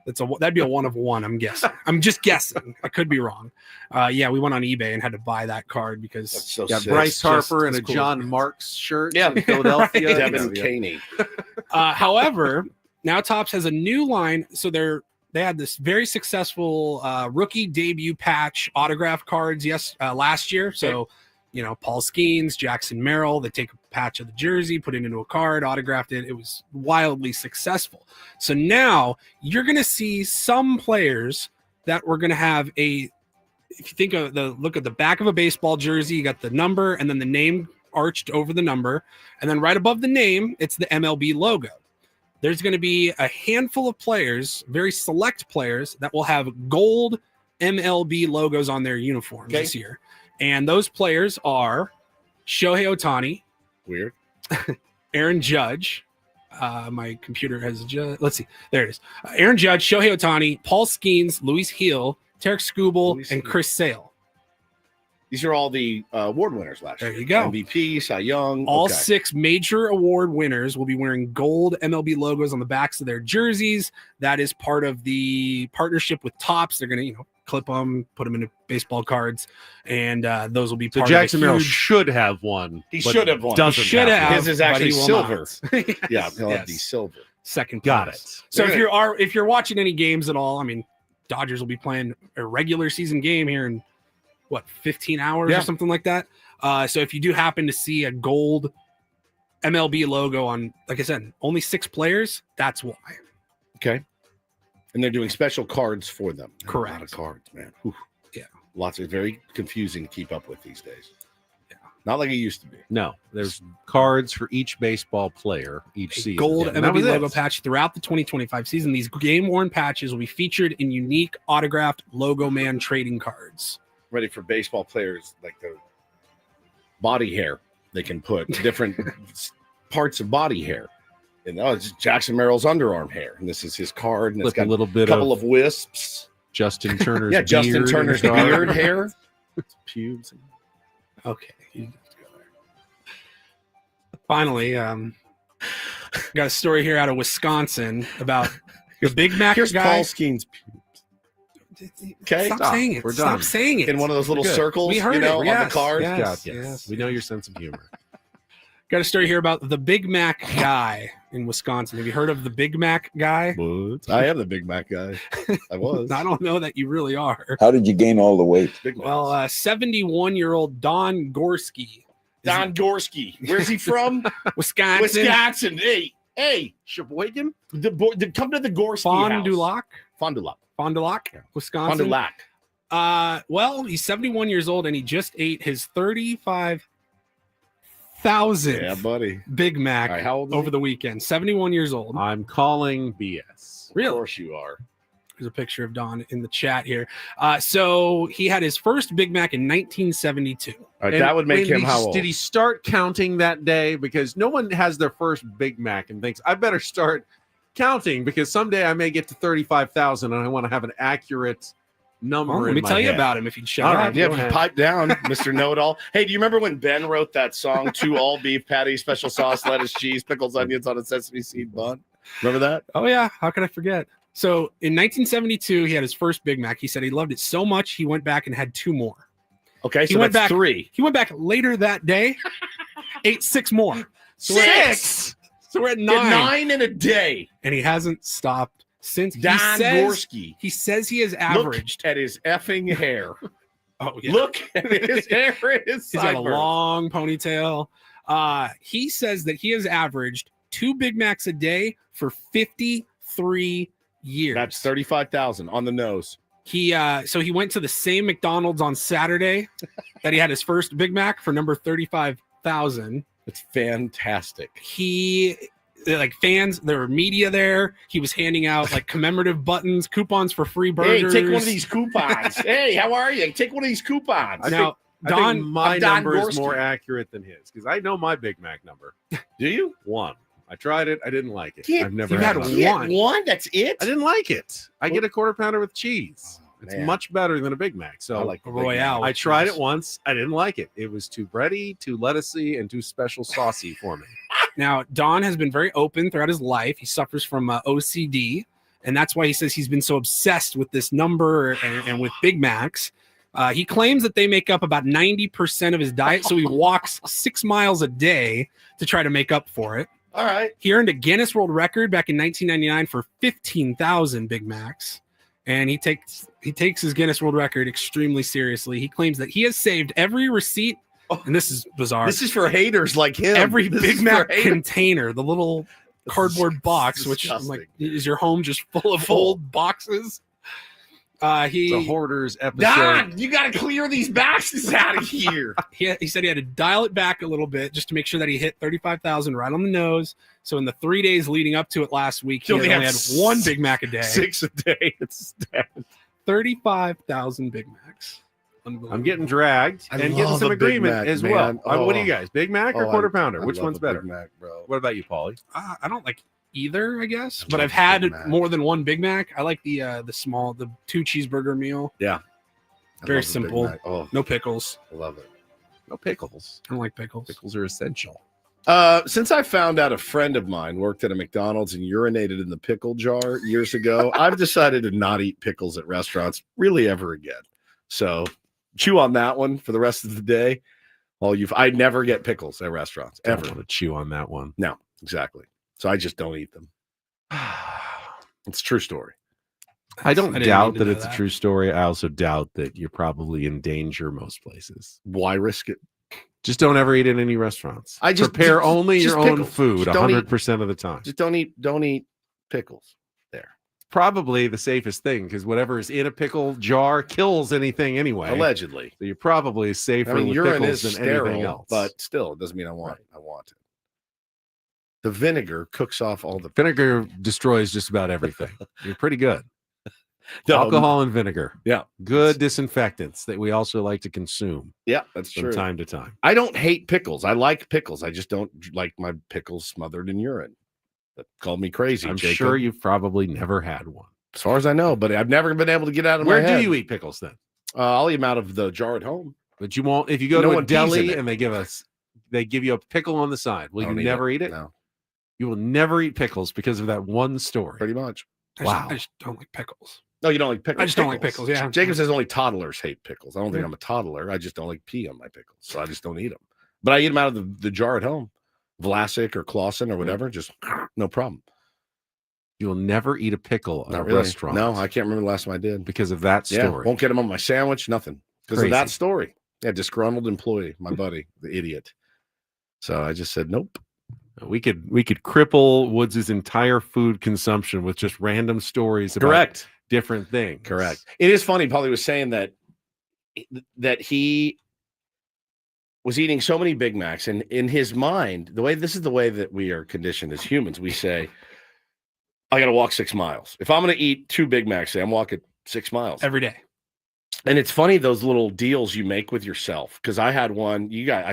[SPEAKER 2] That'd be a 1 of 1. I'm guessing. I'm just guessing. I could be wrong. We went on eBay and had to buy that card because
[SPEAKER 1] so
[SPEAKER 3] got
[SPEAKER 1] sick.
[SPEAKER 3] Bryce Harper and a
[SPEAKER 2] cool.
[SPEAKER 3] John Marks shirt.
[SPEAKER 1] Yeah,
[SPEAKER 3] in Philadelphia.
[SPEAKER 1] Devin Caney.
[SPEAKER 2] However, now Topps has a new line. So they had this very successful rookie debut patch autograph cards last year. So, Paul Skeens, Jackson Merrill, they take a patch of the jersey, put it into a card, autographed it. It was wildly successful. So now you're going to see some players that we're going to have if you think of look at the back of a baseball jersey, you got the number and then the name arched over the number. And then right above the name, it's the MLB logo. There's going to be a handful of players, very select players, that will have gold MLB logos on their uniforms this year. And those players are Shohei Ohtani.
[SPEAKER 1] Weird.
[SPEAKER 2] Aaron Judge. My computer has let's see. There it is. Aaron Judge, Shohei Ohtani, Paul Skeens, Luis Gil, Tarek Skubal, and Chris Sale.
[SPEAKER 1] These are all the award winners last year.
[SPEAKER 2] There you go.
[SPEAKER 1] MVP, Cy Young.
[SPEAKER 2] All
[SPEAKER 1] okay.
[SPEAKER 2] 6 major award winners will be wearing gold MLB logos on the backs of their jerseys. That is part of the partnership with Topps. They're going to, clip them, put them into baseball cards, and those will be part
[SPEAKER 3] Jackson
[SPEAKER 2] of
[SPEAKER 3] Merrill should have one.
[SPEAKER 1] He should have one.
[SPEAKER 3] Doesn't
[SPEAKER 2] should have.
[SPEAKER 1] His is actually
[SPEAKER 2] but he will
[SPEAKER 1] silver.
[SPEAKER 2] not.
[SPEAKER 1] Yeah, he'll have the silver.
[SPEAKER 2] Second
[SPEAKER 3] Got
[SPEAKER 2] place.
[SPEAKER 3] it.
[SPEAKER 2] So if you're watching any games at all, I mean, Dodgers will be playing a regular season game here in 15 hours or something like that. So if you do happen to see a gold MLB logo on, like I said, only 6 players, that's why.
[SPEAKER 1] Okay. And they're doing special cards for them.
[SPEAKER 2] Correct.
[SPEAKER 1] A lot of cards, man. Whew.
[SPEAKER 2] Yeah.
[SPEAKER 1] Lots of very confusing to keep up with these days.
[SPEAKER 2] Yeah.
[SPEAKER 1] Not like it used to be.
[SPEAKER 3] No, there's cards for each baseball player each season.
[SPEAKER 2] Gold
[SPEAKER 3] Yeah, and that
[SPEAKER 2] MLB
[SPEAKER 3] was
[SPEAKER 2] logo
[SPEAKER 3] it.
[SPEAKER 2] patch throughout the 2025 season. These game-worn patches will be featured in unique autographed Logo Man trading cards.
[SPEAKER 1] Ready for baseball players, like the body hair. They can put different parts of body hair. And it's Jackson Merrill's underarm hair. And this is his card. And it's got
[SPEAKER 3] a little bit
[SPEAKER 1] couple of wisps.
[SPEAKER 3] Justin Turner's
[SPEAKER 1] yeah, Justin Turner's beard hair.
[SPEAKER 3] Pubes.
[SPEAKER 2] Okay. Finally, got a story here out of Wisconsin about the Big Mac
[SPEAKER 1] Here's
[SPEAKER 2] guy.
[SPEAKER 1] Paul Skeen's pubes. Okay,
[SPEAKER 2] Stop saying it.
[SPEAKER 3] We're
[SPEAKER 2] Stop
[SPEAKER 3] done.
[SPEAKER 2] saying it.
[SPEAKER 1] In one of those little
[SPEAKER 3] Good.
[SPEAKER 1] circles,
[SPEAKER 2] We heard
[SPEAKER 1] you know,
[SPEAKER 2] it.
[SPEAKER 1] on the
[SPEAKER 2] Yes,
[SPEAKER 1] card.
[SPEAKER 2] yes.
[SPEAKER 3] We know your sense of humor.
[SPEAKER 2] Got a story here about the Big Mac guy in Wisconsin. Have you heard of the Big Mac guy?
[SPEAKER 1] What? I am the Big Mac guy. I was.
[SPEAKER 2] I don't know that you really are.
[SPEAKER 8] How did you gain all the weight?
[SPEAKER 2] Well, 71-year-old Don Gorski.
[SPEAKER 1] Don Gorski. Where's he from?
[SPEAKER 2] Wisconsin.
[SPEAKER 1] Wisconsin. Hey, Sheboygan. Come to the Gorski
[SPEAKER 2] Fond du
[SPEAKER 1] house.
[SPEAKER 2] Lac.
[SPEAKER 1] Fond du Lac.
[SPEAKER 2] Fond du Lac, Wisconsin.
[SPEAKER 1] Fond du Lac.
[SPEAKER 2] Well, he's 71 years old and he just ate his 35,000th
[SPEAKER 1] Yeah, buddy.
[SPEAKER 2] Big Mac
[SPEAKER 1] All right, how old is
[SPEAKER 2] over
[SPEAKER 1] he?
[SPEAKER 2] the weekend. 71 years old.
[SPEAKER 3] I'm calling BS.
[SPEAKER 2] Really?
[SPEAKER 1] Of course you are.
[SPEAKER 2] There's a picture of Don in the chat here. So he had his first Big Mac in 1972.
[SPEAKER 1] All right, that would make him how old?
[SPEAKER 3] Did he start counting that day? Because no one has their first Big Mac and thinks, I better start counting because someday I may get to 35,000 and I want to have an accurate number.
[SPEAKER 2] Let
[SPEAKER 3] in
[SPEAKER 2] me
[SPEAKER 3] my
[SPEAKER 2] tell you
[SPEAKER 3] head.
[SPEAKER 2] about him if you'd shut
[SPEAKER 1] All
[SPEAKER 2] up.
[SPEAKER 1] right, yeah,
[SPEAKER 3] go ahead.
[SPEAKER 1] pipe down, Mr. Know-It-All. Hey, do you remember when Ben wrote that song, 2 all beef patties, special sauce, lettuce, cheese, pickles, onions on a sesame seed bun? Remember that?
[SPEAKER 2] Oh, yeah. How could I forget? So in 1972, he had his first Big Mac. He said he loved it so much, he went back and had 2 more.
[SPEAKER 1] Okay,
[SPEAKER 2] He
[SPEAKER 1] so
[SPEAKER 2] went
[SPEAKER 1] that's
[SPEAKER 2] back
[SPEAKER 1] 3.
[SPEAKER 2] He went back later that day, ate 6 more. So we're at-
[SPEAKER 1] 6?
[SPEAKER 2] So we're at
[SPEAKER 1] Did
[SPEAKER 2] 9.
[SPEAKER 1] 9 in a day.
[SPEAKER 2] And he hasn't stopped since.
[SPEAKER 1] Don Gorski.
[SPEAKER 2] He says he has averaged.
[SPEAKER 1] Look at his effing hair.
[SPEAKER 2] Oh, yeah.
[SPEAKER 1] Look at his hair and his
[SPEAKER 2] He's got a
[SPEAKER 1] sideburns.
[SPEAKER 2] long ponytail. He says that he has averaged 2 Big Macs a day for 53 years.
[SPEAKER 1] That's 35,000 on the nose.
[SPEAKER 2] So he went to the same McDonald's on Saturday that he had his first Big Mac for number 35,000.
[SPEAKER 1] It's fantastic.
[SPEAKER 2] Fans, there were media there. He was handing out like commemorative buttons, coupons for free burgers.
[SPEAKER 1] Hey, take one of these coupons. Hey, how are you? Take one of these coupons.
[SPEAKER 3] I
[SPEAKER 2] Now,
[SPEAKER 3] think my
[SPEAKER 1] Don
[SPEAKER 3] number is
[SPEAKER 1] Gorski.
[SPEAKER 3] more accurate than his because I know my Big Mac number.
[SPEAKER 1] Do you?
[SPEAKER 3] 1. I tried it. I didn't like it.
[SPEAKER 1] Get-
[SPEAKER 3] I've never
[SPEAKER 2] you
[SPEAKER 3] had
[SPEAKER 2] had
[SPEAKER 3] it.
[SPEAKER 2] one.
[SPEAKER 1] One? That's it?
[SPEAKER 3] I didn't like it. I get a quarter pounder with cheese. It's
[SPEAKER 1] man.
[SPEAKER 3] much better than a Big Mac. So
[SPEAKER 1] I like the Big Mac.
[SPEAKER 2] Royale.
[SPEAKER 3] I tried it once. I didn't like it. It was too bready, too lettucey, and too special saucy for me.
[SPEAKER 2] Now, Don has been very open throughout his life. He suffers from OCD, and that's why he says he's been so obsessed with this number and with Big Macs. He claims that they make up about 90% of his diet, so he walks 6 miles a day to try to make up for it.
[SPEAKER 1] All right.
[SPEAKER 2] He earned a Guinness World Record back in 1999 for 15,000 Big Macs, and he takes his Guinness World Record extremely seriously. He claims that he has saved every receipt, and this is bizarre.
[SPEAKER 1] This is for haters like him.
[SPEAKER 2] Every
[SPEAKER 1] This
[SPEAKER 2] Big
[SPEAKER 1] is
[SPEAKER 2] Mac
[SPEAKER 1] for haters.
[SPEAKER 2] container, the little cardboard box, which I'm like, is your home just full of old boxes?
[SPEAKER 3] It's a hoarders episode.
[SPEAKER 1] Don, you got to clear these boxes out of here.
[SPEAKER 2] He said he had to dial it back a little bit just to make sure that he hit 35,000 right on the nose. So in the 3 days leading up to it last week, he only had 1 Big Mac a day.
[SPEAKER 1] 6 a day. It's
[SPEAKER 2] 35,000 Big Macs.
[SPEAKER 3] I'm getting dragged
[SPEAKER 1] I
[SPEAKER 3] and getting
[SPEAKER 1] love
[SPEAKER 3] some
[SPEAKER 1] a Big
[SPEAKER 3] agreement
[SPEAKER 1] Mac,
[SPEAKER 3] as
[SPEAKER 1] man.
[SPEAKER 3] well. What do
[SPEAKER 1] Oh.
[SPEAKER 3] you guys, Big Mac or
[SPEAKER 1] Oh,
[SPEAKER 3] quarter
[SPEAKER 1] I
[SPEAKER 3] pounder? Which
[SPEAKER 1] love
[SPEAKER 3] one's
[SPEAKER 1] a Big
[SPEAKER 3] better?
[SPEAKER 1] Mac, bro.
[SPEAKER 3] What about you, Paulie?
[SPEAKER 2] I don't like either, I guess, but
[SPEAKER 1] love
[SPEAKER 2] I've
[SPEAKER 1] a
[SPEAKER 2] had
[SPEAKER 1] Big Mac.
[SPEAKER 2] more than 1 Big Mac. I like the small, the 2 cheeseburger meal.
[SPEAKER 1] Yeah. I
[SPEAKER 2] Very
[SPEAKER 1] love a Big
[SPEAKER 2] simple.
[SPEAKER 1] Mac. Oh,
[SPEAKER 2] No pickles.
[SPEAKER 1] I love it.
[SPEAKER 3] No pickles.
[SPEAKER 2] I don't like pickles.
[SPEAKER 3] Pickles are essential.
[SPEAKER 1] Since I found out a friend of mine worked at a McDonald's and urinated in the pickle jar years ago, I've decided to not eat pickles at restaurants really ever again. So chew on that one for the rest of the day. I never get pickles at restaurants
[SPEAKER 3] I
[SPEAKER 1] ever.
[SPEAKER 3] want to chew on that one.
[SPEAKER 1] No, exactly. So I just don't eat them. It's a true story.
[SPEAKER 3] I don't
[SPEAKER 2] didn't
[SPEAKER 3] doubt
[SPEAKER 2] need to
[SPEAKER 3] that
[SPEAKER 2] know
[SPEAKER 3] it's
[SPEAKER 2] that.
[SPEAKER 3] a true story. I also doubt that you're probably in danger most places.
[SPEAKER 1] Why risk it?
[SPEAKER 3] Just don't ever eat at any restaurants. Prepare only
[SPEAKER 1] just
[SPEAKER 3] your own
[SPEAKER 1] pickles.
[SPEAKER 3] food
[SPEAKER 1] Just don't eat-
[SPEAKER 3] 100% of the time.
[SPEAKER 1] Just don't eat pickles there.
[SPEAKER 3] probably the safest thing because whatever is in a pickle jar kills anything anyway.
[SPEAKER 1] Allegedly.
[SPEAKER 3] So you're probably safer with
[SPEAKER 1] urine
[SPEAKER 3] pickles
[SPEAKER 1] is
[SPEAKER 3] than anything
[SPEAKER 1] sterile,
[SPEAKER 3] else.
[SPEAKER 1] but still, it doesn't mean I want it. I want it. The vinegar cooks off all the
[SPEAKER 3] vinegar destroys just about everything. You're pretty good.
[SPEAKER 1] No,
[SPEAKER 3] alcohol and vinegar.
[SPEAKER 1] Yeah.
[SPEAKER 3] Good disinfectants that we also like to consume.
[SPEAKER 1] Yeah, that's
[SPEAKER 3] from
[SPEAKER 1] true.
[SPEAKER 3] time to time.
[SPEAKER 1] I don't hate pickles. I like pickles. I just don't like my pickles smothered in urine. That called me crazy.
[SPEAKER 3] I'm
[SPEAKER 1] Jacob.
[SPEAKER 3] sure you've probably never had one.
[SPEAKER 1] As far as I know, but I've never been able to get out of
[SPEAKER 3] Where
[SPEAKER 1] my head.
[SPEAKER 3] do you eat pickles then?
[SPEAKER 1] I'll eat them out of the jar at home.
[SPEAKER 3] But you won't if you go
[SPEAKER 1] No
[SPEAKER 3] to a
[SPEAKER 1] one pees in
[SPEAKER 3] deli
[SPEAKER 1] it.
[SPEAKER 3] and they give you a pickle on the side. Will
[SPEAKER 1] I
[SPEAKER 3] you
[SPEAKER 1] don't
[SPEAKER 3] never eat it?
[SPEAKER 1] No.
[SPEAKER 3] You will never eat pickles because of that one story.
[SPEAKER 1] Pretty much.
[SPEAKER 3] Wow.
[SPEAKER 2] I just don't like pickles.
[SPEAKER 1] No, you don't like pickles.
[SPEAKER 2] I just don't like pickles, yeah.
[SPEAKER 1] Jacob says only toddlers hate pickles. I don't think
[SPEAKER 2] Yeah.
[SPEAKER 1] I'm a toddler. I just don't like pee on my pickles. So I just don't eat them. But I eat them out of the jar at home. Vlasic or Clausen or whatever. Just no problem.
[SPEAKER 3] You will never eat a pickle at
[SPEAKER 1] Not
[SPEAKER 3] a
[SPEAKER 1] really.
[SPEAKER 3] restaurant.
[SPEAKER 1] No, I can't remember the last time I did.
[SPEAKER 3] Because of that
[SPEAKER 1] Yeah,
[SPEAKER 3] story.
[SPEAKER 1] won't get them on my sandwich, nothing. Because of
[SPEAKER 3] Crazy.
[SPEAKER 1] that story. Yeah, disgruntled employee, my buddy, the idiot. So I just said, nope.
[SPEAKER 3] We could cripple Woods' entire food consumption with just random stories about
[SPEAKER 1] Correct.
[SPEAKER 3] different things.
[SPEAKER 1] Correct. It is funny. Paulie was saying that he was eating so many Big Macs, and in his mind, this is the way that we are conditioned as humans. We say, I got to walk 6 miles. If I'm going to eat 2 Big Macs, say I'm walking 6 miles
[SPEAKER 2] every day.
[SPEAKER 1] And it's funny those little deals you make with yourself. Because I had one. You got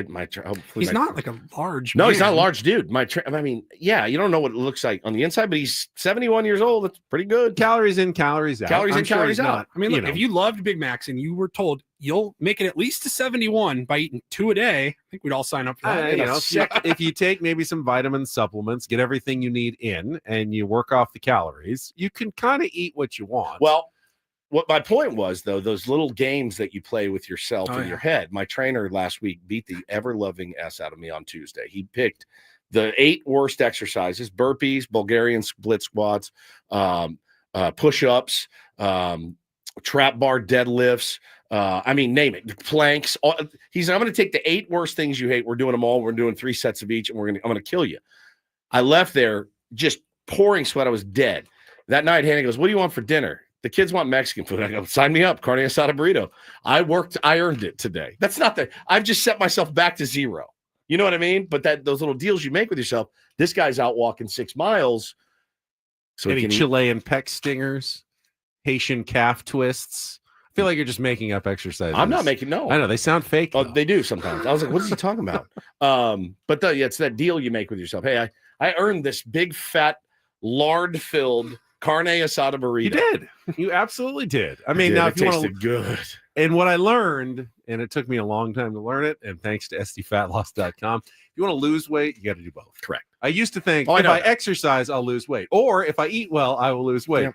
[SPEAKER 2] He's not like a large.
[SPEAKER 1] No, he's not a
[SPEAKER 2] man.
[SPEAKER 1] large dude. I mean, yeah, you don't know what it looks like on the inside, but he's 71 years old. That's pretty good.
[SPEAKER 3] Calories in, calories out.
[SPEAKER 1] Calories
[SPEAKER 3] I'm
[SPEAKER 1] in,
[SPEAKER 3] sure
[SPEAKER 1] calories
[SPEAKER 3] he's
[SPEAKER 1] out.
[SPEAKER 3] not,
[SPEAKER 2] I mean, look, if you loved Big Macs and you were told you'll make it at least to 71 by eating 2 a day, I think we'd all sign up for that.
[SPEAKER 3] If you take maybe some vitamin supplements, get everything you need in, and you work off the calories, you can kind of eat what you want.
[SPEAKER 1] Well, what my point was, though, those little games that you play with yourself in
[SPEAKER 2] yeah.
[SPEAKER 1] your head. My trainer last week beat the ever-loving S out of me on Tuesday. He picked the 8 worst exercises: burpees, Bulgarian split squats, push-ups, trap bar deadlifts. I mean, name it. Planks. He said, I'm going to take the 8 worst things you hate. We're doing them all. We're doing 3 sets of each, and I'm going to kill you. I left there just pouring sweat. I was dead. That night, Hannah goes, what do you want for dinner? The kids want Mexican food. I go, sign me up. Carne asada burrito. I earned it today. That's not I've just set myself back to 0. You know what I mean? But those little deals you make with yourself, this guy's out walking 6 miles. So
[SPEAKER 3] any Chilean pec stingers, Haitian calf twists. I feel like you're just making up exercises.
[SPEAKER 1] I'm not making, no.
[SPEAKER 3] I know they sound fake.
[SPEAKER 1] Oh, they do sometimes. I was like, what is he talking about? But it's that deal you make with yourself. Hey, I earned this big, fat, lard-filled carne asada burrito.
[SPEAKER 3] You did. You absolutely did. I mean, now if you want to,
[SPEAKER 1] good.
[SPEAKER 3] And what I learned, and it took me a long time to learn it, and thanks to sdfatloss.com, if you want to lose weight, you got to do both.
[SPEAKER 1] Correct.
[SPEAKER 3] I used to think
[SPEAKER 1] I
[SPEAKER 3] if
[SPEAKER 1] know
[SPEAKER 3] I
[SPEAKER 1] that.
[SPEAKER 3] exercise, I'll lose weight, or if I eat well, I will lose weight.
[SPEAKER 1] Yeah.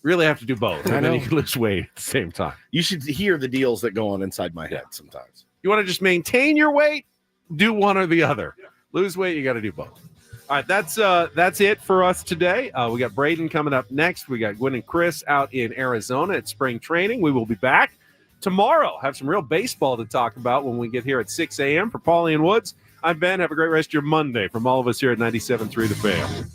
[SPEAKER 3] Really have to do both,
[SPEAKER 1] I
[SPEAKER 3] and then
[SPEAKER 1] know.
[SPEAKER 3] you can lose weight at the same time.
[SPEAKER 1] You should hear the deals that go on inside my head sometimes.
[SPEAKER 3] You want to just maintain your weight, do one or the other. Lose weight, you got to do both. All right, that's it for us today. We got Braden coming up next. We got Gwen and Chris out in Arizona at spring training. We will be back tomorrow. Have some real baseball to talk about when we get here at 6 a.m. For Paulie and Woods, I'm Ben. Have a great rest of your Monday from all of us here at 97.3 The Fan.